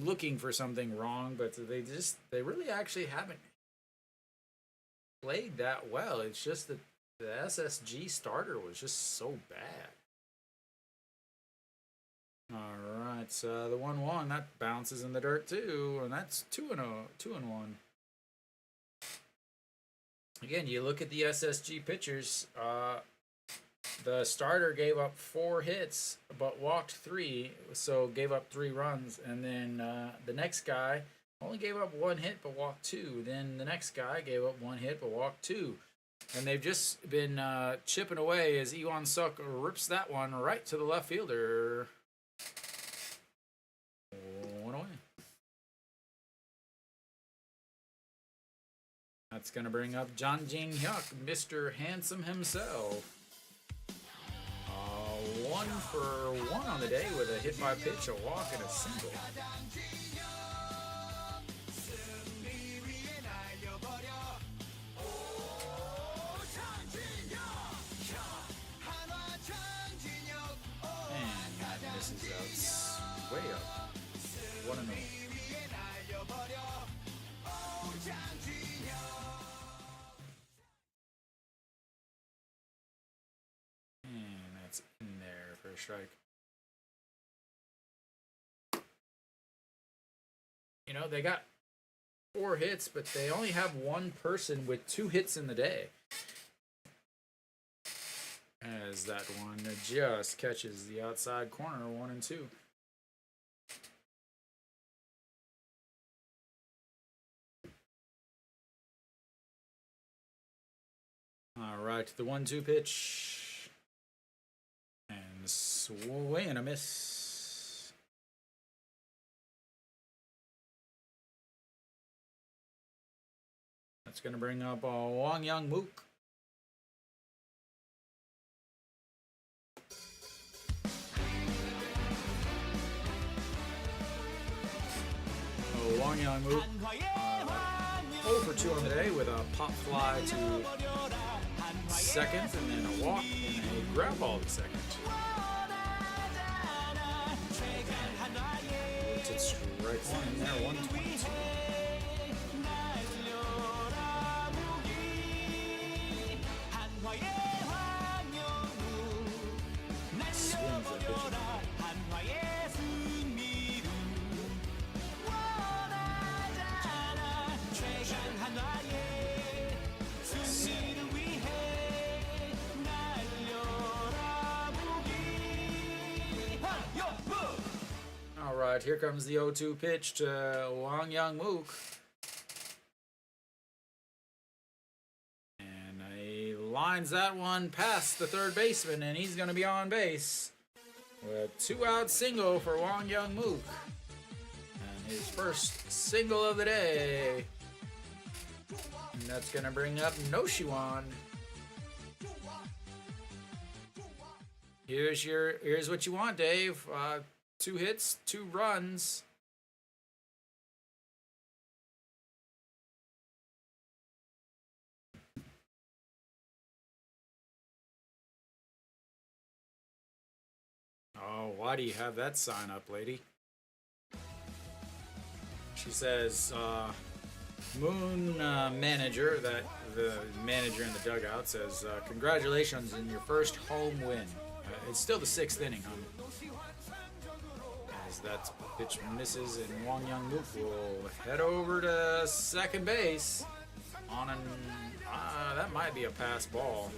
[SPEAKER 1] looking for something wrong, but they really actually haven't played that well. It's just that the SSG starter was just so bad. All right, so the 1-1 that bounces in the dirt too, and that's 2-0, 2-1. Again, you look at the SSG pitchers. The starter gave up 4 hits, but walked 3, so gave up 3 runs. And then the next guy only gave up 1 hit, but walked 2. Then the next guy gave up 1 hit, but walked 2. And they've just been chipping away as Iwan Suk rips that one right to the left fielder. 1 away. That's going to bring up Jang Jin-hyuk, Mr. Handsome himself. 1 for 1 on the day with a hit by pitch, a walk, and a single. And for a strike. You know, they got 4 hits, but they only have one person with 2 hits in the day. As that one just catches the outside corner, 1 and 2. All right, the 1-2 pitch. And swing and a miss. That's going to bring up Wang Young Mook. Wang Young Mook 0 for 2 on the day with a pop fly to second and then a walk and a ground ball to second. To strike 1 in there, 122. Swings that pitch. All right, here comes the 0-2 pitch to Wang Young Mook. And he lines that one past the third baseman, and he's going to be on base. With 2-out single for Wang Young Mook. And his first single of the day. And that's going to bring up Noshiwan. Here's what you want, Dave. 2 hits, 2 runs. Oh, why do you have that sign up, lady? She says, Moon manager, that the manager in the dugout says, congratulations on your first home win. It's still the 6th inning, huh? As that pitch misses, and Wang Young Mook will head over to second base on an that might be a pass ball.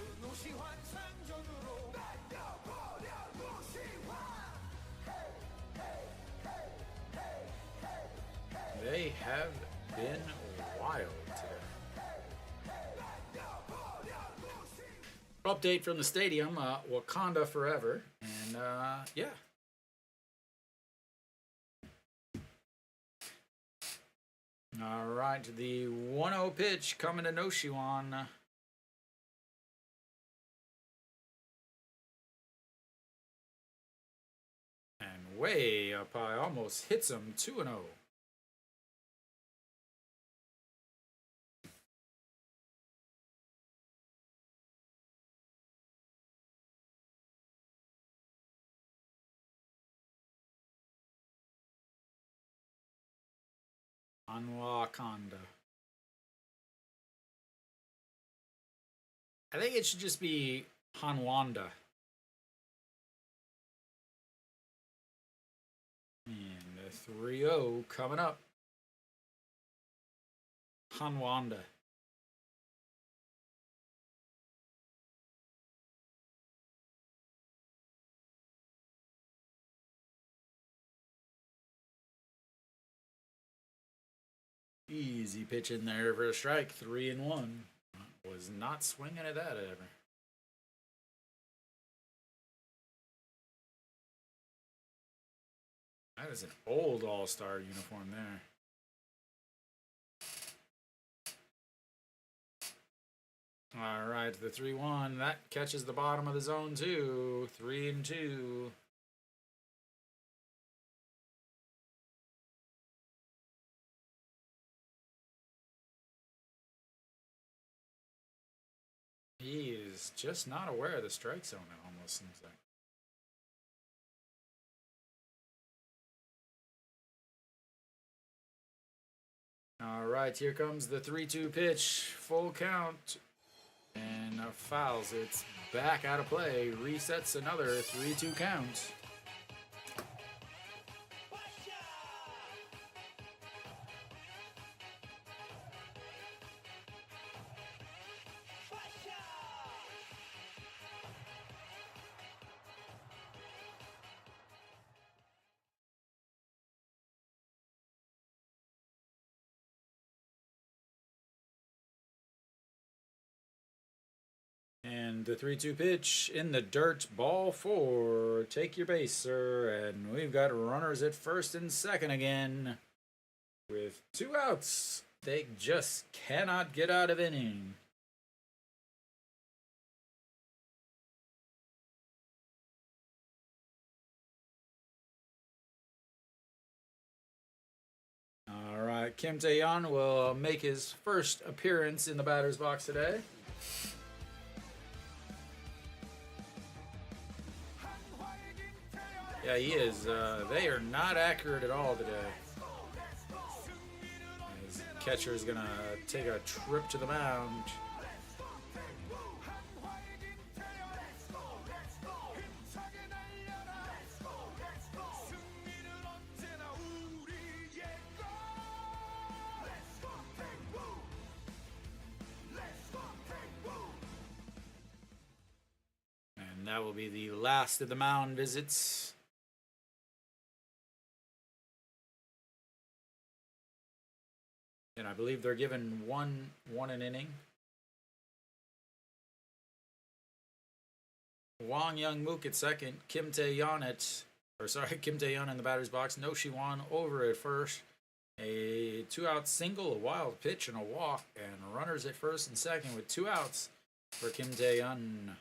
[SPEAKER 1] They have been wild today. Update from the stadium, Wakanda forever, and yeah. All right, the 1-0 pitch coming to Noshiwan. And way up high, almost hits him, 2-0. Hanwha. I think it should just be Hanwanda. And the 3-0 coming up. Hanwanda. Easy pitch in there for a strike. 3-1. Was not swinging at that ever. That is an old All-Star uniform there. All right, the 3-1. That catches the bottom of the zone too. 3-2. He is just not aware of the strike zone, it almost seems like. All right, here comes the 3-2 pitch. Full count. And fouls. It's back out of play. Resets another 3-2 count. And the 3-2 pitch in the dirt, ball 4. Take your base, sir. And we've got runners at first and second again. With 2 outs. They just cannot get out of inning. All right, Kim Tae-yeon will make his first appearance in the batter's box today. Yeah, he is. They are not accurate at all today. His catcher is going to take a trip to the mound. And that will be the last of the mound visits. And I believe they're given one an inning. Wang Young Mook at second. Kim Tae-yeon in the batter's box. No Shiwan over at first. A 2-out single, a wild pitch, and a walk. And runners at first and second with 2 outs for Kim Tae-yeon.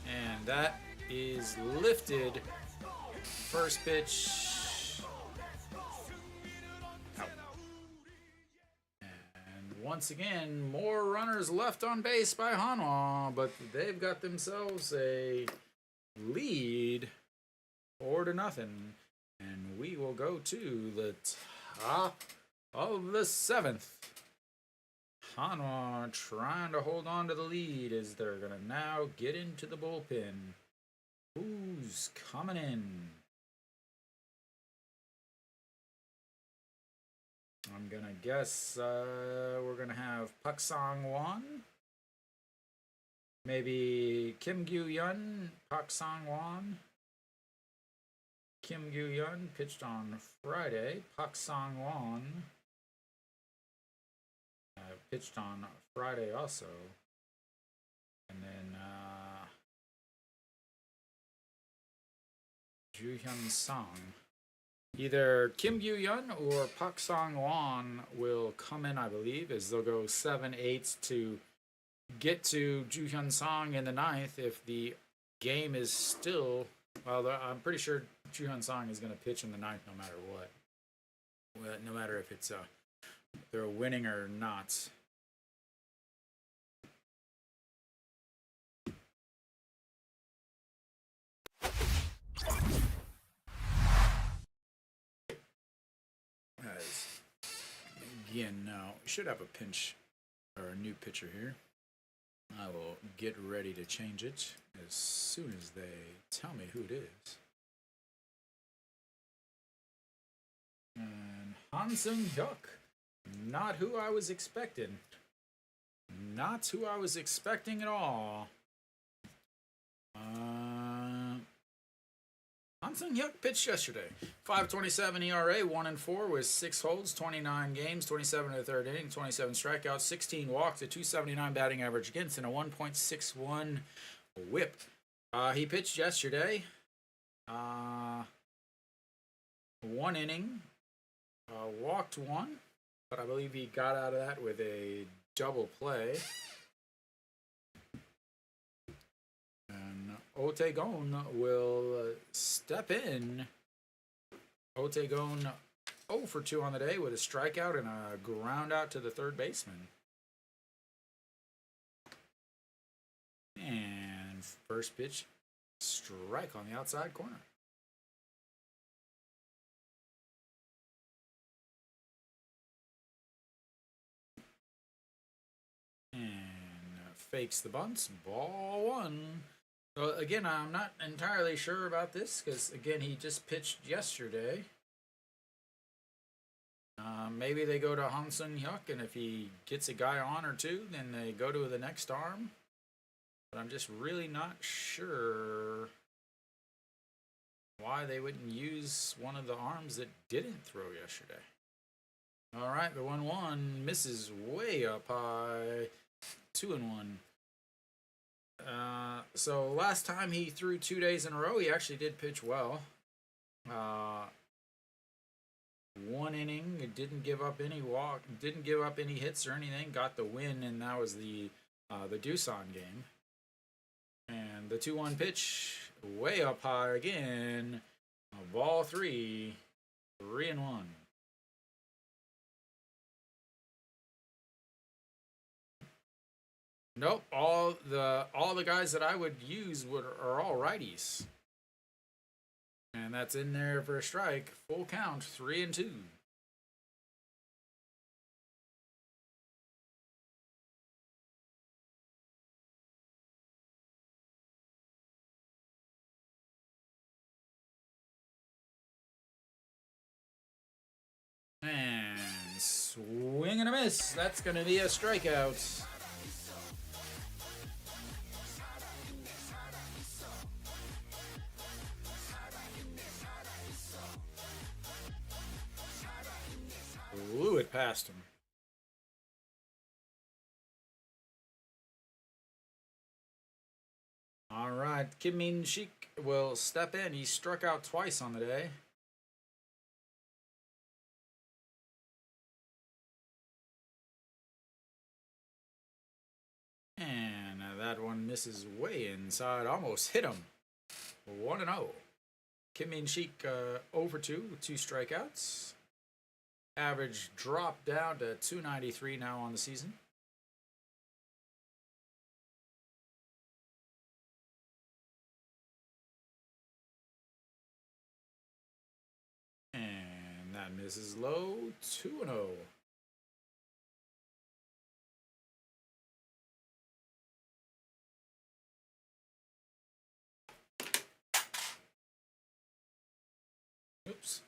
[SPEAKER 1] And that is lifted. First pitch. Out. And once again, more runners left on base by Hanwha, but they've got themselves a lead 4-0. And we will go to the top of the 7th. Hanwha trying to hold on to the lead as they're going to now get into the bullpen. Who's coming in? I'm going to guess we're going to have Pak Sang-won. Maybe Kim Gyu-yeon, Pak Sang-won. Kim Gyu-yeon pitched on Friday. Pak Sang-won pitched on Friday also. And then Joo-hyun Song. Either Kim Gyu-yeon or Pak Sang-won will come in, I believe, as they'll go 7/8 to get to Joo-hyun Song in the 9th if the game is still... Well, I'm pretty sure Joo-hyun Song is going to pitch in the 9th no matter what. Well, no matter if it's they're winning or not. Again, now we should have a pinch or a new pitcher here. I will get ready to change it as soon as they tell me who it is. And Han Sung-hyuk, not who I was expecting. Not who I was expecting at all. Han Sung-hyuk pitched yesterday. 5.27 ERA, 1-4 with 6 holds, 29 games, 27 in the third inning, 27 strikeouts, 16 walks, a 279 batting average against, and a 1.61 whip. He pitched yesterday. 1 inning, walked 1, but I believe he got out of that with a double play. And Otaegon will step in. Otaegon 0 for 2 on the day with a strikeout and a ground out to the third baseman. And first pitch, strike on the outside corner. fakes the bunts. Ball one. So again, I'm not entirely sure about this because again, he just pitched yesterday. Maybe they go to Hansun Hyuk, and if he gets a guy on or two, then they go to the next arm. But I'm just really not sure why they wouldn't use one of the arms that didn't throw yesterday. All right, the 1-1 misses way up high. 2-1. So last time he threw 2 days in a row, he actually did pitch well. 1 inning, it didn't give up any walk, didn't give up any hits or anything. Got the win, and that was the Doosan game. And the 2-1 pitch, way up high again. Ball 3, 3-1. Nope, all the guys that I would use are all righties. And that's in there for a strike. Full count, 3-2. And swing and a miss. That's going to be a strikeout. Blew it past him. All right, Kim Min Shik will step in. He struck out twice on the day. And that one misses way inside. Almost hit him. 1-0. Kim Min Shik 0-2 with 2 strikeouts. Average dropped down to 293 now on the season. And that misses low. 2-0. Oops.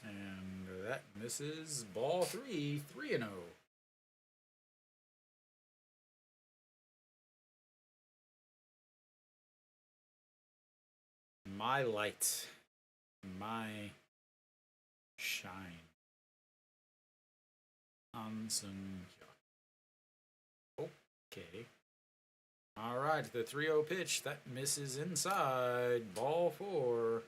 [SPEAKER 1] And that misses. Ball 3, 3-0. My light, my shine. Hansun. Okay. All right, the 3-0 pitch that misses inside. Ball 4.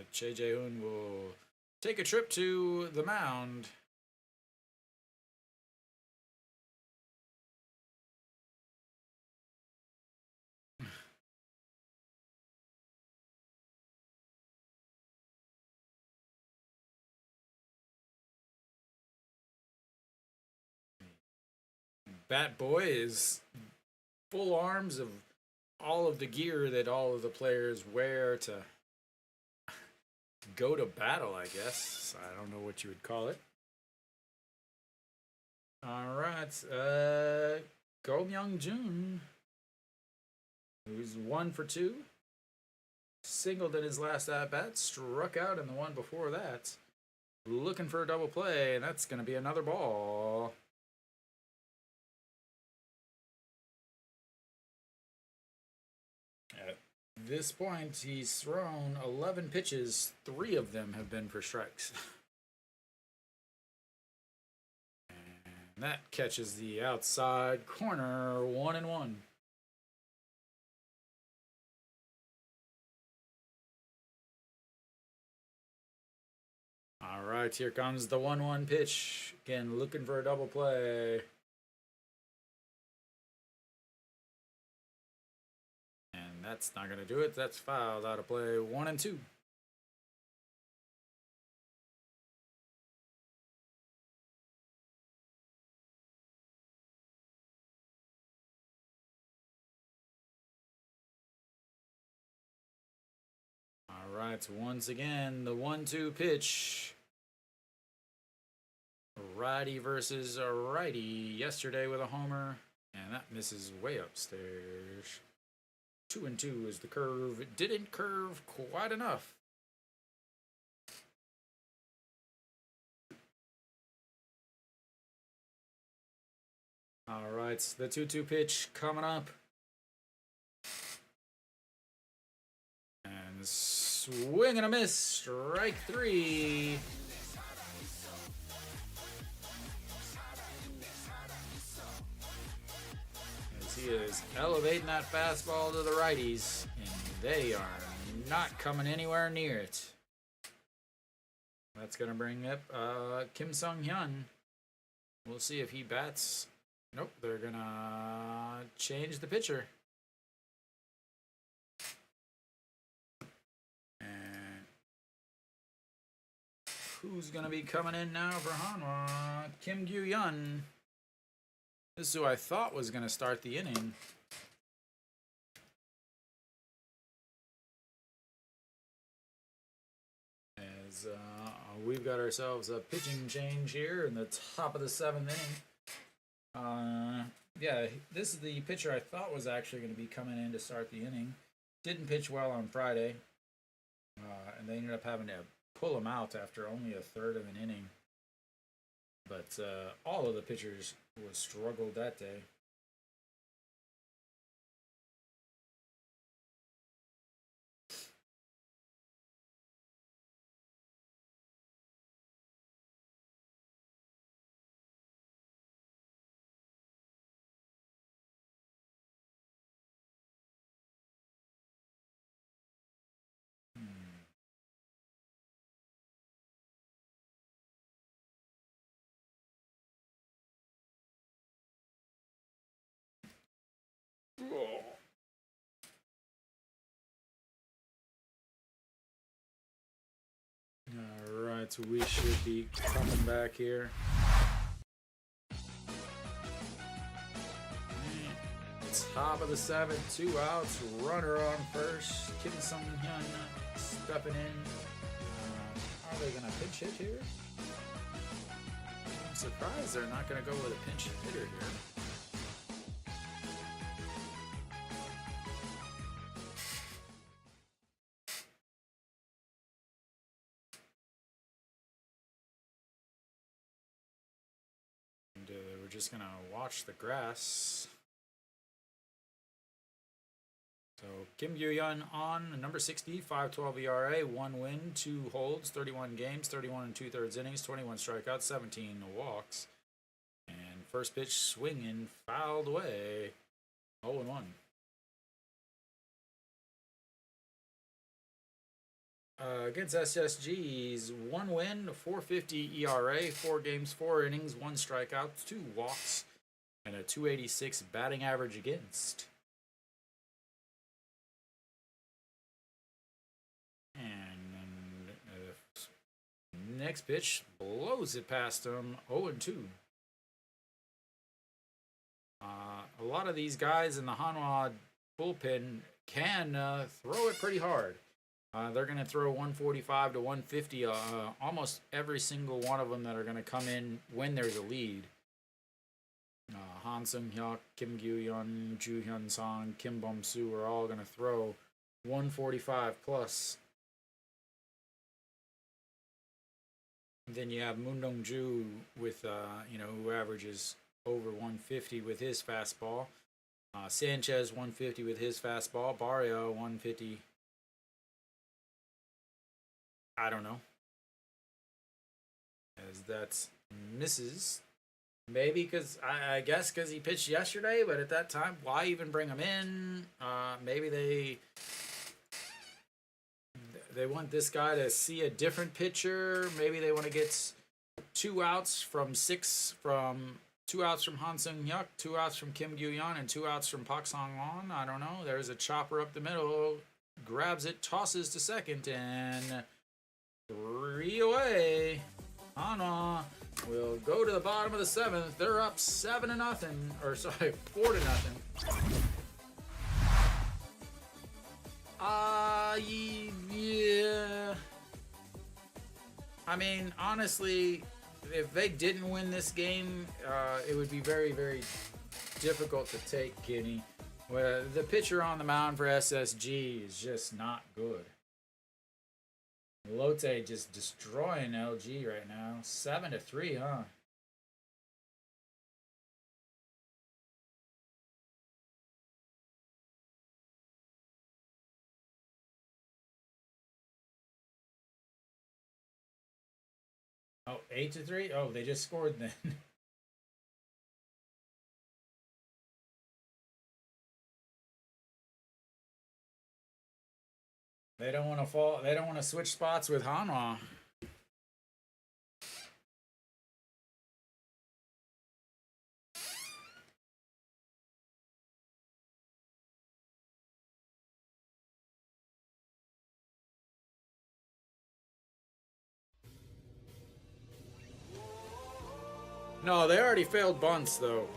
[SPEAKER 1] Che Jae-hoon will take a trip to the mound. Bat Boy is full arms of all of the gear that all of the players wear to go to battle, I guess. I don't know what you would call it. All right. Go Myung-jun, who's 1 for 2. Singled in his last at-bat, struck out in the one before that. Looking for a double play, and that's going to be another ball. At this point, he's thrown 11 pitches. 3 of them have been for strikes. And that catches the outside corner. 1-1. All right, here comes the 1-1 pitch. Again, looking for a double play. And that's not going to do it. That's fouled out of play. 1-2. All Alright, once again, the 1-2 pitch. Righty versus a righty. Yesterday with a homer, and that misses way upstairs. 2-2 is the curve. It didn't curve quite enough. Alright, the 2-2 pitch coming up. And swing and a miss. Strike 3. As he is elevating that fastball to the righties, and they are not coming anywhere near it. That's going to bring up Kim Sung-hyun. We'll see if he bats. Nope, they're going to change the pitcher. And who's going to be coming in now for Hanwha? Kim Gyu-yeon. This is who I thought was going to start the inning. As we've got ourselves a pitching change here in the top of the 7th inning. Yeah, this is the pitcher I thought was actually going to be coming in to start the inning. Didn't pitch well on Friday, and they ended up having to pull him out after only a third of an inning. But all of the pitchers struggled that day. Alright, so we should be coming back here. Top of the 7th, 2 outs, runner on first. Kim Sung-hyun stepping in. Are they going to pinch hit here? I'm surprised they're not going to go with a pinch hitter here. And we're just going to watch the grass. So Kim Gyu-yeon on number 60, 5.12 ERA, 1 win, 2 holds, 31 games, 31 2/3 innings, 21 strikeouts, 17 walks. And first pitch swinging, fouled away. 0-1. Against SSG's 1 win, 4.50 ERA, 4 games, 4 innings, 1 strikeout, 2 walks, and a 286 batting average against. Next pitch blows it past him. 0-2. A lot of these guys in the Hanwha bullpen can throw it pretty hard. They're going to throw 145 to 150 almost every single one of them that are going to come in when there's a lead. Han Sung-hyuk, Kim Gyu-yeon, Ju Hyun-song, Kim Bum-soo are all going to throw 145 plus. Then you have Moon Dong-ju with, who averages over 150 with his fastball. Sanchez 150 with his fastball. Barria 150. I don't know. As that misses. Maybe because, I guess because he pitched yesterday, but at that time, why even bring him in? Maybe they want this guy to see a different pitcher. Maybe they want to get 2 outs from 6 from 2 outs from Han Sung-hyuk, 2 outs from Kim Gyu-yeon, and 2 outs from Pak Sang-won. I don't know. There's a chopper up the middle, grabs it, tosses to second, and 3 away. Hanwha will go to the bottom of the 7th. They're up 7-0, or sorry, 4-0. Yeah. I mean, honestly, if they didn't win this game, it would be very, very difficult to take Guinea. Well, the pitcher on the mound for SSG is just not good. Lotte just destroying LG right now. 7-3, huh? Oh, 8-3? Oh, they just scored then. They don't want to fall. They don't want to switch spots with Hanwha. No, they already failed bunts though.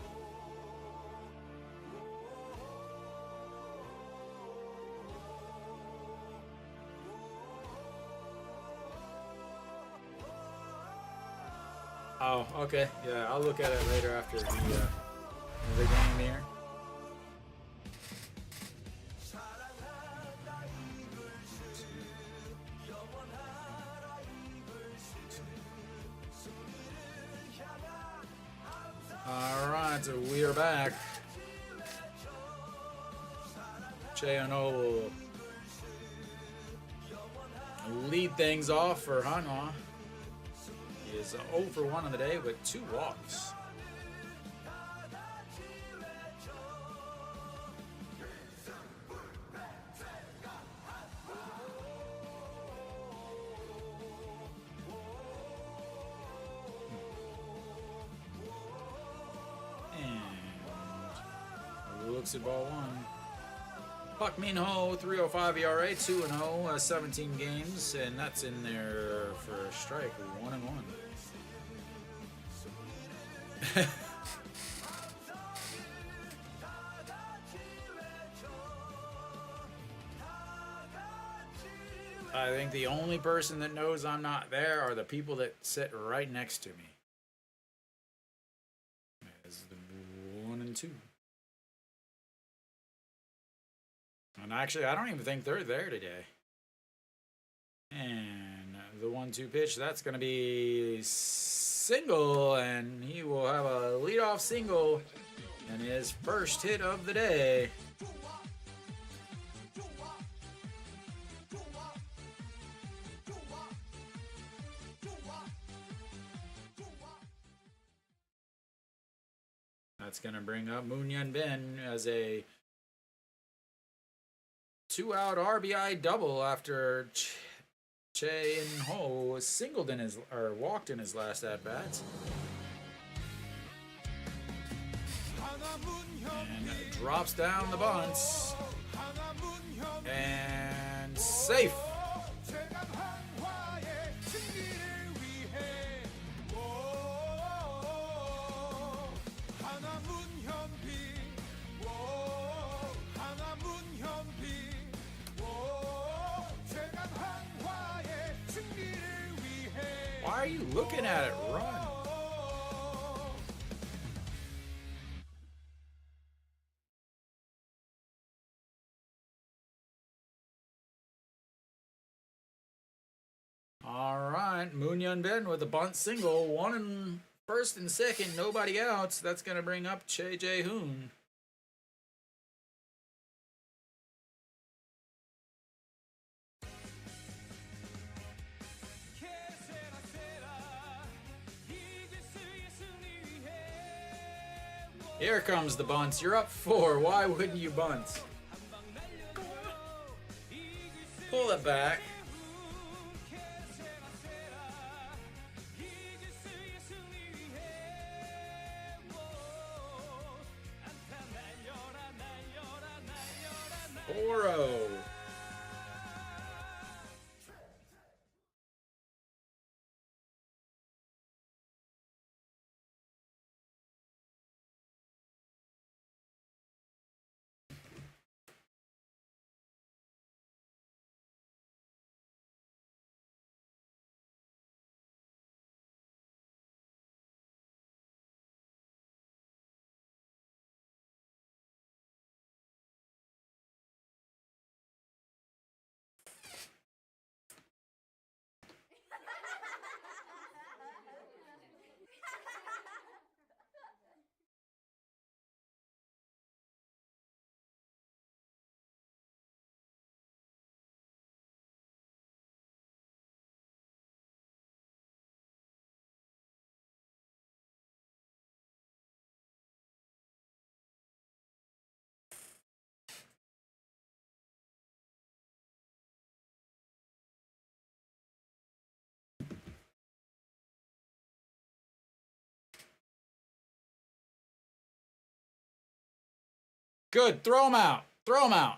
[SPEAKER 1] Oh, okay. Yeah, I'll look at it later after the game here. Alright, so we are back. Cheono will lead things off for Hanwha. He is 0 for 1 on the day with 2 walks. Looks at ball 1. Puck Minho, 3.05 ERA, 2-0, 17 games, and that's in there for a strike, 1-1. I think the only person that knows I'm not there are the people that sit right next to me. As the 1 and 2. And actually, I don't even think they're there today. And the 1-2 pitch, that's going to be single, and he will have a leadoff single and his first hit of the day. That's going to bring up Moon Ben as a 2-out RBI double after Che In Ho singled in his or walked in his last at bats. And drops down the bunts. And safe. Why are you looking at it? Run. All right, Moon Ben with a bunt single, 1 in first and second, nobody outs. That's going to bring up Che Jae Hoon. Here comes the bunts. You're up 4. Why wouldn't you bunt? Pull it back. Oro. Good. Throw him out. Throw him out.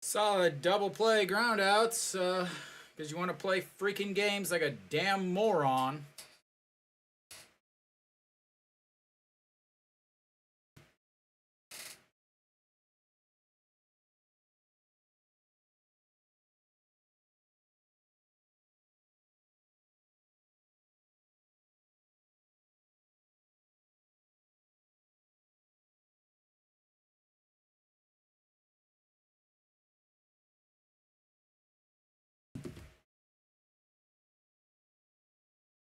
[SPEAKER 1] Solid double play groundouts, because you want to play freaking games like a damn moron.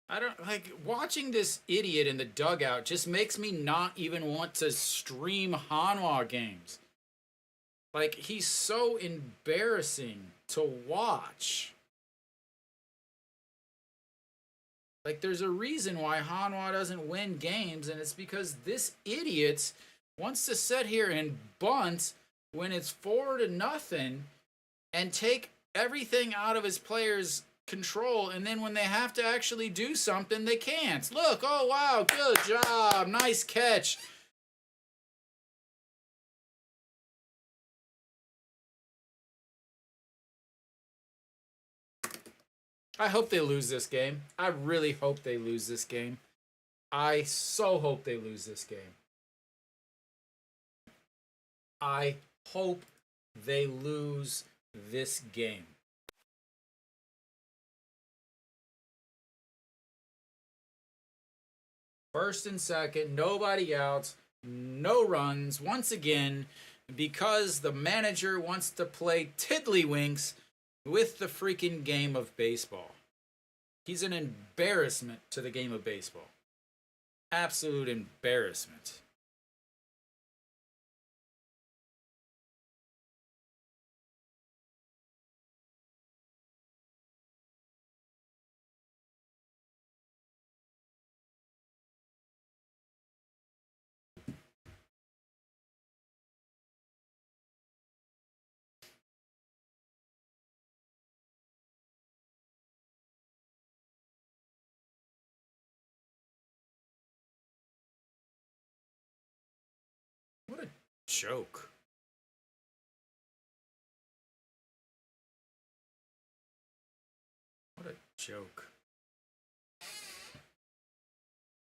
[SPEAKER 1] I don't like watching this idiot in the dugout just makes me not even want to stream Hanwha games. Like, he's so embarrassing to watch. Like, there's a reason why Hanwha doesn't win games, and it's because this idiot wants to sit here and bunt when it's 4-0 and take everything out of his players' control, and then when they have to actually do something, they can't. Look, oh wow, good job, nice catch. I hope they lose this game. I really hope they lose this game. I so hope they lose this game. I hope they lose this game. First and second, nobody out, no runs. Once again, because the manager wants to play tiddlywinks with the freaking game of baseball. He's an embarrassment to the game of baseball. Absolute embarrassment. What a joke. What a joke.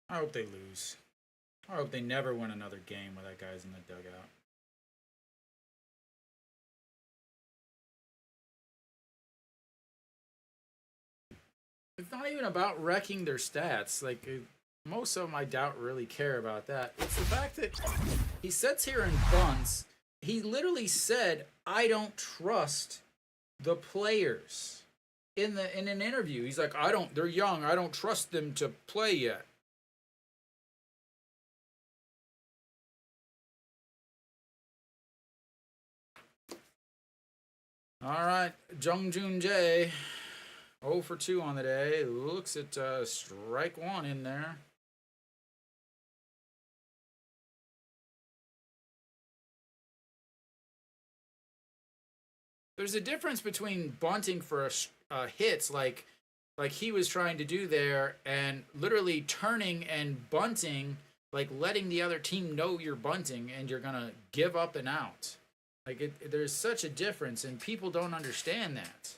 [SPEAKER 1] I hope they lose. I hope they never win another game with that guy's in the dugout. It's not even about wrecking their stats. Like, most of them, I doubt really care about that. It's the fact that he sits here and bunts. He literally said, "I don't trust the players." In an interview, he's like, "I don't. They're young. I don't trust them to play yet." All right, Jung Joon Jae, 0 for 2 on the day. Looks at strike one in there. There's a difference between bunting for hits like he was trying to do there, and literally turning and bunting, like letting the other team know you're bunting and you're gonna give up and out. Like there's such a difference, and people don't understand that.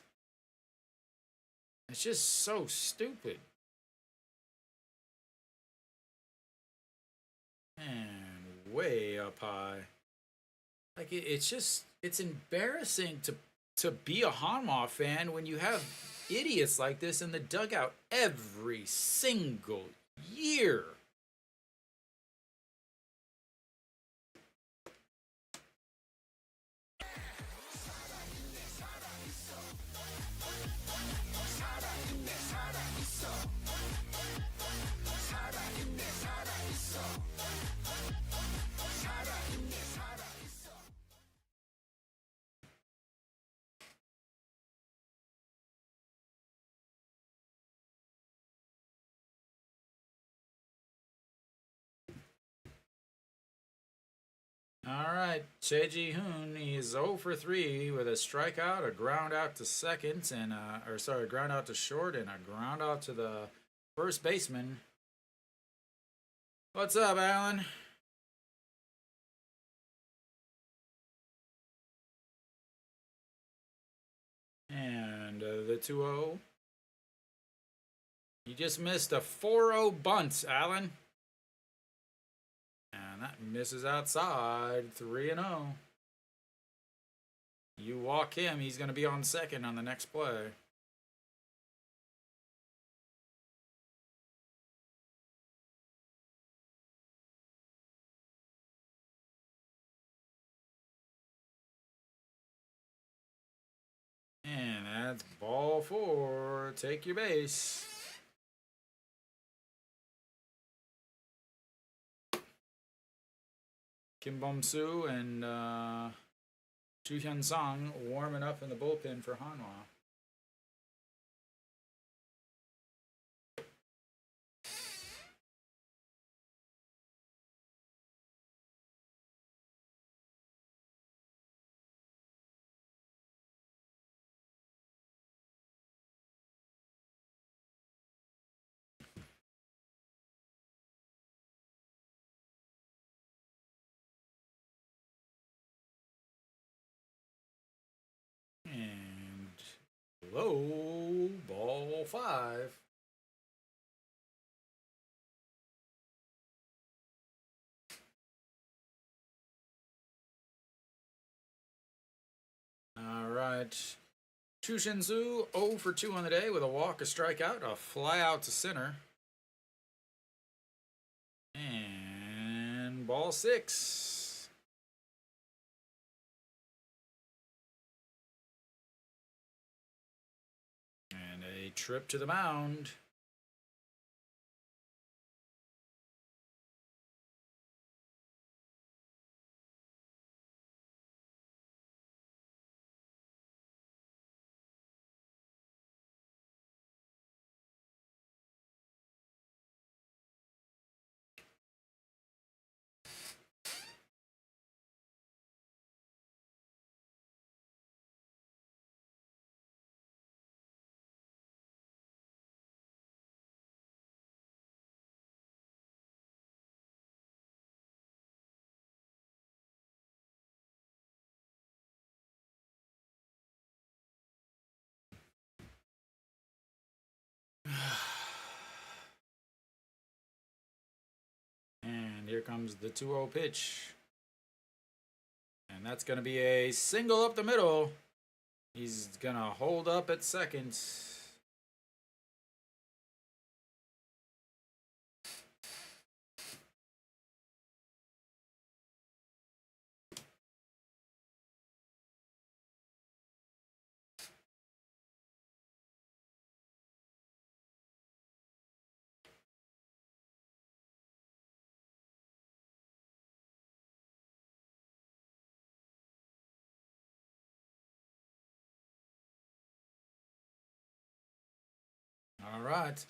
[SPEAKER 1] It's just so stupid. And way up high. Like it's embarrassing to be a Hanwha fan when you have idiots like this in the dugout every single year. All right, Che Ji Hoon, he's 0 for 3 with a strikeout, a ground out to second, and a ground out to short, and a ground out to the first baseman. What's up, Alan? And the 2-0. You just missed a 4-0 bunt, Alan. And that misses outside, 3-0. You walk him, he's going to be on second on the next play. And that's ball 4. Take your base. Kim Bum-soo and Chu Hyun-sang warming up in the bullpen for Hanwha. And low, ball 5. All right. Chu Shin-soo 0 for 2 on the day with a walk, a strikeout, a fly out to center. And ball 6. And a trip to the mound. And here comes the 2-0 pitch. And that's going to be a single up the middle. He's going to hold up at second. All right.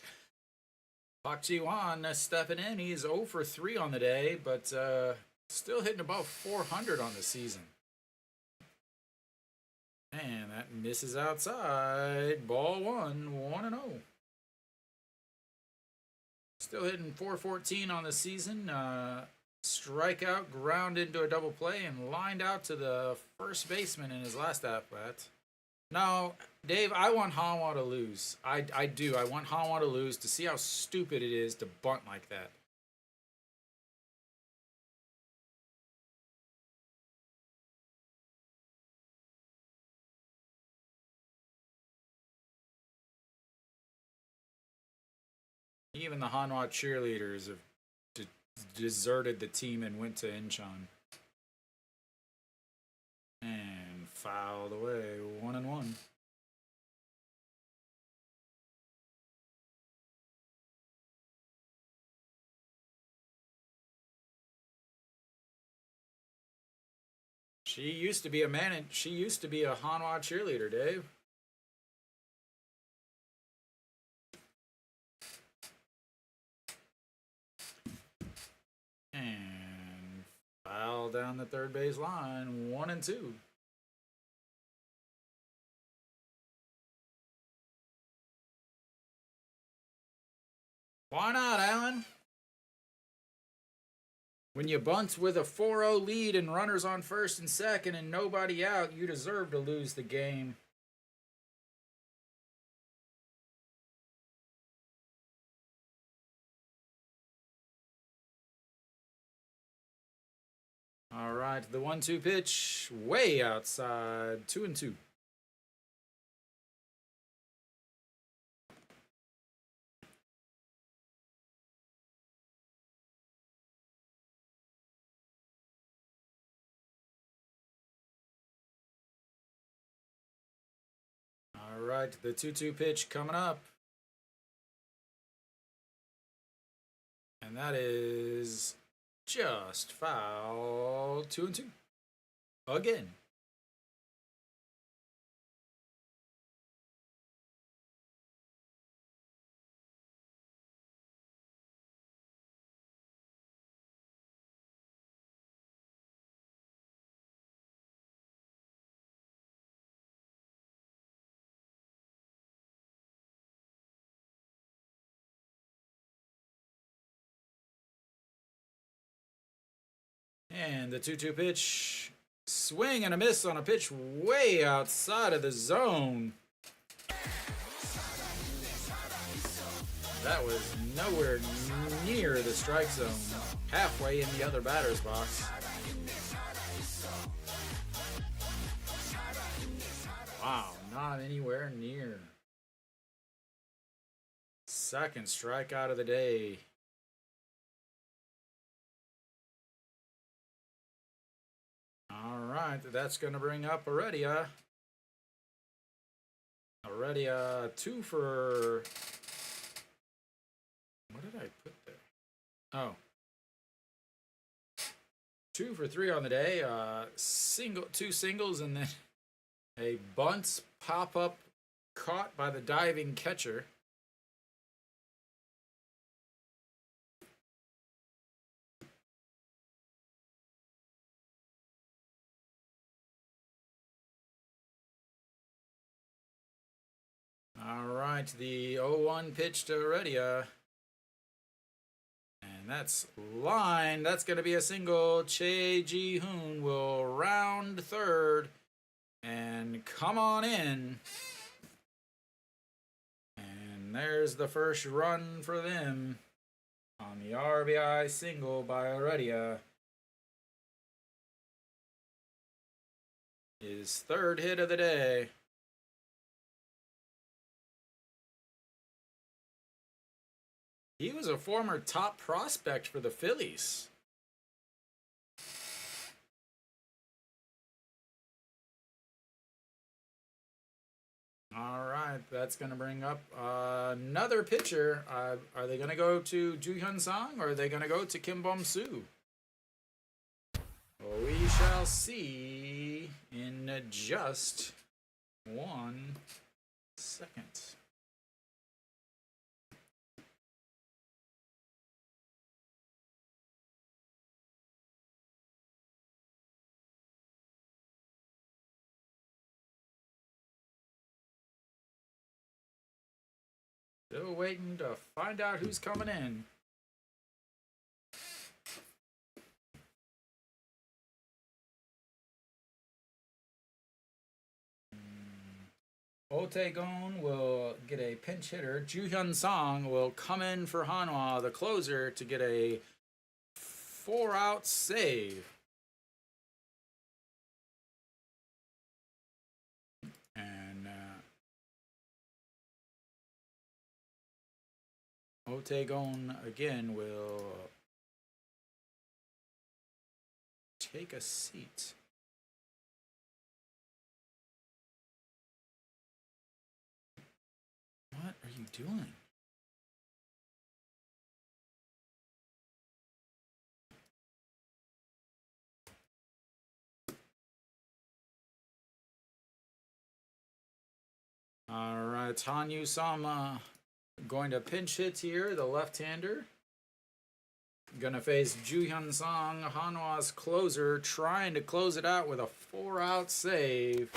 [SPEAKER 1] Park Ji-hwan stepping in. He's 0 for 3 on the day, but still hitting about 400 on the season. And that misses outside. Ball one, 1-0. Still hitting 414 on the season. Strikeout, ground into a double play, and lined out to the first baseman in his last at bat. No, Dave, I want Hanwha to lose. I do. I want Hanwha to lose to see how stupid it is to bunt like that. Even the Hanwha cheerleaders have deserted the team and went to Incheon. And fouled away, 1-1. She used to be a Hanwha cheerleader, Dave. And foul down the third base line, 1-2. Why not, Alan? When you bunt with a 4-0 lead and runners on first and second and nobody out, you deserve to lose the game. All right, the 1-2 pitch, way outside, 2-2. All right, the 2-2 pitch coming up. And that is just foul, 2-2. Again. And the 2-2 pitch, swing and a miss on a pitch way outside of the zone. That was nowhere near the strike zone, halfway in the other batter's box. Wow, not anywhere near. Second strikeout of the day. All right, that's going to bring up Heredia. Heredia, 2 for... What did I put there? Oh. 2 for 3 on the day. Two singles, and then a bunt pop-up caught by the diving catcher. All right, the 0-1 pitch to Heredia. And that's line. That's going to be a single. Che Ji-hoon will round third and come on in. And there's the first run for them on the RBI single by Heredia. His third hit of the day. He was a former top prospect for the Phillies. All right, that's going to bring up another pitcher. Are they going to go to Ju Hyun Sang or are they going to go to Kim Bum Soo? Well, we shall see in just 1 second. Still waiting to find out who's coming in. Otagon will get a pinch hitter. Ju-hyun Song will come in for Hanwha, the closer, to get a 4-out save. And Otagon again will take a seat. What are you doing? All right, Hanyu Sama going to pinch hit here, the left-hander. Gonna face Ju-hyun Song, Hanwha's closer, trying to close it out with a 4-out save.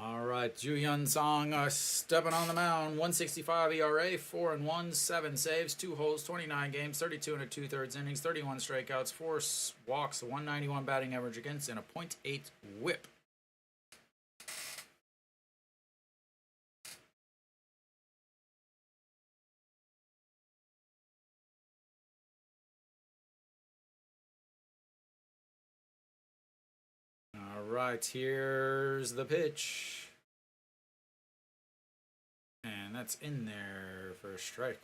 [SPEAKER 1] All right, Ju-hyun Song stepping on the mound. 165 ERA, 4-1, 7 saves, 2 holes, 29 games, 32 and 2/3 innings, 31 strikeouts, 4 walks, 191 batting average against, and a .8 whip. All right, here's the pitch. And that's in there for a strike.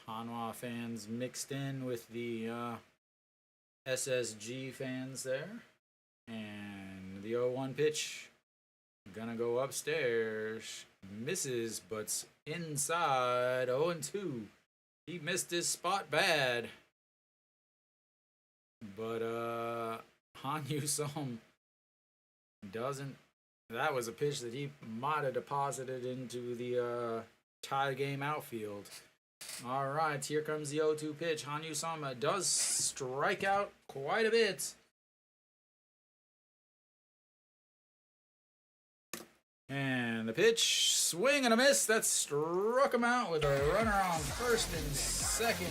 [SPEAKER 1] Hanwha fans mixed in with the SSG fans there. And the 0-1 pitch. Gonna go upstairs. Misses, but's inside. 0-2. He missed his spot bad. But Hanyu Song doesn't. That was a pitch that he might have deposited into the tie game outfield. All right, here comes the 0-2 pitch. Hanyu Song does strike out quite a bit. And the pitch, swing and a miss. That struck him out with a runner on first and second.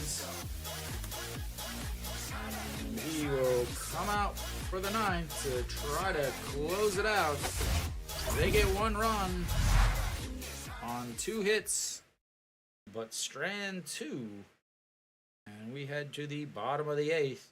[SPEAKER 1] And he will come out for the ninth to try to close it out. They get 1 run on 2 hits, but strand 2. And we head to the bottom of the 8th.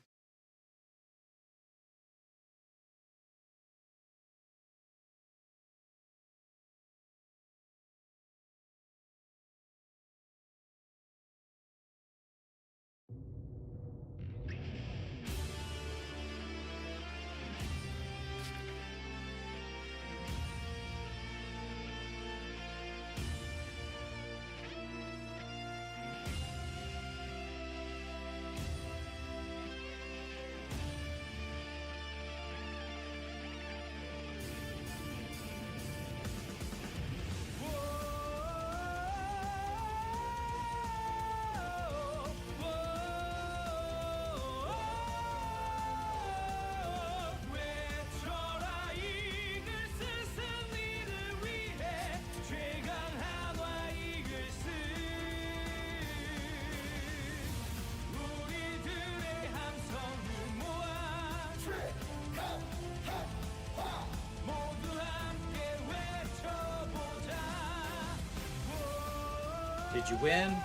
[SPEAKER 1] Did you win?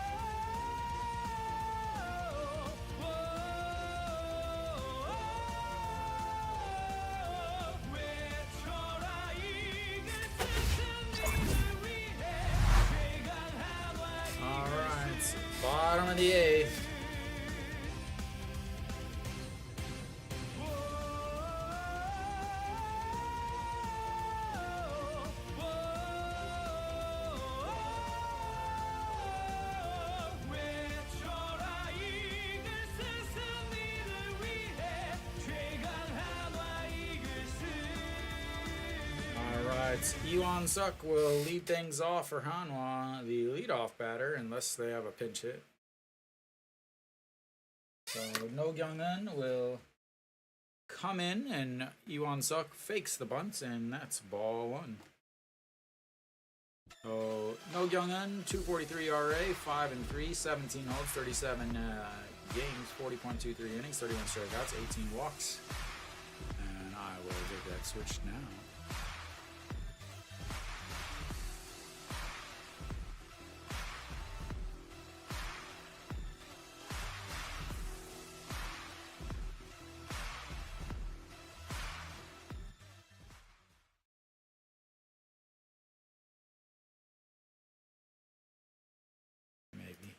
[SPEAKER 1] All right, bottom of the 8th. Alright, Elon Suk will lead things off for Hanwha, the leadoff batter, unless they have a pinch hit. So No Kyung-un will come in, and Elon Suk fakes the bunt, and that's ball one. So No Kyung-un, 243 RA, 5-3, 17 holds, 37 games, 40.23 innings, 31 strikeouts, 18 walks. And I will get that switched now. Maybe.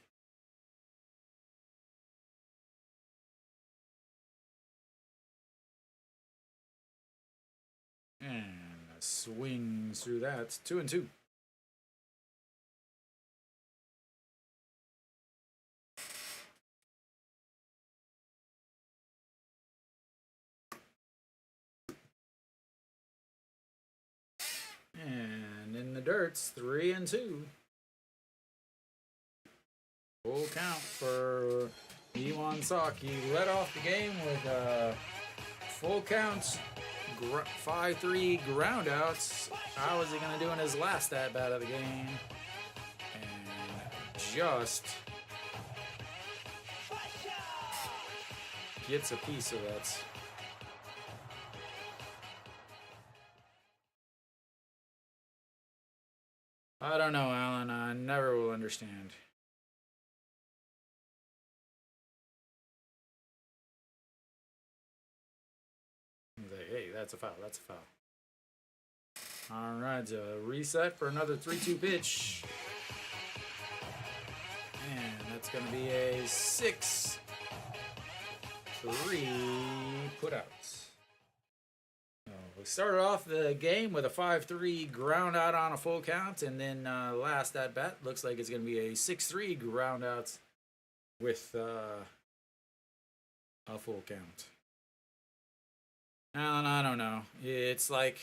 [SPEAKER 1] And a swing through that. 2-2. And in the dirts, 3-2. Full count for Elon Suk. He led off the game with a full count, 5-3 ground outs. How was he going to do in his last at bat of the game? And just gets a piece of that. I don't know, Alan. I never will understand. He's like, hey, that's a foul. That's a foul. All right, reset for another 3-2 pitch. And that's going to be a 6-3 put out. We started off the game with a 5-3 ground out on a full count, and then last at bat looks like it's going to be a 6-3 ground out with a full count. Alan, I don't know. It's like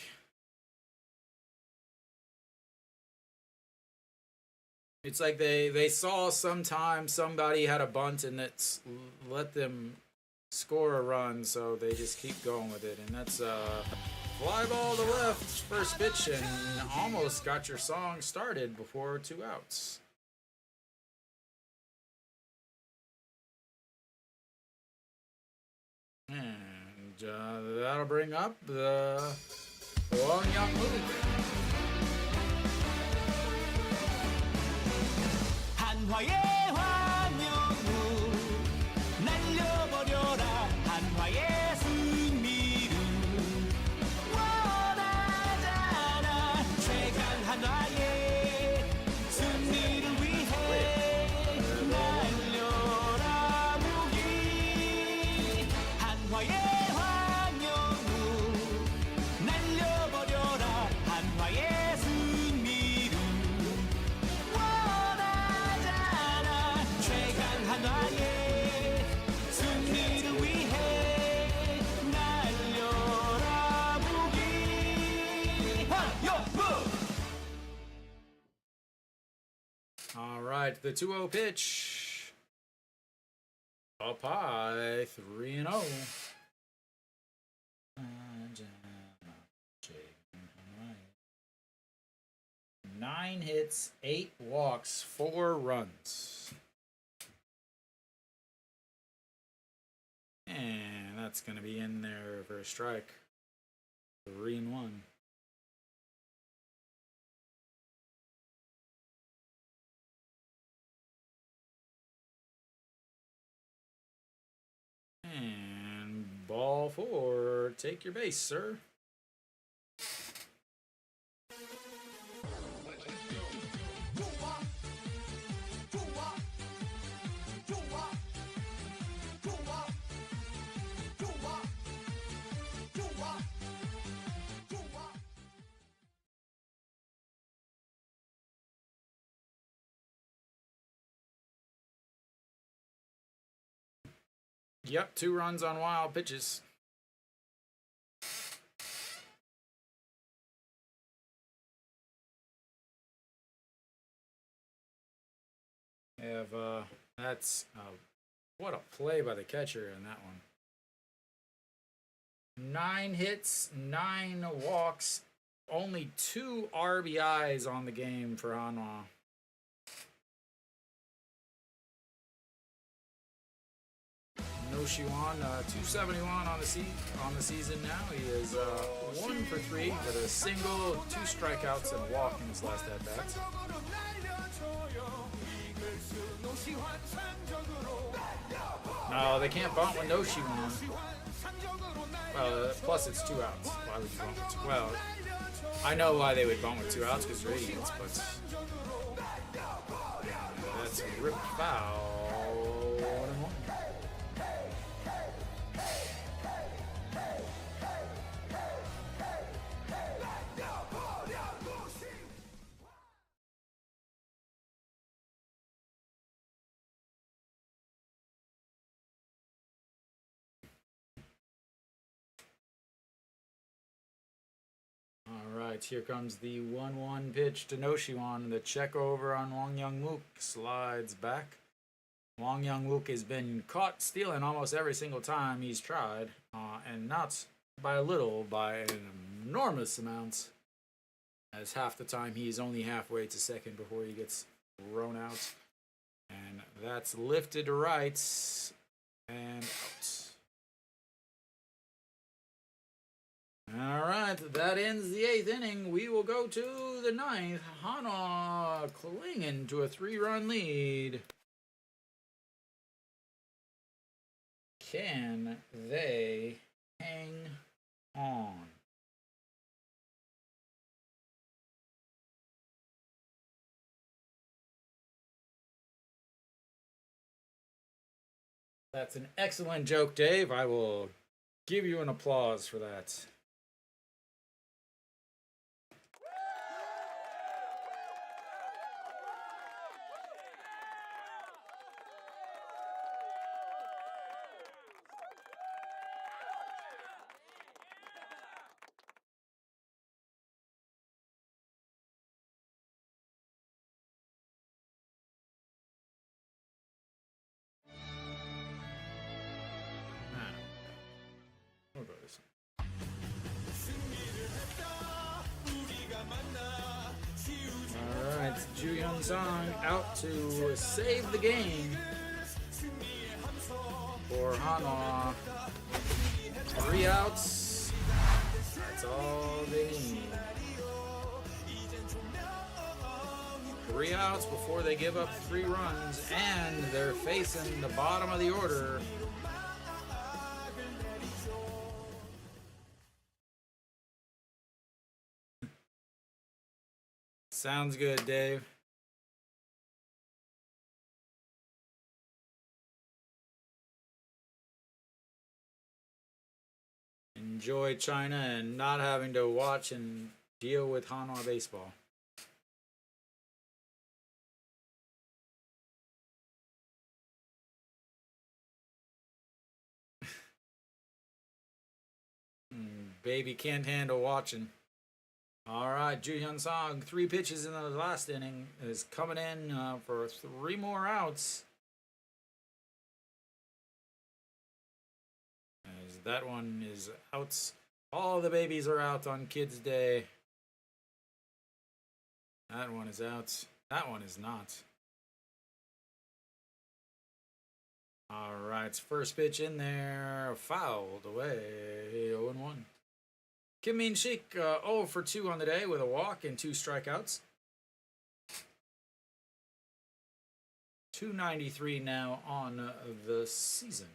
[SPEAKER 1] they saw sometime somebody had a bunt and that's let them score a run, so they just keep going with it, and that's fly ball to left, first pitch, and almost got your song started before 2 outs. And that'll bring up the long young move.
[SPEAKER 2] 한화의 환영을 날려버려라 한화의 승리를 원하잖아 최강 한화의 승리를 위해 날려라 무기 한화의 환영을 날려버려라 한화의 승리를 원하잖아 최강 한화의 승리를 위해 날려라 무기 환영무.
[SPEAKER 1] All right, the 2-0 pitch. Up high, 3-0. 9 hits, 8 walks, 4 runs. And that's going to be in there for a strike. 3-1. And ball 4. Take your base, sir. Yep, 2 runs on wild pitches. have, that's, what a play by the catcher in that one. 9 hits, 9 walks, only 2 RBIs on the game for Hanwha. No Shiwan, 271 on the season now. He is 1 for 3 with a single, 2 strikeouts, and a walk in his last at bat. No, they can't bunt with no Shiwan. Plus it's 2 outs. Why would you bunt with 2? Well, I know why they would bunt with 2 outs because they're idiots, but that's a rip foul. Alright, here comes the 1-1 pitch to Noshiwan. The check over on Wong Young Mook slides back. Wong Young Mook has been caught stealing almost every single time he's tried, and not by a little, by an enormous amount. As half the time he's only halfway to second before he gets thrown out. And that's lifted to right and out. Alright, that ends the 8th inning. We will go to the 9th. Hanwha clinging to a 3-run lead. Can they hang on? That's an excellent joke, Dave. I will give you an applause for that. We'll go this one. Alright, Ju Hyun Song out to save the game for Hanwha. 3 outs. That's all they need. 3 outs before they give up 3 runs, and they're facing the bottom of the order. Sounds good, Dave. Enjoy China and not having to watch and deal with Hanwha baseball. Baby can't handle watching. All right, Ju Hyun Song, 3 pitches in the last inning, is coming in for 3 more outs. As that one is out. All the babies are out on Kids Day. That one is out. That one is not. All right, first pitch in there, fouled away, 0-1. Kim Min-sik, 0 for 2 on the day with a walk and 2 strikeouts. 293 now on the season.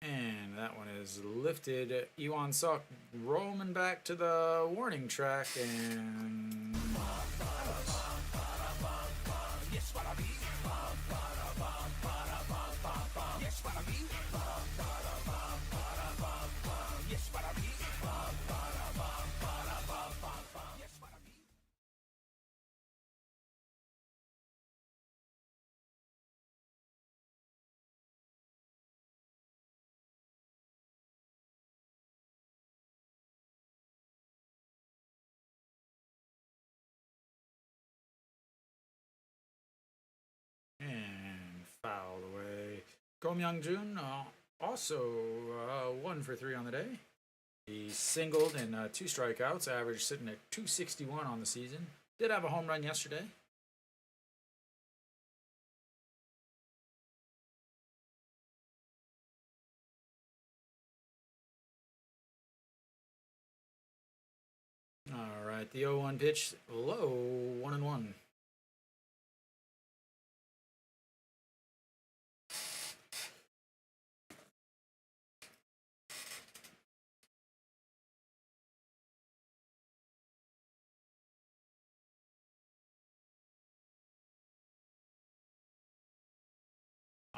[SPEAKER 1] And that one is lifted. Iwan Suk roaming back to the warning track and Ko Myung-jun also 1 for 3 on the day. He singled in 2 strikeouts, average sitting at 261 on the season. Did have a home run yesterday. All right, the 0-1 pitch, low, 1-1.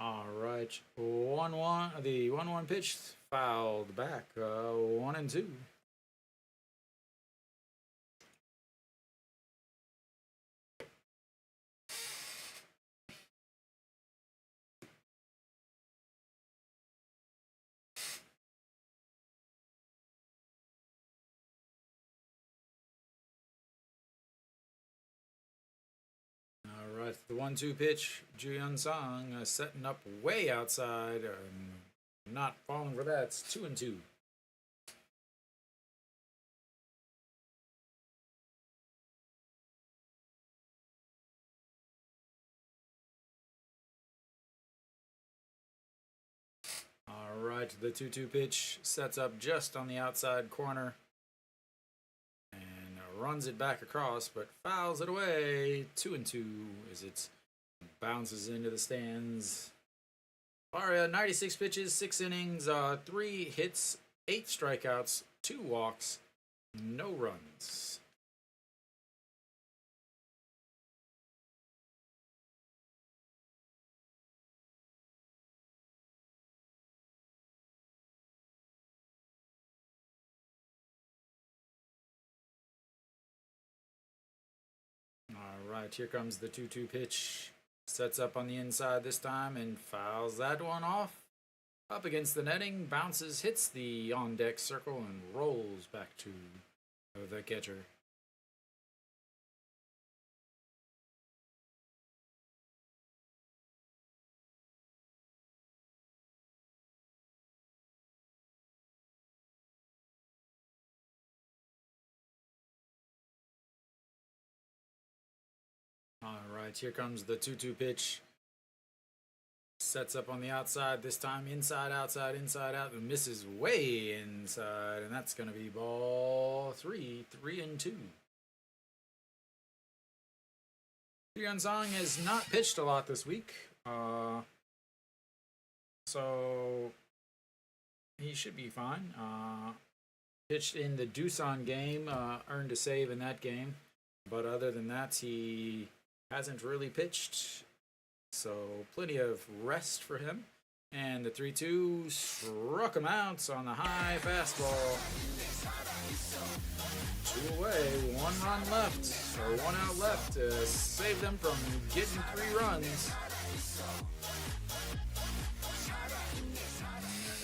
[SPEAKER 1] All right, 1-1. The 1-1 pitch fouled back. 1-2. All right, the 1-2 pitch. Ju Yun Song setting up way outside. Not falling for that. It's 2-2. All right, the 2-2 pitch sets up just on the outside corner and runs it back across, but fouls it away. 2-2 as it bounces into the stands. Barria, 96 pitches, 6 innings, 3 hits, 8 strikeouts, 2 walks, no runs. All right, here comes the 2-2 pitch. Sets up on the inside this time and fouls that one off. Up against the netting, bounces, hits the on-deck circle, and rolls back to the catcher. All right, here comes the 2-2 pitch. Sets up on the outside this time, inside, outside, inside, out, and misses way inside, and that's going to be ball 3, 3-2. Ju Song has not pitched a lot this week, so he should be fine. Pitched in the Doosan game, earned a save in that game, but other than that, he hasn't really pitched. So plenty of rest for him. And the 3-2 struck him out on the high fastball. 2 away, 1 run left, or 1 out left to save them from getting 3 runs.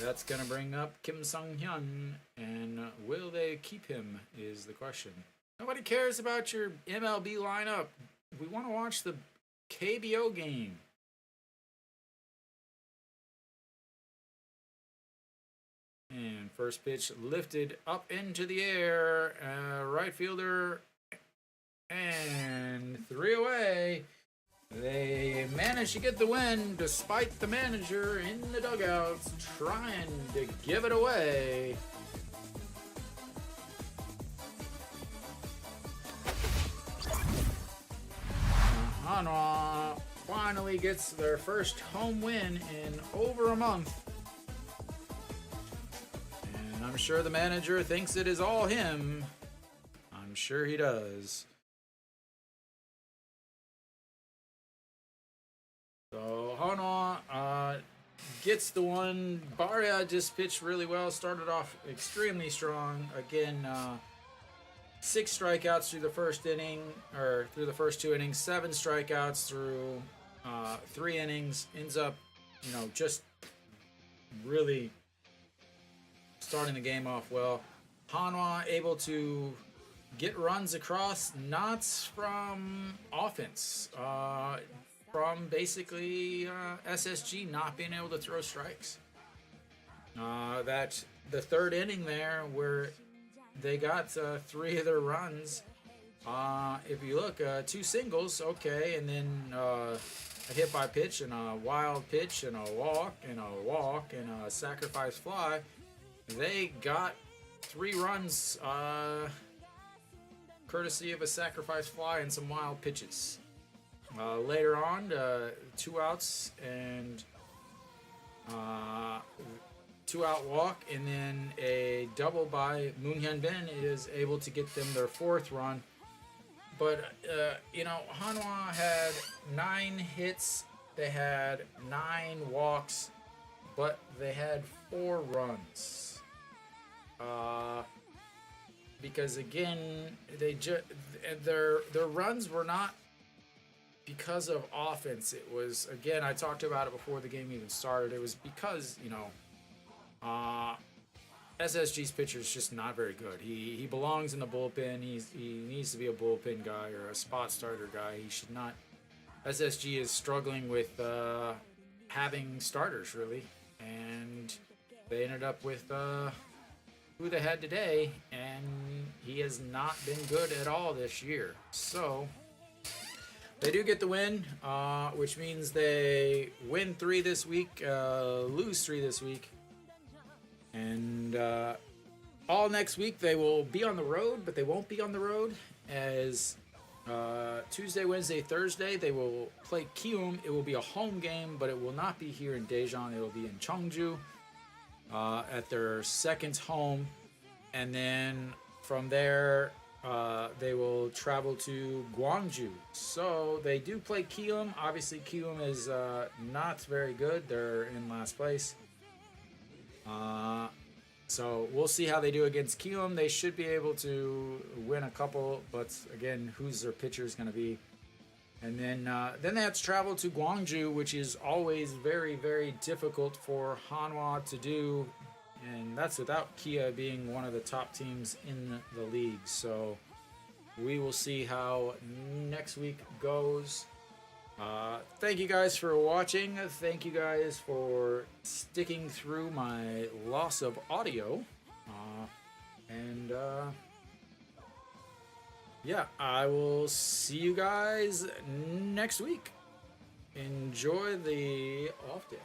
[SPEAKER 1] That's going to bring up Kim Sung-hyun, and will they keep him is the question. Nobody cares about your MLB lineup. We want to watch the KBO game. And first pitch lifted up into the air. Right fielder and 3 away. They managed to get the win despite the manager in the dugouts trying to give it away. Hanwha finally gets their first home win in over a month. And I'm sure the manager thinks it is all him. I'm sure he does. So Hanwha gets the one. Barria just pitched really well. Started off extremely strong. Again, 6 strikeouts through the first inning, or through the first 2 innings. 7 strikeouts through 3 innings. Ends up, just really starting the game off well. Hanwha able to get runs across, not from offense. from basically SSG not being able to throw strikes. That the third inning there, where they got 3 of their runs. If you look, 2 singles, okay, and then a hit by pitch and a wild pitch and a walk and a sacrifice fly. They got 3 runs, courtesy of a sacrifice fly and some wild pitches. Later on, 2 outs and 2-out walk, and then a double by Moon Hyun Bin is able to get them their 4th run. But, Hanwha had 9 hits, they had 9 walks, but they had 4 runs. Because again, their runs were not because of offense. It was, again, I talked about it before the game even started. It was because, SSG's pitcher is just not very good. He belongs in the bullpen. He needs to be a bullpen guy or a spot starter guy. He should not. SSG is struggling with having starters, really, and they ended up with who they had today, and he has not been good at all this year. So they do get the win, which means they win 3 this week, lose 3 this week. And all next week they will be on the road, but they won't be on the road, as Tuesday, Wednesday, Thursday they will play Kium. It will be a home game, but it will not be here in Daejeon. It will be in Cheongju at their 2nd home. And then from there they will travel to Gwangju. So they do play Kium. Obviously Kium is not very good. They're in last place. So we'll see how they do against Kium. They should be able to win a couple, but again, who's their pitcher is going to be. And then they have to travel to Gwangju, which is always very, very difficult for Hanwha to do. And that's without Kia being one of the top teams in the league. So we will see how next week goes. Thank you guys for watching. Thank you guys for sticking through my loss of audio. Yeah, I will see you guys next week. Enjoy the off day.